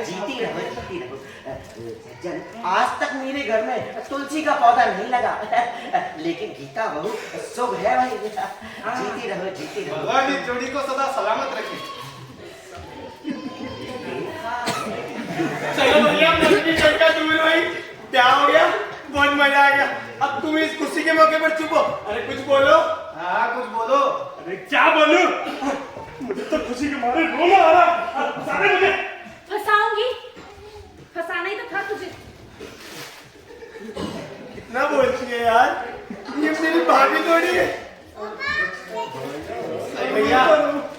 जीती रहो, जीती रहो। सज्जन, आज तक मेरे घर में तुलसी का पौधा नहीं लगा, लेकिन गीता बहू शुभ है भाई। जीती रहो, जीती रहो। भगवान इस जोड़ी को सदा सलामत रखे। चलो भैया, मन की शंका दूर हुई, क्या हो गया? बहुत मजा आ गया। अब तुम इस खुशी के मौके पर चुप हो। अरे कुछ बोलो। हाँ कुछ बोलो। अरे क्या बोलूं? मुझे तो खुशी के मारे रोना आ रहा। सारे मुझे फंसाऊंगी, फंसाना ही तो था तुझे। कितना बोलती है यार, ये मेरी भाभी थोड़ी है। भैया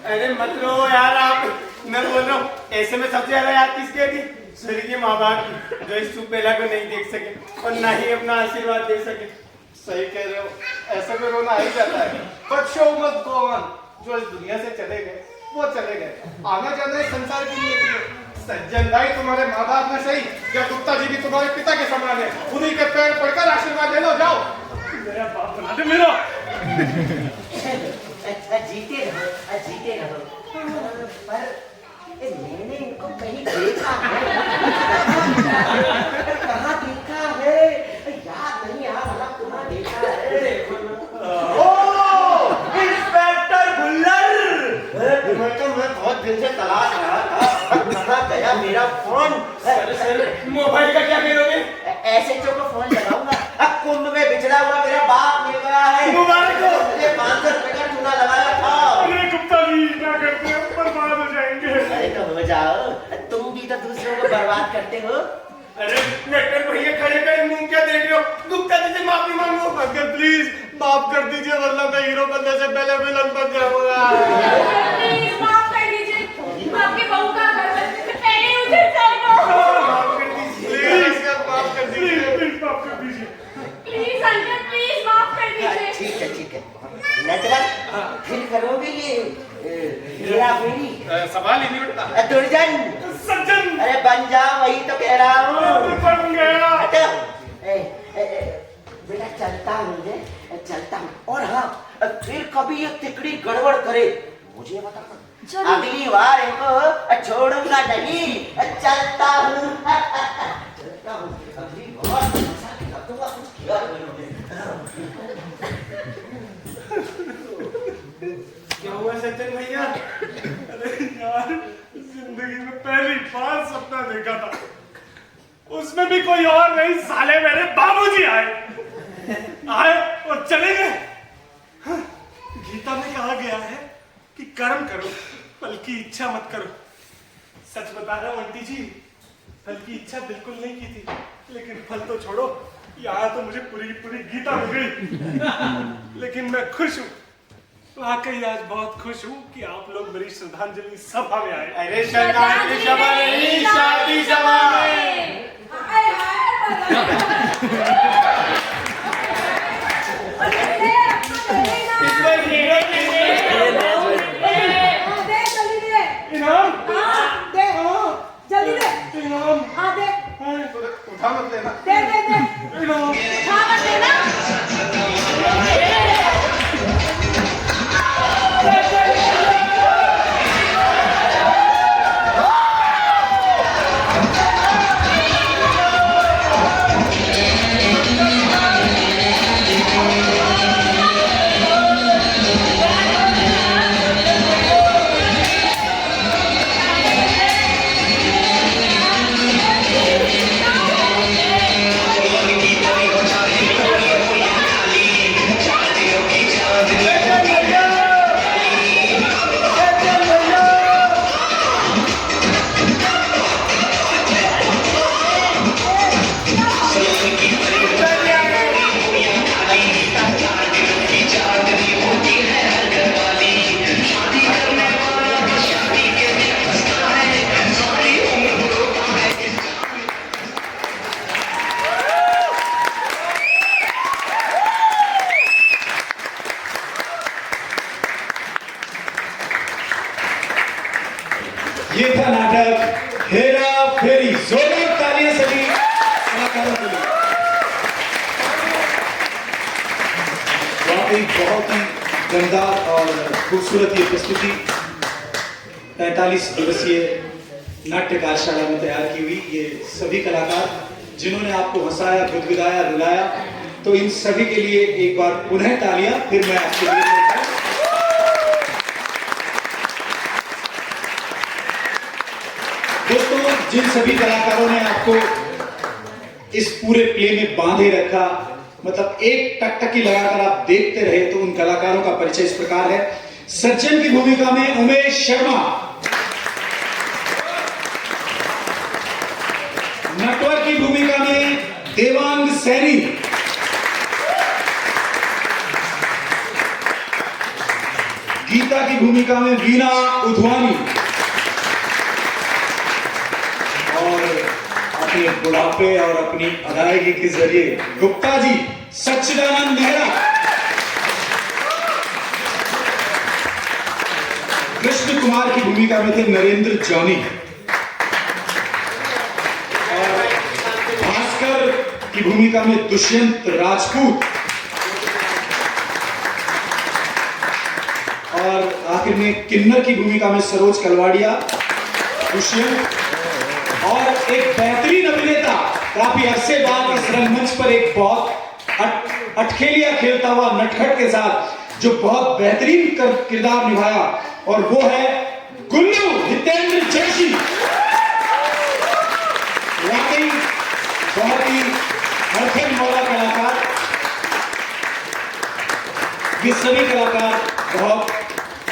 अरे मत रो यार आप, मैं बोल रहा हूँ ऐसे में सबसे ज्यादा याद किसकी थी? स्वर्गीय माँ बाप की, जो इस सुपेला को नहीं देख सके और ना ही अपना आशीर्वाद दे सके। सही कह रहे हो, ऐसे में रोना आ ही जाता है। बट शो मत गो ऑन। जो इस दुनिया से चले गए वो चले गए, आना जाना इस संसार की नियति है। सज्जन भाई तुम्हारे माँ बाप में सही या गुप्ता जी भी तुम्हारे पिता के समान है, उन्हीं के पैर पड़कर आशीर्वाद ले लो, जाओ। मेरा बाप बना दे मेरा। जीते रहो, जीते रहो। पर मैंने इनको कहीं देखा है? कहाँ देखा है? याद नहीं आ रहा, कहाँ देखा है? इंस्पेक्टर गुल्लर, तुम्हें तो मैं बहुत दिन से तलाश रहा था। कहाँ गया मेरा फोन? सर मोबाइल का क्या करोगे? ऐसे तो फोन लगाऊंगा। अब कुंभ में बिछड़ा हुआ मेरा बाप मिल गया है। मुबारक हो। मुझे 500 रुपए का चूना लगाया था। अरे गुप्ता जी क्या करते हैं, बर्बाद हो जाएंगे। अरे तो हो जाओ, तुम भी तो दूसरों को बर्बाद करते हो। अरे नटवर भैया खड़े खड़े मुंह क्या देख रहे हो? गुप्ता जी से माफी मांगो। अंकल प्लीज माफ कर दीजिए, वरना मैं हीरो बनने से पहले विलन बन जाऊंगा। प्लीज माफ कर दीजिए, आपके बहू का घर बनने से पहले ही उजड़ जाएगा। माफ कर दीजिए। प्लीज माफ कर दीजिए। प्लीज माफ कर दीजिए। प्लीज अंकल, प्लीज माफ कर दीजिए। ठीक है, ठीक है। नटवर, फिर करोगे ये हेरा फेरी? सवाल ही नहीं उठता। दुर्जन, सज्जन अरे बन जा, वही तो कह रहा हूँ। बन गया। हटो। बेटा चलता हूँ, चलता हूँ। और हाँ, फिर कभी ये तिकड़ी गड़बड़ करे मुझे बताना, अगली बार इनको छोड़ूंगा नहीं। चलता हूँ, चलता हूँ, अगली बार रखूंगा कुछ किया मैंने। क्या हुआ सज्जन भैया? अरे यार, जिंदगी में पहली बार सपना देखा था, उसमें भी कोई और नहीं, साले मेरे बाबूजी आए और चले गए। गीता में कहा गया है कि कर्म करो, फल की इच्छा मत करो। सच बता रहा हूं आंटी जी, फल की इच्छा बिल्कुल नहीं की थी, लेकिन फल तो छोड़ो, यहाँ तो मुझे पूरी पूरी गीता मिल गई। लेकिन मैं खुश हूँ, वाकई आज बहुत खुश हूँ कि आप लोग मेरी श्रद्धांजलि सभा में आए। अरे श्रद्धांजलि सभा नहीं, शादी सभा। हाय हाय उठा मत लेना। ये था नाटक हेरा फेरी। जोरदार तालियां सभी कलाकारों के लिए। वाकई बहुत ही दमदार और खूबसूरत ये प्रस्तुति 45 दिवसीय नाट्य कार्यशाला में तैयार की हुई। ये सभी कलाकार जिन्होंने आपको हंसाया, गुदगुदाया, रुलाया, तो इन सभी के लिए एक बार पुनः तालियां। फिर मैं आपके लिए दोस्तों, जिन सभी कलाकारों ने आपको इस पूरे प्ले में बांधे रखा, मतलब एक टकटकी लगाकर आप देखते रहे, तो उन कलाकारों का परिचय इस प्रकार है। सज्जन की भूमिका में उमेश शर्मा, नटवर की भूमिका में देवांग सैनी, गीता की भूमिका में वीणा उधवानी, और अपने बुढ़ापे और अपनी अदायगी के जरिए गुप्ता जी सच्चिदानंद नेहरा, कृष्ण कुमार की भूमिका में थे नरेंद्र जॉनी, और भास्कर की भूमिका में दुष्यंत राजपूत, और आखिर में किन्नर की भूमिका में सरोज कलवाड़िया, दुष्यंत, और एक बेहतरीन अभिनेता काफी अरसे बाद इस रंगमंच पर एक बहुत अटखेलिया खेलता हुआ नटखट के साथ जो बहुत बेहतरीन किरदार निभाया, और वो है गुल्लू हितेंद्र जोशी। वाकई बहुत ही हरखन मौला कलाकार। ये सभी कलाकार बहुत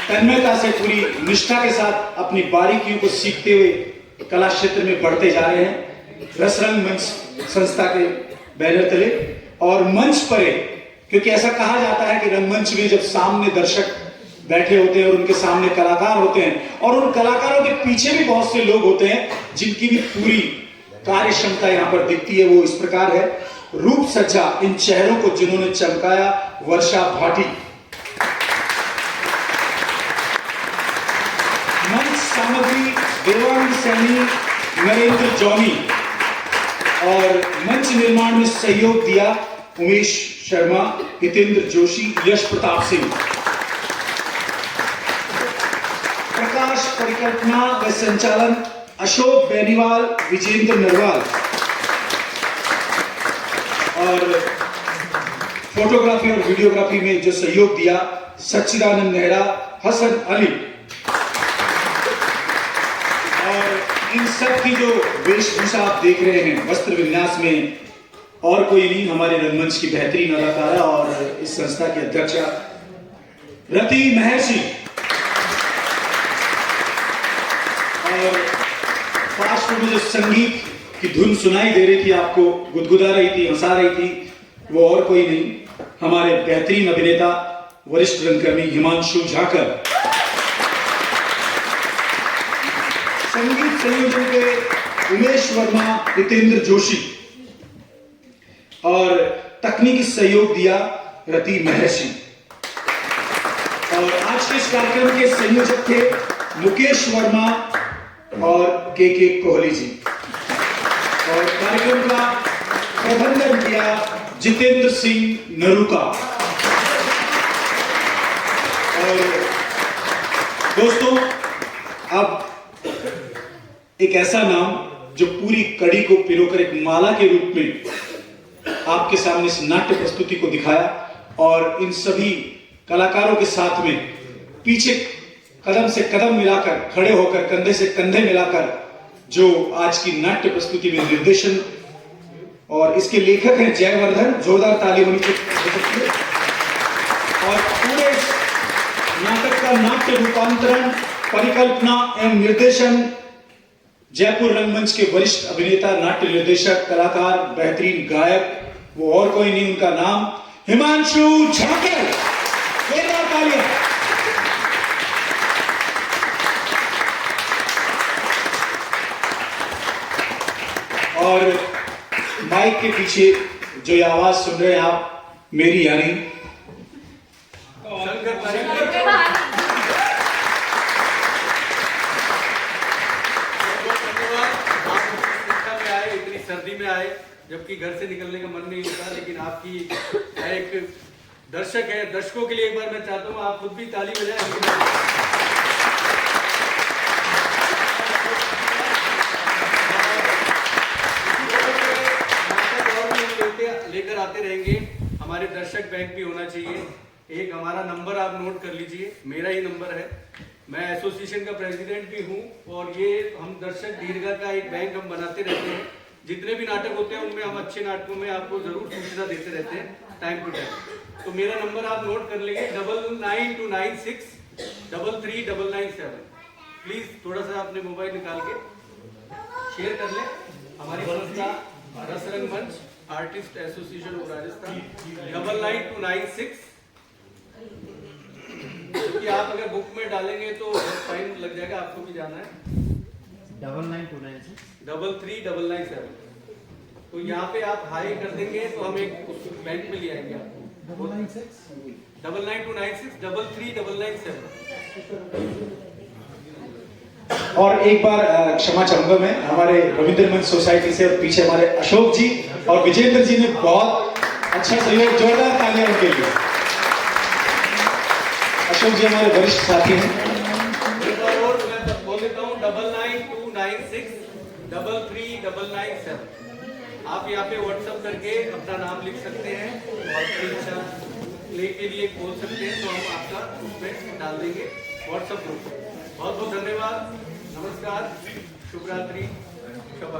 तन्मयता से, पूरी निष्ठा के साथ अपनी बारीकियों को सीखते हुए कला क्षेत्र में बढ़ते जा रहे हैं। रसरंग मंच संस्था के बैनर तले और मंच पर, क्योंकि ऐसा कहा जाता है कि रंगमंच में जब सामने दर्शक बैठे होते हैं और उनके सामने कलाकार होते हैं, और उन कलाकारों के पीछे भी बहुत से लोग होते हैं जिनकी भी पूरी कार्य क्षमता यहाँ पर दिखती है। वो इस प्रकार है। रूप सज्जा इन चेहरों को जिन्होंने चमकाया, वर्षा भाटी। मंच सामग्री देवांग सैनी, नरेंद्र जॉनी, और मंच निर्माण में सहयोग दिया उमेश शर्मा, हितेंद्र जोशी, यश प्रताप सिंह। प्रकाश परिकल्पना व संचालन अशोक बेनीवाल, विजेंद्र नरवाल, और फोटोग्राफी और वीडियोग्राफी में जो सहयोग दिया सच्चिदानंद नेहरा, हसन अली, इन सब की जो वेशभूषा आप देख रहे हैं वस्त्र विन्यास में, और कोई नहीं, हमारे रंगमंच की बेहतरीन अदाकारा और इस संस्था की अध्यक्षा रति महर्षि, और पार्श्व में जो संगीत की धुन सुनाई दे रही थी, आपको गुदगुदा रही थी, हंसा रही थी, वो और कोई नहीं, हमारे बेहतरीन अभिनेता वरिष्ठ रंगकर्मी हिमांशु झाकर। संगीत संयोजन के उमेश वर्मा, हितेंद्र जोशी, तकनीकी सहयोग दिया रति महर्षि। और आज के इस कार्यक्रम के संयोजक थे मुकेश वर्मा और के कोहली जी। और कार्यक्रम का प्रबंधन किया जितेंद्र सिंह नरूका। और दोस्तों, अब एक ऐसा नाम जो पूरी कड़ी को पिरोकर एक माला के रूप में आपके सामने इस नाट्य प्रस्तुति को दिखाया, और इन सभी कलाकारों के साथ में पीछे कदम से कदम मिलाकर, खड़े होकर, कंधे से कंधे मिलाकर जो आज की नाट्य प्रस्तुति में निर्देशन और इसके लेखक हैं जयवर्धन, जोरदार ताली होनी चाहिए। और पूरे इस नाटक का नाट्य रूपांतरण, परिकल्पना एवं निर्देशन जयपुर रंगमंच के वरिष्ठ अभिनेता, नाट्य निर्देशक, कलाकार, बेहतरीन गायक, वो और कोई नहीं, उनका नाम हिमांशु झाकर। जोरदार तालियां। और माइक के पीछे जो ये आवाज सुन रहे हैं आप, मेरी यानी सर्दी में आए, जबकि घर से निकलने का मन नहीं होता, लेकिन आपकी एक दर्शक है, दर्शकों के लिए एक बार मैं चाहता हूँ आप खुद भी ताली बजाएं। लेकर आते रहेंगे। हमारे दर्शक बैंक भी होना चाहिए। एक हमारा नंबर आप नोट कर लीजिए, मेरा ही नंबर है, मैं एसोसिएशन का प्रेसिडेंट भी हूँ, और ये हम दर्शक दीर्घा का एक बैंक हम बनाते रहते हैं। जितने भी नाटक होते हैं उनमें हम अच्छे नाटकों में आपको जरूर सूचना देते रहते हैं टाइम टू टाइम। तो मेरा नंबर आप नोट कर लेंगे, 9929633997। प्लीज थोड़ा सा अपने मोबाइल निकाल के शेयर कर लें। हमारी संस्था रस रंगमंच आर्टिस्ट एसोसिएशन ऑफ राजस्थान, 992963। क्योंकि आप अगर बुक में डालेंगे तो फाइन लग जाएगा, आपको भी जाना है। 9929633997। तो यहाँ पे आप हाई कर देंगे तो हम एक बैंक में ले आएंगे आपको। 9929633997। और एक बार क्षमा चाहूंगा मैं हमारे रविंद्र मंच सोसाइटी से, और पीछे हमारे अशोक जी और विजेंद्र जी ने बहुत अच्छा सहयोग, जोरदार तालियां उनके लिए। अशोक जी हमारे वरिष्ठ साथी हैं। और मैं बोल देता हूँ 9929633997। आप यहाँ पे व्हाट्सएप करके अपना नाम लिख सकते हैं और परीक्षा प्ले के लिए बोल सकते हैं, तो हम आपका उसमें डाल देंगे व्हाट्सएप ग्रुप। बहुत बहुत धन्यवाद, नमस्कार, शुभ रात्रि, शुभ